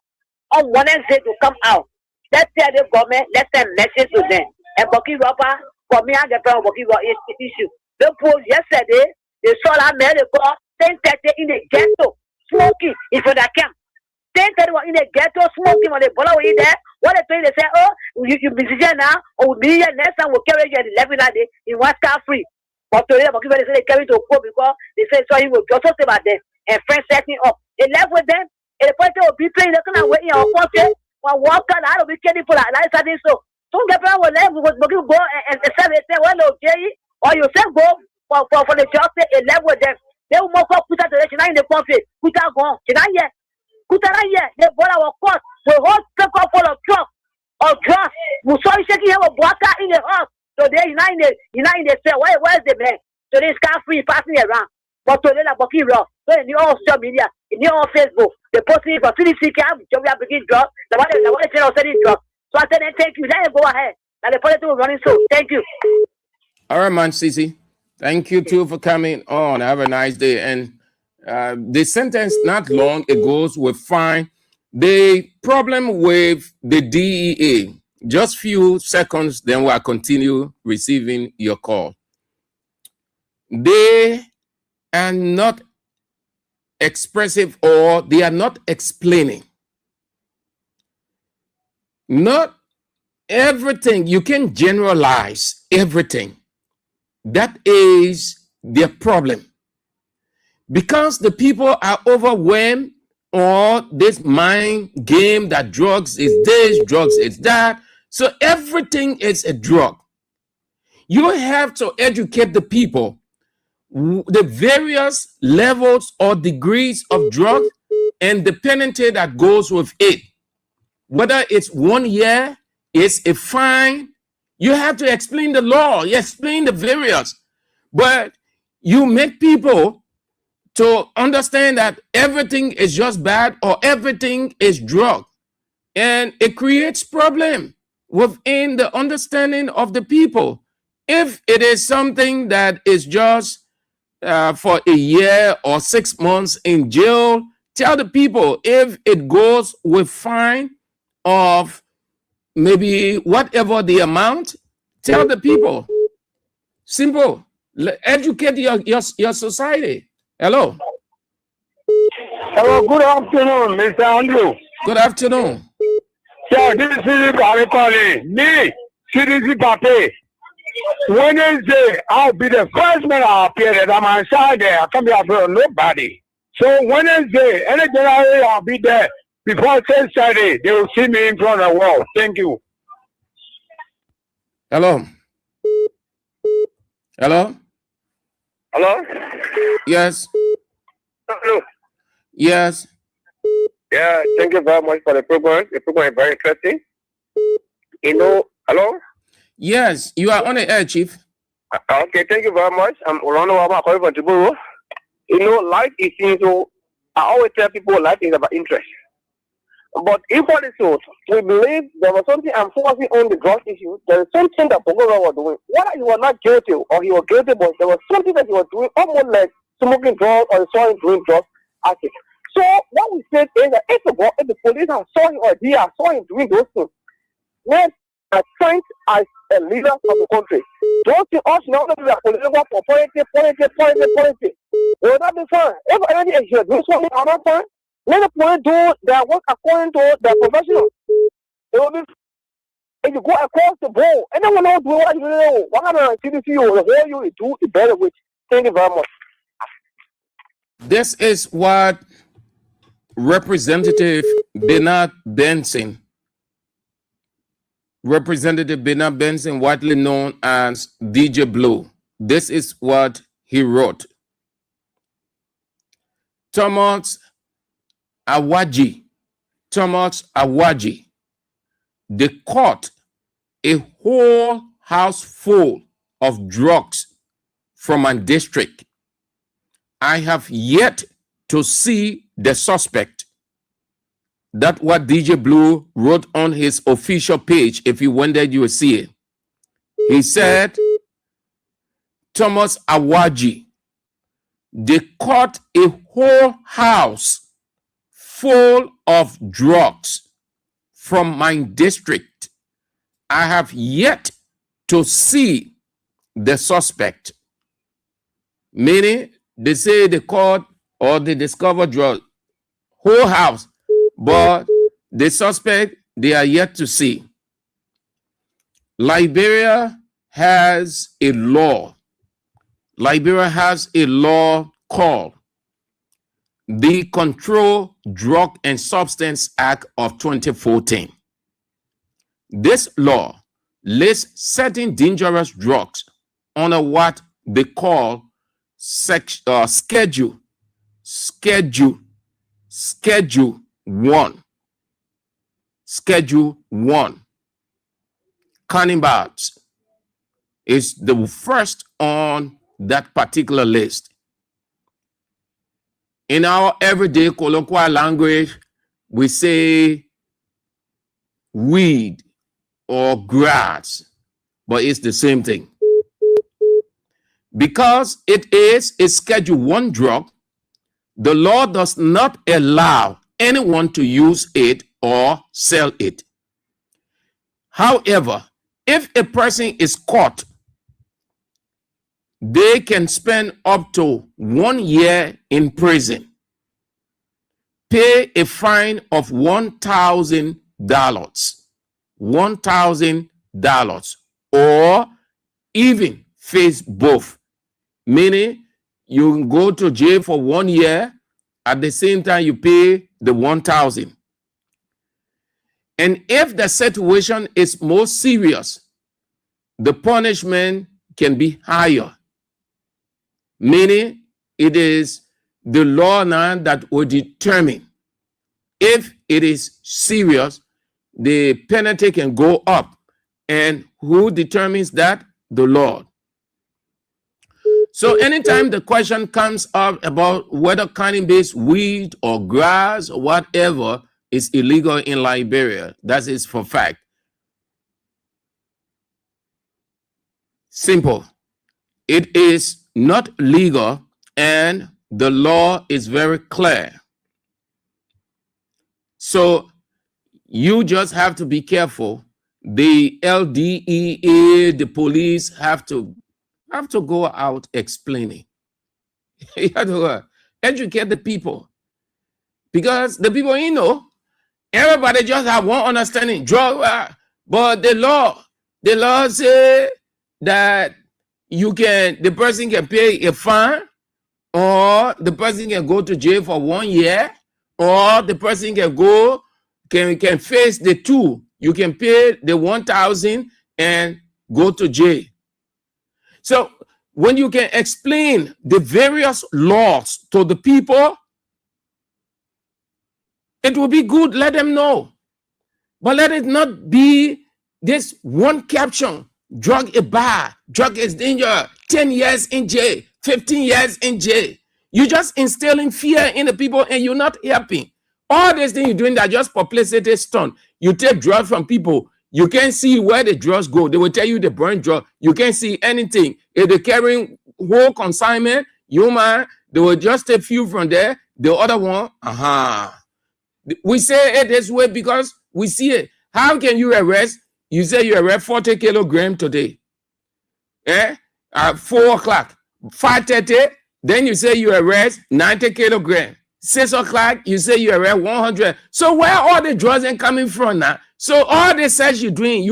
on Wednesday to come out. Let's tell the government, let's send message to them. And Boki Rapper, for me, and the problem Boki issue. The poll yesterday, they saw that man they call 10:30 in the ghetto, smoking in front of the camp. 10:30 in the ghetto, smoking on the bottle in there. What they say, they say, oh, you busy now, or we next time we'll carry you at 11 that day in one car free. But today, Boki they say they carry to court because they say so he will just talk about them and friends setting up. They left with them, and the person will be playing, they're going to wait in our country. One walk out, I will be kidding for that. That's so. Some people will let go and say, well, okay, or you say go for the job, and live with them. They will more put out the nation in the country. Put out gone. Can I hear? Put out here. They bought our court. The whole paper full of truck or drugs. We saw you shaking here with Boaka in the house. So they in the cell. Where's the man? So they car free passing around. But today, like Boki Rock. So in your social media, in your Facebook, they posting for 3C camp, job begin drugs. The one they tell us selling drugs. So I said, thank you. Let him go ahead. Now the politics will running so. Thank you. All right, man, Cici. Thank you too for coming on. Have a nice day. And the sentence not long ago was fine. The problem with the DEA, just few seconds, then we'll continue receiving your call. They are not expressive or they are not explaining. Not everything. You can generalize everything. That is their problem. Because the people are overwhelmed or this mind game that drugs is this, drugs is that. So everything is a drug. You have to educate the people the various levels or degrees of drug and the penalty that goes with it. Whether it's 1 year, it's a fine. You have to explain the law. You explain the various. But you make people to understand that everything is just bad or everything is drug. And it creates problem within the understanding of the people. If it is something that is just for a year or 6 months in jail, tell the people. If it goes with fine of maybe whatever the amount, tell the people. Simple. Educate your society. Hello. Hello, good afternoon, Mr. Andrew. Good afternoon. Yeah, this is Pape calling. Me, CDC Pape. Wednesday, I'll be the first man I'll appear that I'm outside there. I can't be afraid of nobody. So Wednesday, any January, I'll be there. Before Saturday, they will see me in front of the wall. Thank you. Hello. Hello. Hello? Yes. Hello. Yes. Yeah, thank you very much for the program. The program is very interesting. Hello? Yes, you are on the air, Chief. Okay, thank you very much. I'm Orlando Waba calling from Tiburu. Life is so. I always tell people life is about interest. But if what is so, we believe there was something enforcing on the drug issue. There is something that Pogora was doing. Whether he was not guilty or he was guilty, but there was something that he was doing almost like smoking drugs or saw him doing drugs. So what we said is that if the police have saw him or they have saw him doing those things, when I find as a leader of the country, don't you also know that we are political for politics. Will that be fine? If anything is doing something or not fine, let the police do their work according to their professional. It will be if you go across the board, anyone knows what you know. What kind of CDC or the whole you do it better with. Thank you very much. This is what Representative Bernard Benson, widely known as DJ Blue, this is what he wrote. Thomas Awaji, they caught a whole house full of drugs from my district. I have yet to see the suspect. That's what DJ Blue wrote on his official page. If you went there, you will see it. He said, Thomas Awaji, they caught a whole house full of drugs from my district. I have yet to see the suspect. Meaning, they say they caught or they discovered drugs, whole house, but the suspect they are yet to see. Liberia has a law. Liberia has a law called the Control Drug and Substance Act of 2014. This law lists certain dangerous drugs under what they call Schedule 1. Schedule 1. Cannabis is the first on that particular list. In our everyday colloquial language, we say weed or grass, but it's the same thing. Because it is a Schedule 1 drug, the law does not allow anyone to use it or sell it. However, if a person is caught, they can spend up to 1 year in prison, pay a fine of $1,000, or even face both. Meaning, you can go to jail for 1 year, at the same time you pay the $1,000. And if the situation is more serious, the punishment can be higher. Meaning, it is the law now that will determine if it is serious, the penalty can go up. And who determines that? The Lord. So anytime the question comes up about whether cannabis, weed, or grass, or whatever is illegal in Liberia, that is for fact. Simple. It is not legal, and the law is very clear. So you just have to be careful. The LDEA, the police have to have to go out explaining. You have to educate the people. Because the people, everybody just have one understanding. But the law say that the person can pay a fine, or the person can go to jail for 1 year, or the person can face the two. You can pay the 1,000 and go to jail. So when you can explain the various laws to the people, it will be good. Let them know. But let it not be this one caption: drug is bad, drug is dangerous, 10 years in jail, 15 years in jail. You're just instilling fear in the people and you're not helping. All these things you're doing that just publicity stunt. You take drugs from people. You can't see where the drugs go. They will tell you they burn drug. You can't see anything. If they're carrying whole consignment, they will just take few from there. The other one, we say it this way because we see it. How can you arrest? You say you arrest 40 kilograms today. At 4 o'clock, 5:30, then you say you arrest 90 kilograms. 6 o'clock, you say you arrest 100. So where all the drugs are coming from now? So all the search you're doing,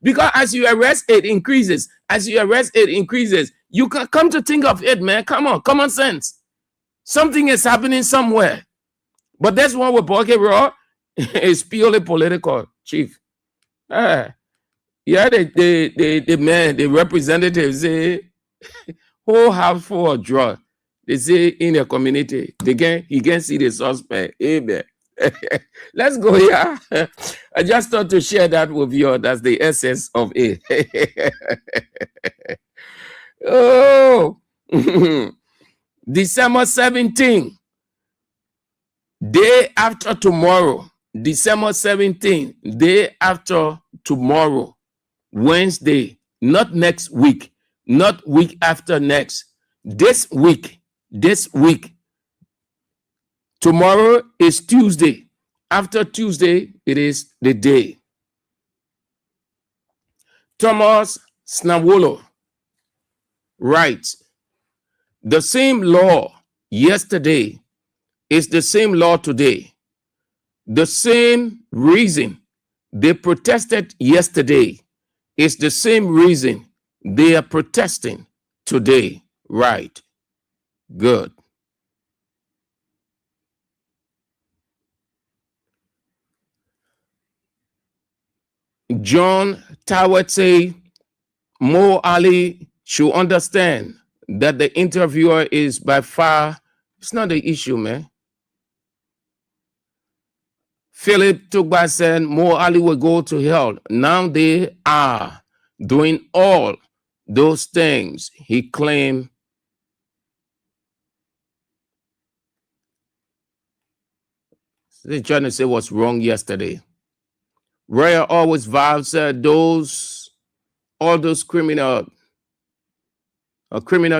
because as you arrest, it increases. As you arrest, it increases. You can come to think of it, man. Come on, common sense. Something is happening somewhere. But that's one with Bucky Raw. It's purely political, Chief. The representatives say whole house full of drugs. They say in a community, he can see the suspect. Amen. Let's go here. I just thought to share that with you. That's the essence of it. Oh, December 17th. Day after tomorrow, December 17th, day after tomorrow, Wednesday, not next week, not week after next, this week, tomorrow is Tuesday. After Tuesday, it is the day. Thomas Snawolo writes, the same law yesterday is the same law today. The same reason they protested yesterday is the same reason they are protesting today. Right. Good. John Tawet say Mo Ali should understand that the interviewer is by far, it's not the issue, man. Philip Tugba said Mo Ali will go to hell. Now they are doing all those things he claimed. They're trying to say what's wrong yesterday. Royal always vows all those criminal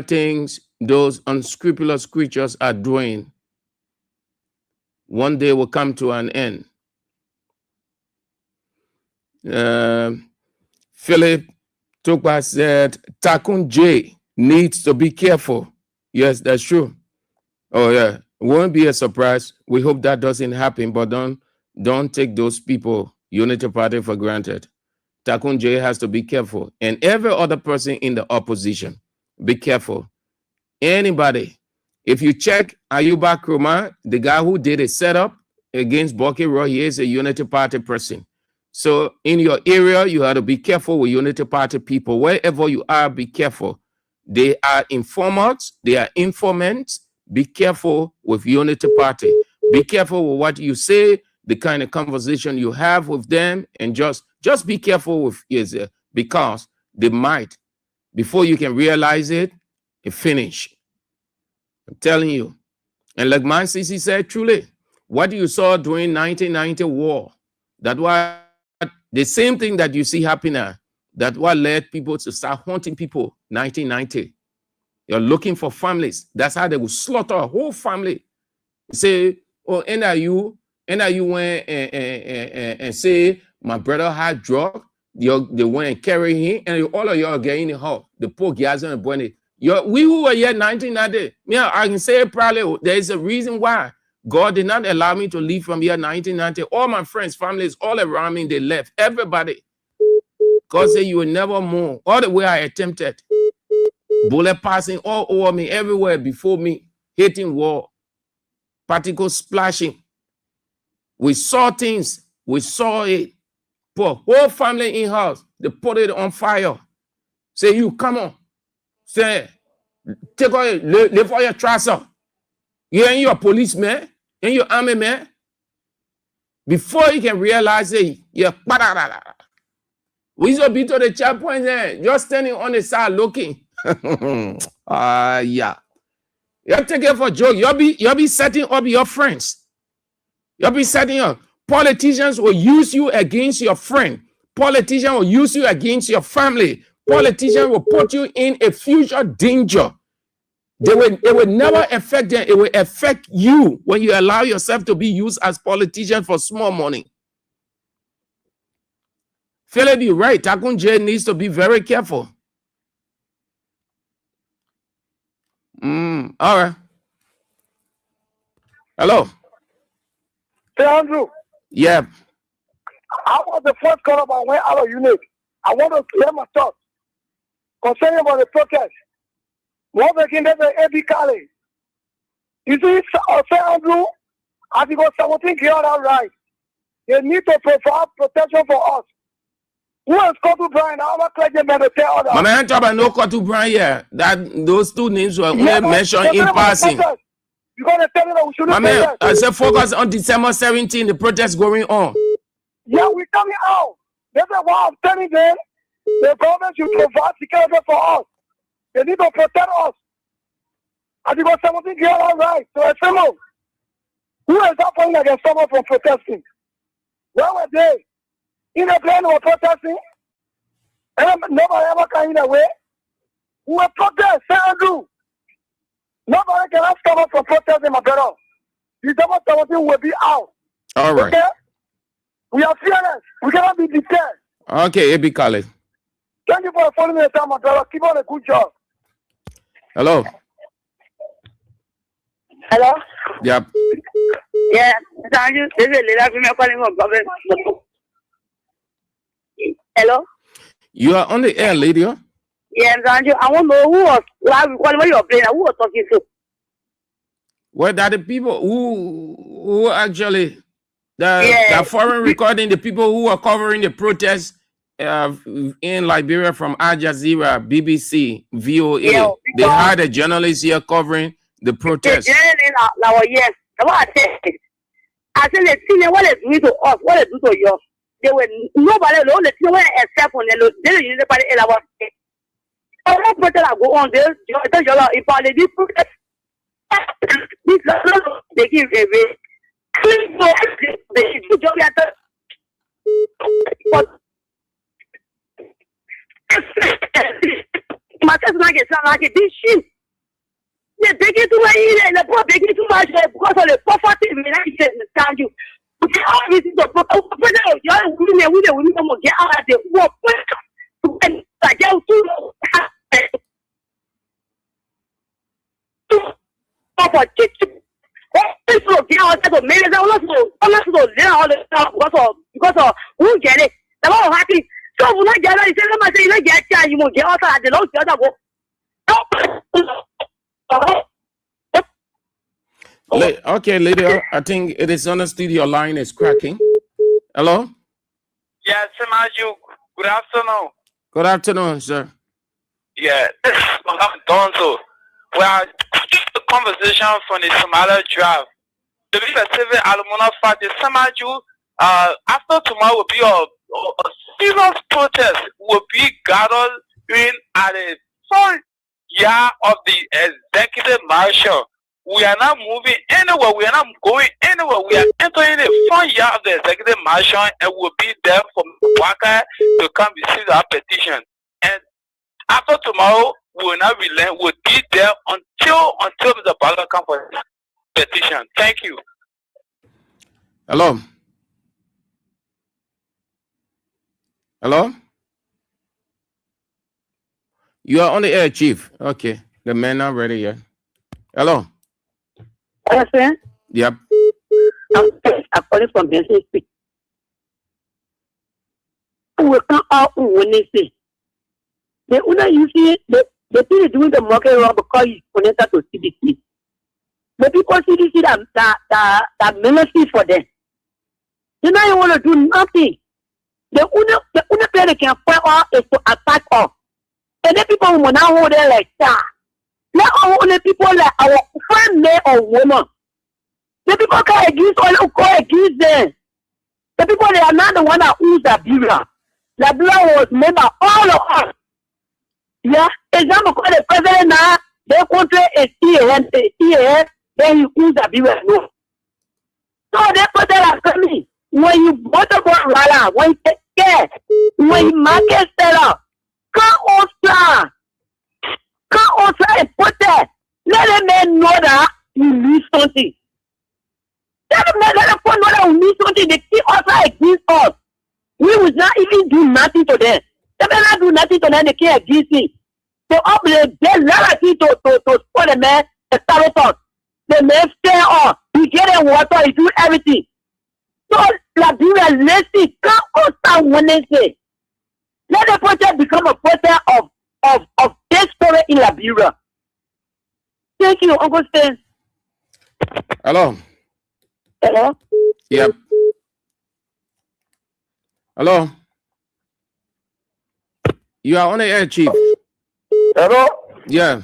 things those unscrupulous creatures are doing one day will come to an end. Philip Tukpa said Takun J needs to be careful. Yes, that's true. Oh yeah, it won't be a surprise. We hope that doesn't happen, but don't take those people, Unity Party, for granted. Takun J has to be careful, and every other person in the opposition, be careful. Anybody, if you check Ayuba Kroma, the guy who did a setup against Bucky Roy, he is a Unity Party person. So in your area, you have to be careful with Unity Party people. Wherever you are, be careful. They are informers, they are informants. Be careful with Unity Party. Be careful with what you say, the kind of conversation you have with them, and just be careful with it, because they might, before you can realize it, finish. I'm telling you. And like Man Sisi said, truly, what you saw during 1990 war, that was the same thing that you see happening now, that what led people to start hunting people 1990. You're looking for families. That's how they will slaughter a whole family. Say, oh, NIU went and say, my brother had drug. They went and carry him, and all of y'all get in the hall. The poor guys and Bonnie. We who were here 1990. Yeah, I can say it proudly. There is a reason why God did not allow me to leave from here 1990. All my friends, families, all around me, they left. Everybody. God said you will never move. All the way I attempted. Bullet passing all over me, everywhere before me, hitting wall, particles splashing. We saw things. We saw it. Put whole family in house. They put it on fire. Say, you come on. Say, take all live all your trouser. You ain't your policeman, ain't your army man. Before you can realize it, you're we should be to the checkpoint there, just standing on the side looking. Yeah. You take it for a joke. You'll be setting up your friends. You'll be setting up. Politicians will use you against your friend. Politicians will use you against your family. Politicians will put you in a future danger. It will never affect them. It will affect you when you allow yourself to be used as politician for small money. Philip, you're right. Takunje needs to be very careful. All right. Hello. Hey, Andrew. Yeah. I was the first caller about when out of unit. I want to hear my thoughts concerning about the protest. What they can do every college. You see, say Andrew, as you got 17 killed outright, they need to provide protection for us. Who is Kotu Brian? I'm not clergyman to tell others. My man talk about no Kotu Brian here. That those two names were only mentioned in passing. You gotta tell me that we shouldn't. My man, I said focus on December 17, the protest going on. Yeah, we're coming out. That's why I'm telling them the government should provide security for us. They need to protect us. And you got 17 girls all right. So I say, who is that point against someone from protesting? Where were they? In a plane were protesting? And nobody ever came in a way. We were protesting, say Andrew. Nobody can ask someone from protesting, my brother. December 17 will be out. All right. Okay? We are fearless. We cannot be deterred. Okay, Ebi Kale. Thank you for following the time, my brother. Keep on a good job. Hello. Hello? Yep. Yeah, thank you. This is Lila from calling from government. Hello? You are on the air, lady. Yeah, thank you. I want to know who was your brain, who was talking to. Well, that the people who actually the foreign recording, the people who are covering the protests in Liberia from Al Jazeera, BBC, VOA. Yeah, they had a journalist here covering the protest. Yes, I said, let's see what they do to us, what they do to you. They were nobody alone, except when they didn't use anybody else. All protests go on there, if I did protest, they give away. My cousin like this shit. They take it too much and the poor take it too much because of the poverty in stand you. We all visit the president, you're women, we don't get out of the work. And I get because of who get it. The more happy. So when I get it, I say, let get you won't get outside the low the other. Okay, lady, I think it is understood your line is cracking. Hello? Yes, Samaju. Good afternoon. Good afternoon, sir. Yeah, this is what I'm going to. Well, the conversation from the Somali draft. The civil alumina fact is Samaju, after tomorrow will be a serious protest will be gathered in at the front yard of the executive marshal. We are not moving anywhere. We are not going anywhere. We are entering the front yard of the executive marshal and we'll be there for Waka to come receive our petition. And after tomorrow, we will not relent. We'll be there until Mr. Bala comes for petition. Thank you. Hello. Hello? You are on the air, Chief. Okay. The men are ready here. Hello. Hello, sir. Yep. I'm calling from Benson Street. We can't all when they say. The owner usually the thing is doing the market wrong because it's connected to CDC. The people CDC that ministry for them. You know you want to do nothing. The only place they can fight all is to attack us. And the people who now hold there like that. Let our only people like our friend man or woman. The people can against all who go against them. The people they are not the one that owns the Biblia. The Biblia was made by all of us. Yeah, example call the president now, their country is here, then you use the Biblia. No. So they put that coming. When you vote about Rala, when you take care, when you market seller, come on, and put that. Let the men know that you lose something. Let the men know that you lose something. They keep us against us. We will not even do nothing to them. They may not do nothing to them, they can't against me. So up they let us to support the man, the us. The man stay on. He get in water, he do everything. So Liberia, let's see, come on, start Wednesday. Let the project become a project of this story in Liberia. Thank you, Uncle Stan. Hello. Hello? Yep. Hello. You are on the air, Chief. Hello? Yeah.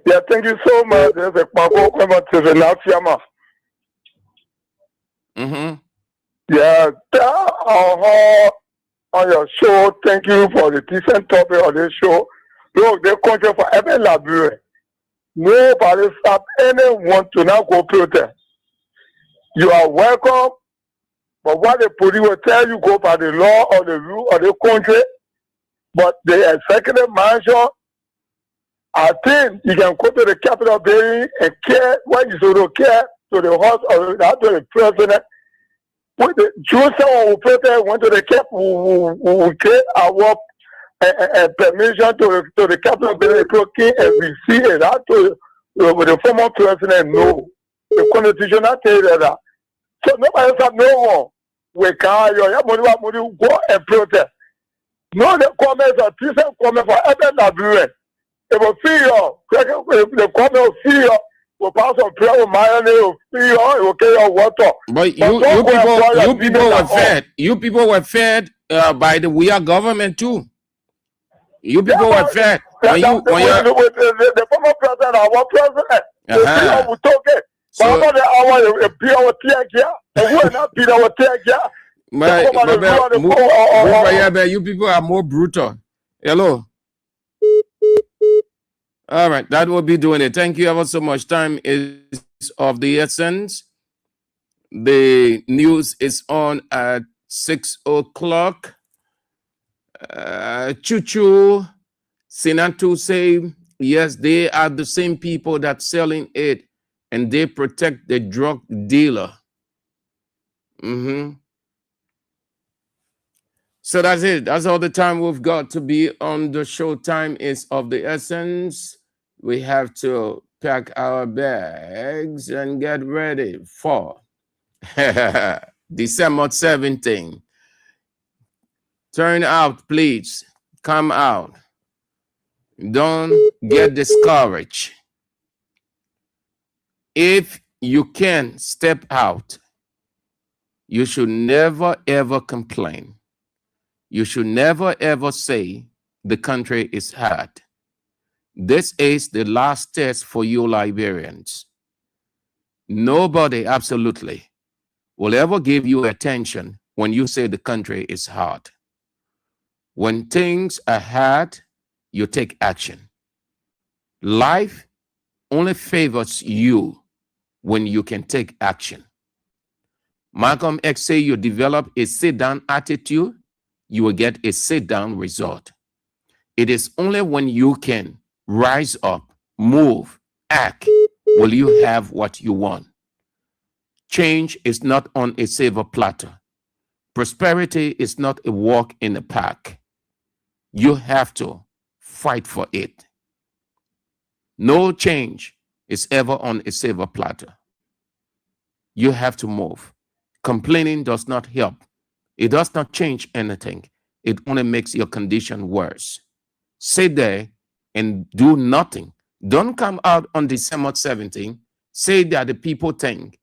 Yeah, thank you so much. There's a Pabo conversation now, Fiamma. Yeah, on your show, thank you for the decent topic of this show. Look, the country for every Liberia. Nobody stop anyone to now go protest. You are welcome, but what the police will tell you, go by the law or the rule of the country. But the executive mansion, I think you can go to the Capitol building and care when you should care to the house or to the president. With the Jews who protest went to the cap who get our permission to the Capitol building and we see it. I told with the former president, no. The constitution not tell you that. So nobody said no one. We can't go and protest. No, the comments are decent comments for every Liberian. It will feel the comment will feel will pass on prayer with mayonnaise, will feel it will carry your water. But you people were fed. You people were fed by the we are government too. You people were fed. The former president, our president, we took it. So, you people are more brutal. Hello. All right, that will be doing it. Thank you ever so much. Time is of the essence. The news is on at 6 o'clock. Chuchu, Sinatu say, yes, they are the same people that selling it and they protect the drug dealer. So that's it. That's all the time we've got to be on the show. Time is of the essence. We have to pack our bags and get ready for December 17th. Turn out, please. Come out. Don't get discouraged. If you can step out, you should never ever complain. You should never ever say the country is hard. This is the last test for you Liberians. Nobody absolutely will ever give you attention when you say the country is hard. When things are hard, you take action. Life only favors you when you can take action. Malcolm X say you develop a sit-down attitude, you will get a sit-down result. It is only when you can rise up, move, act, will you have what you want. Change is not on a silver platter. Prosperity is not a walk in the park. You have to fight for it. No change is ever on a silver platter. You have to move. Complaining does not help. It does not change anything. It only makes your condition worse. Sit there and do nothing. Don't come out on December 17th, say that the people think,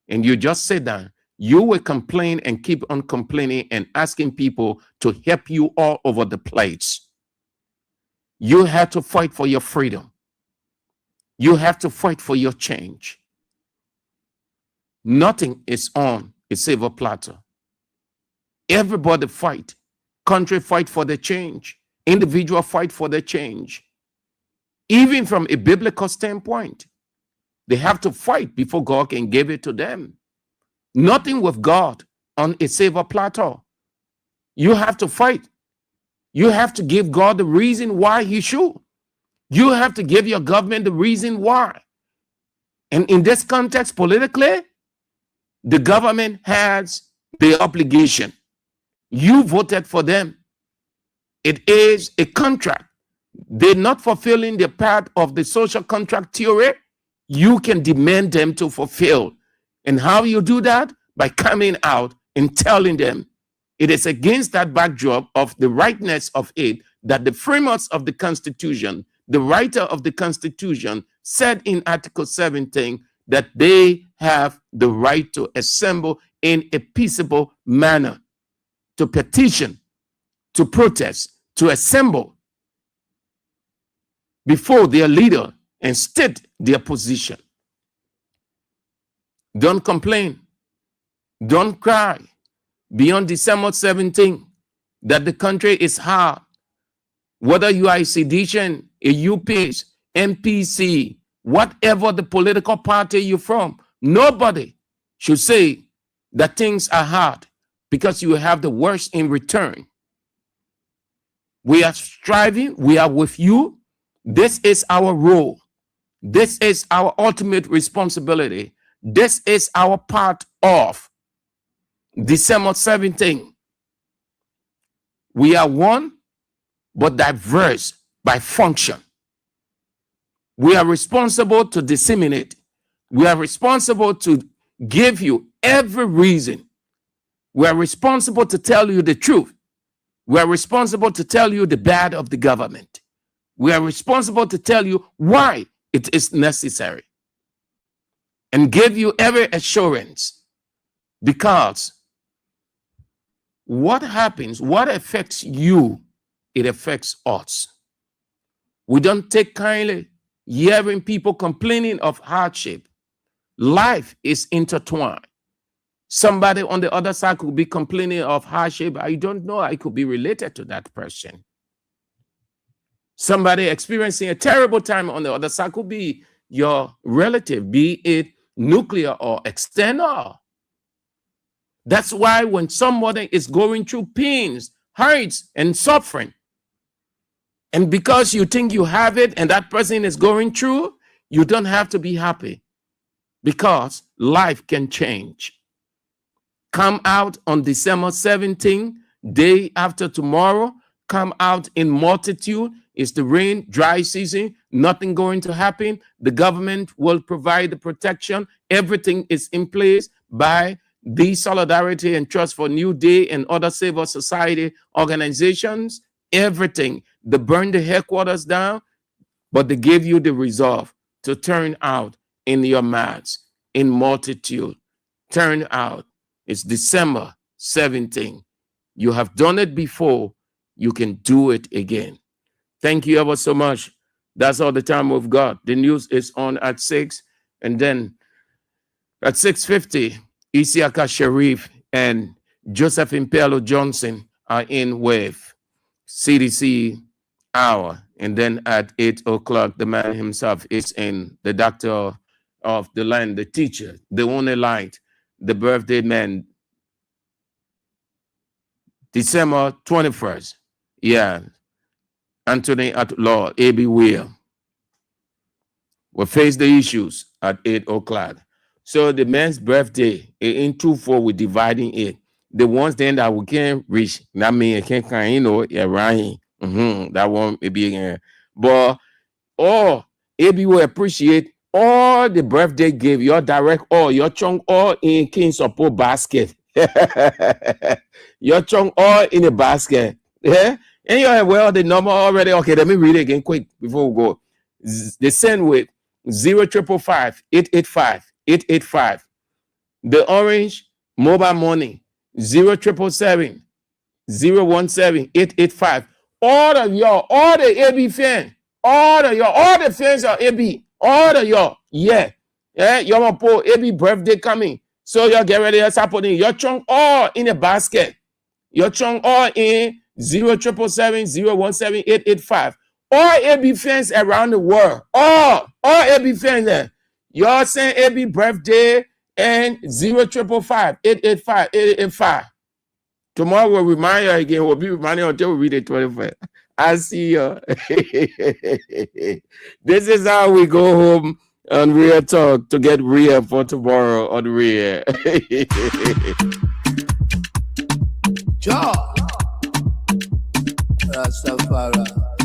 and you just sit down. You will complain and keep on complaining and asking people to help you all over the place. You have to fight for your freedom. You have to fight for your change. Nothing is on a silver platter. Everybody fight. Country fight for the change. Individual fight for the change. Even from a biblical standpoint, they have to fight before God can give it to them. Nothing with God on a silver platter. You have to fight. You have to give God the reason why he should. You have to give your government the reason why. And in this context, politically, the government has the obligation. You voted for them. It is a contract. They're not fulfilling their part of the social contract theory. You can demand them to fulfill. And how you do that? By coming out and telling them it is against that backdrop of the rightness of it that the framers of the Constitution, the writer of the Constitution, said in Article 17 that they have the right to assemble in a peaceable manner, to petition, to protest, to assemble before their leader and state their position. Don't complain. Don't cry. Beyond December 17, that the country is hard. Whether you are a sedition, a UPs, MPC, whatever the political party you're from, nobody should say that things are hard because you have the worst in return. We are striving. We are with you. This is our role. This is our ultimate responsibility. This is our part of December 17. We are one, but diverse by function. We are responsible to disseminate. We are responsible to give you every reason. We are responsible to tell you the truth. We are responsible to tell you the bad of the government. We are responsible to tell you why it is necessary and give you every assurance, because what happens, what affects you, it affects us. We don't take kindly hearing people complaining of hardship. Life is intertwined. Somebody on the other side could be complaining of hardship. I don't know. I could be related to that person. Somebody experiencing a terrible time on the other side could be your relative, be it nuclear or external. That's why when somebody is going through pains, hurts, and suffering, and because you think you have it and that person is going through, you don't have to be happy, because life can change. Come out on December 17, day after tomorrow. Come out in multitude. It's the rain, dry season, nothing going to happen. The government will provide the protection. Everything is in place by the Solidarity and Trust for New Day and other civil society organizations. Everything. They burned the headquarters down, but they gave you the resolve to turn out in your mass, in multitude. Turn out. It's December 17. You have done it before. You can do it again. Thank you ever so much. That's all the time we've got. The news is on at 6. And then at 6:50, Isiaka Sharif and Joseph Impelo Johnson are in with CDC hour. And then at 8 o'clock, the man himself is in, the doctor of the land, the teacher, the only light, the birthday man, December 21st. Yeah. Anthony at Law, A.B. Will. We'll face the issues at 8 o'clock. So the man's birthday, in 2-4, we're dividing it. The ones then that we can't reach, that means I can't, around That one maybe again. But AB will appreciate all the birthday gift, your direct all, your chunk all in King Support basket. Your chunk all in a basket. Yeah. And you have well the number already. Okay, let me read it again quick before we go. They send with 0555 885 885. The orange mobile money 0777 017 885. All of y'all, all the AB fans, all the fans of AB, all of y'all, yeah, y'all want to put AB birthday coming. So y'all get ready to start putting your chunk all in a basket. Your chunk all in 0777 017 885. All AB fans around the world, all AB fans there, y'all send AB birthday and 0555 885 885. Tomorrow we'll remind you again. We'll be reminding you until we read the 25th. I see you. This is how we go home on Real Talk to get real for tomorrow on Real. Rastafari.